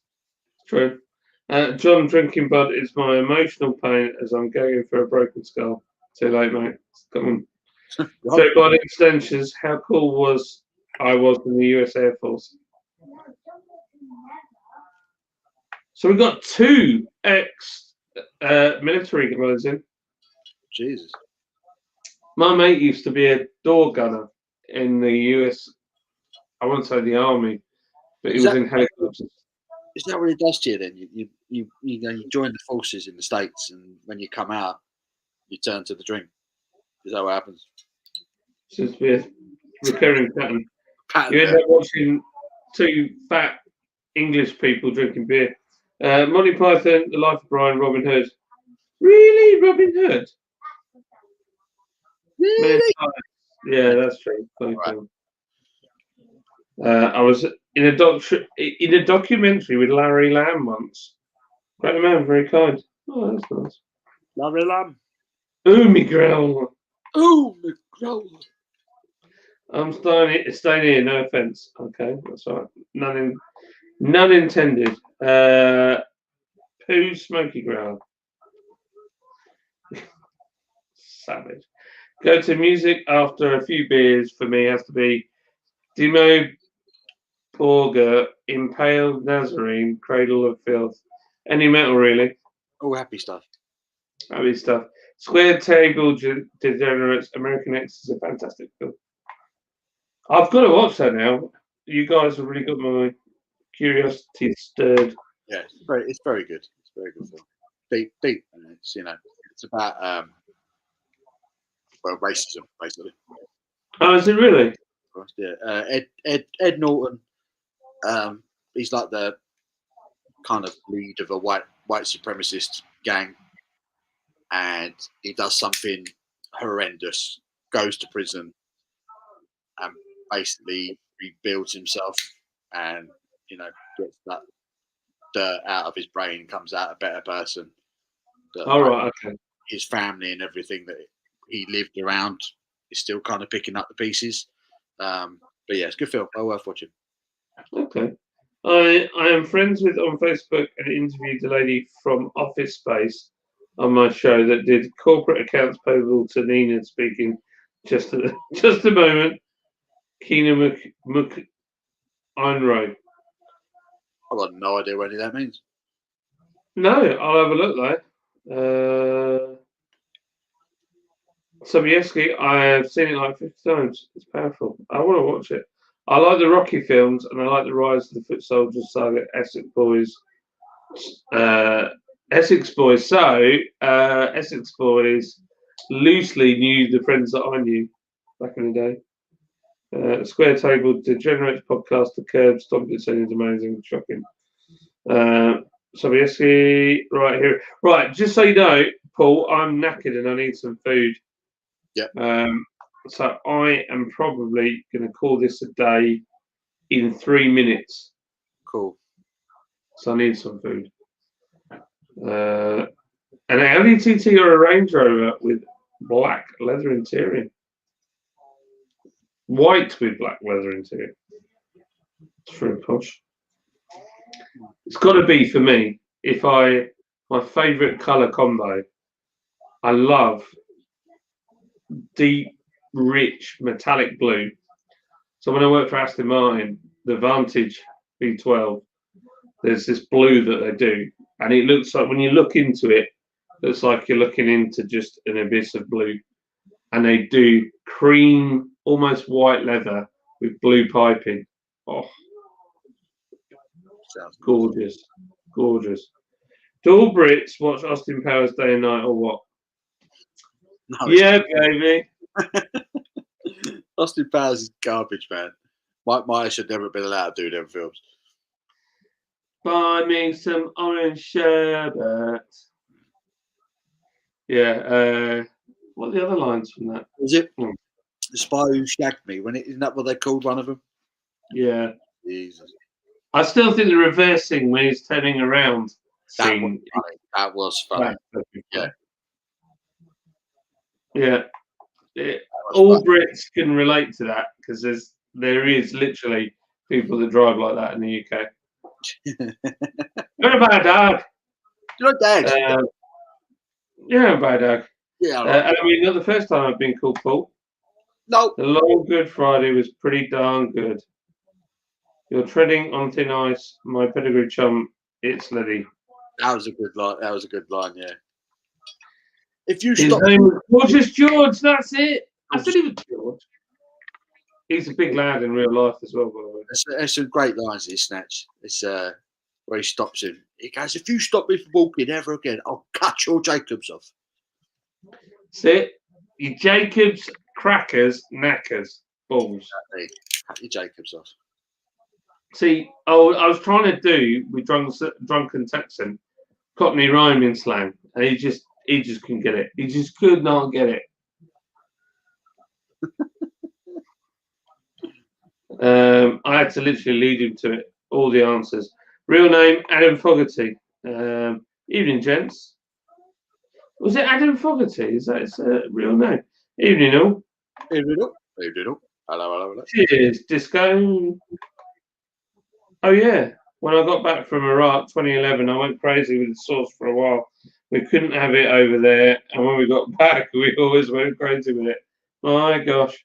True. John Drinking Bud is my emotional pain as I'm going for a broken skull. Too late, mate. Come on. So, by extensions, how cool was I in the US Air Force? So we got two ex-military guys in.
Jesus.
My mate used to be a door gunner in the US. I won't say the army, but he was in helicopters.
Is that what it does to you then? You join the forces in the States, and when you come out, you turn to the drink. Is that what happens?
Seems to be a recurring pattern. You end up watching two fat English people drinking beer. Monty Python, The Life of Brian, Robin Hood. Really, Robin Hood?
Really?
Yeah, that's true.
Right.
I was in a documentary with Larry Lamb once. Great man, very kind. Oh, that's nice.
Larry Lamb.
Ooh, Miguel.
Oh, Miguel.
I'm staying here. No offense. Okay, that's all right. None intended. Pooh Smoky Growl. Savage. Go to music after a few beers for me has to be Demo Borger, Impaled Nazarene, Cradle of Filth. Any metal, really.
All happy stuff.
Happy stuff. Square Table Degenerates, American X is a fantastic film. I've got to watch that now. You guys have really got my curiosity stirred.
Yeah, it's very good. It's a very good film. Deep, and it's about racism basically.
Oh, is it really?
Yeah, Ed Norton. He's like the kind of lead of a white supremacist gang, and he does something horrendous, goes to prison, and basically rebuilds himself, and gets that dirt out of his brain, comes out a better person. But,
All
like,
right, okay.
his family and everything that he lived around is still kind of picking up the pieces. But yeah, it's a good film. Well worth watching.
Okay. I am friends with on Facebook and interviewed a lady from Office Space on my show that did corporate accounts payable to Nina speaking. Just a moment. Keena McInroy.
I've got no idea what any of that means.
No, I'll have a look though. Sobieski, I have seen it like 50 times. It's powerful. I want to watch it. I like the Rocky films and I like the Rise of the Foot Soldiers saga, Essex Boys. Essex Boys. So, Essex Boys loosely knew the friends that I knew back in the day. Square Table, Degenerates podcast, The Curbs, Tom Dixon is amazing, shocking. Sobieski, right here. Right, just so you know, Paul, I'm knackered and I need some food.
Yeah.
So I am probably going to call this a day in 3 minutes.
Cool.
So I need some food. An Audi TT or a Range Rover with black leather interior. White with black leather interior. It's very posh. It's got to be for me. My favourite colour combo. I love deep, rich, metallic blue. So when I worked for Aston Martin, the Vantage V12, there's this blue that they do, and it looks like when you look into it, it's like you're looking into just an abyss of blue. And they do cream, almost white leather with blue piping. Oh,
Sounds good.
gorgeous, gorgeous. Do all Brits watch Austin Powers day and night, or what?
No, it's
Yeah, baby.
Austin Powers is garbage, man. Mike Myers should never have been allowed to do them films.
Buy me some orange sherbet. Yeah. What are the other lines from that?
Was it
Hmm.
The Spy Who Shagged Me? Isn't that what they called one of them?
Yeah.
Jesus.
I still think the reversing when he's turning around
That
scene.
was funny. That was funny. Yeah.
Yeah.
That was
All
funny.
Brits can relate to that because there is literally people that drive like that in the UK. You're a bad dog.
You like that?
You're a bad dog.
Yeah, I like
And I mean, not the first time I've been called Paul.
No.
The long Good Friday was pretty darn good. You're treading on thin ice, my pedigree chum. It's Liddy.
That was a good line. That was a good line, yeah. If you
His
stop,
name was Gorgeous George. That's it. I said he was George. He's a big lad in real life as well, by the way.
there's some great lines in this snatch. It's where he stops him. He goes, "If you stop me from walking ever again, I'll cut your Jacobs off."
That's it. Your Jacobs, crackers, knackers, balls.
Hey, cut your Jacobs off.
See, I was trying to do with drunken Texan Cockney rhyming slang, and he just couldn't get it. He just could not get it. I had to literally lead him to it. All the answers. Real name Adam Fogarty. Evening, gents. Was it Adam Fogarty? Is that his real name? Evening, all.
Evening up. Evening up. Hello.
Cheers, disco. Oh yeah. When I got back from Iraq 2011, I went crazy with the sauce for a while. We couldn't have it over there, and when we got back, we always went crazy with it. My gosh.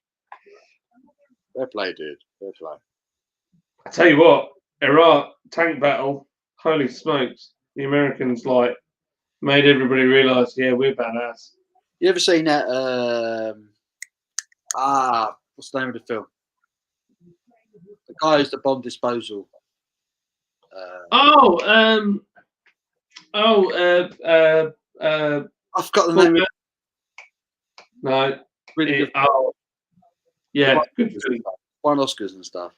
Fair play, dude. Fair play.
I tell you what, Iraq tank battle, holy smokes. The Americans made everybody realise, yeah, we're badass.
You ever seen that? What's the name of the film? The guy who's the bomb disposal.
I've
got the name.
No.
Really good.
Yeah.
Won Oscars and stuff.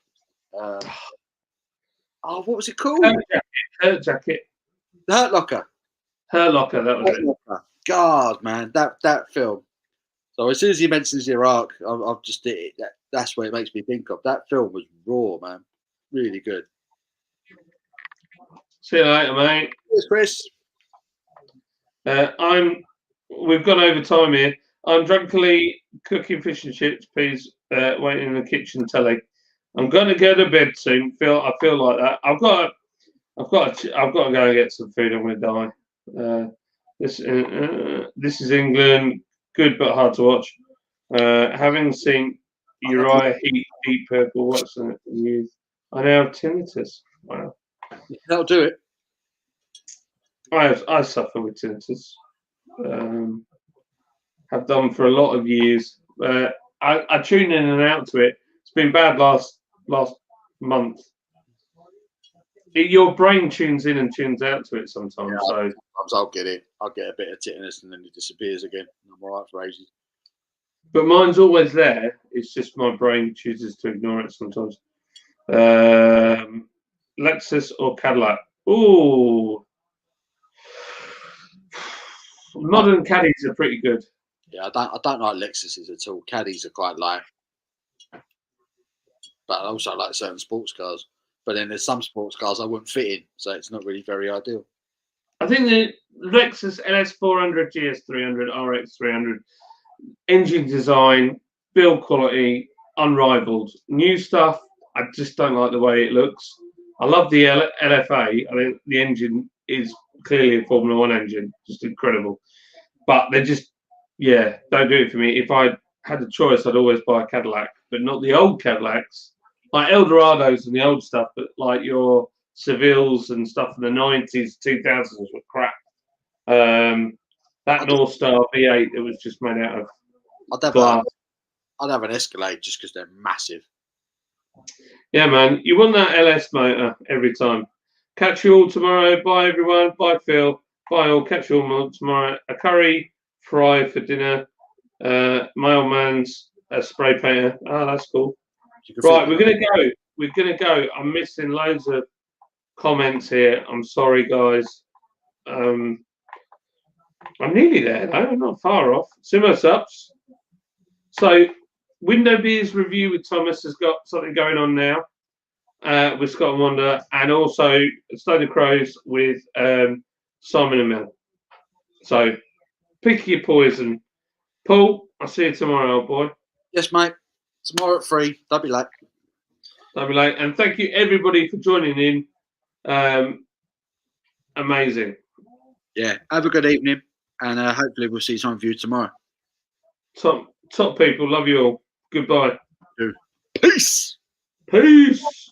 What was it called?
Hurt Jacket.
The Hurt Locker.
Hurt Locker, that was it.
God, man, that film. So as soon as he mentions Iraq, I've just that's what it makes me think of. That film was raw, man. Really good.
See you later, mate.
Cheers, Chris.
We've gone over time here. I'm drunkenly cooking fish and chips, peas, waiting in the kitchen telly. I'm gonna go to bed soon. I feel like that. I've got to go and get some food. I'm gonna die. This is England. Good but hard to watch. Having seen Uriah Heep, Deep Purple, what's the news? I now have tinnitus. Wow.
That'll do it.
I suffer with tinnitus. Have done for a lot of years. I tune in and out to it. It's been bad last month. Your brain tunes in and tunes out to it sometimes.
Yeah,
so
sometimes I'll get it. I'll get a bit of tinnitus and then it disappears again. I'm all right for ages.
But mine's always there. It's just my brain chooses to ignore it sometimes. Lexus or Cadillac? Ooh. Modern caddies are pretty good.
Yeah, I don't like Lexuses at all. Caddies are quite like, but I also like certain sports cars. But then there's some sports cars I wouldn't fit in, so it's not really very ideal.
I think the Lexus LS400, GS300, RX300, engine design, build quality, unrivaled. New stuff, I just don't like the way it looks. I love the LFA. I think the engine is clearly a Formula One engine, just incredible. But they're just, don't do it for me. If I had a choice, I'd always buy a Cadillac, but not the old Cadillacs, like Eldorados and the old stuff, but like your Sevilles and stuff in the 90s, 2000s were crap. That North Star V8 that was just made out of glass.
I'd have an Escalade just because they're massive.
Yeah, man. You want that LS motor every time. Catch you all tomorrow. Bye, everyone. Bye, Phil. Bye, all. Catch you all tomorrow. A curry fry for dinner. My old man's a spray painter. Oh, that's cool. Right, we're going to go. We're going to go. I'm missing loads of comments here. I'm sorry, guys. I'm nearly there, though. I'm not far off. Simo subs. So, Window Beers review with Thomas has got something going on now with Scott and Wonder, and also Stone Crows with Simon and Mel. So, pick your poison. Paul, I'll see you tomorrow, old boy.
Yes, mate. Tomorrow at 3. Don't be late.
Don't be late. And thank you, everybody, for joining in. Amazing.
Yeah. Have a good evening, and hopefully we'll see some of you tomorrow.
Top people. Love you all. Goodbye.
Peace.
Peace.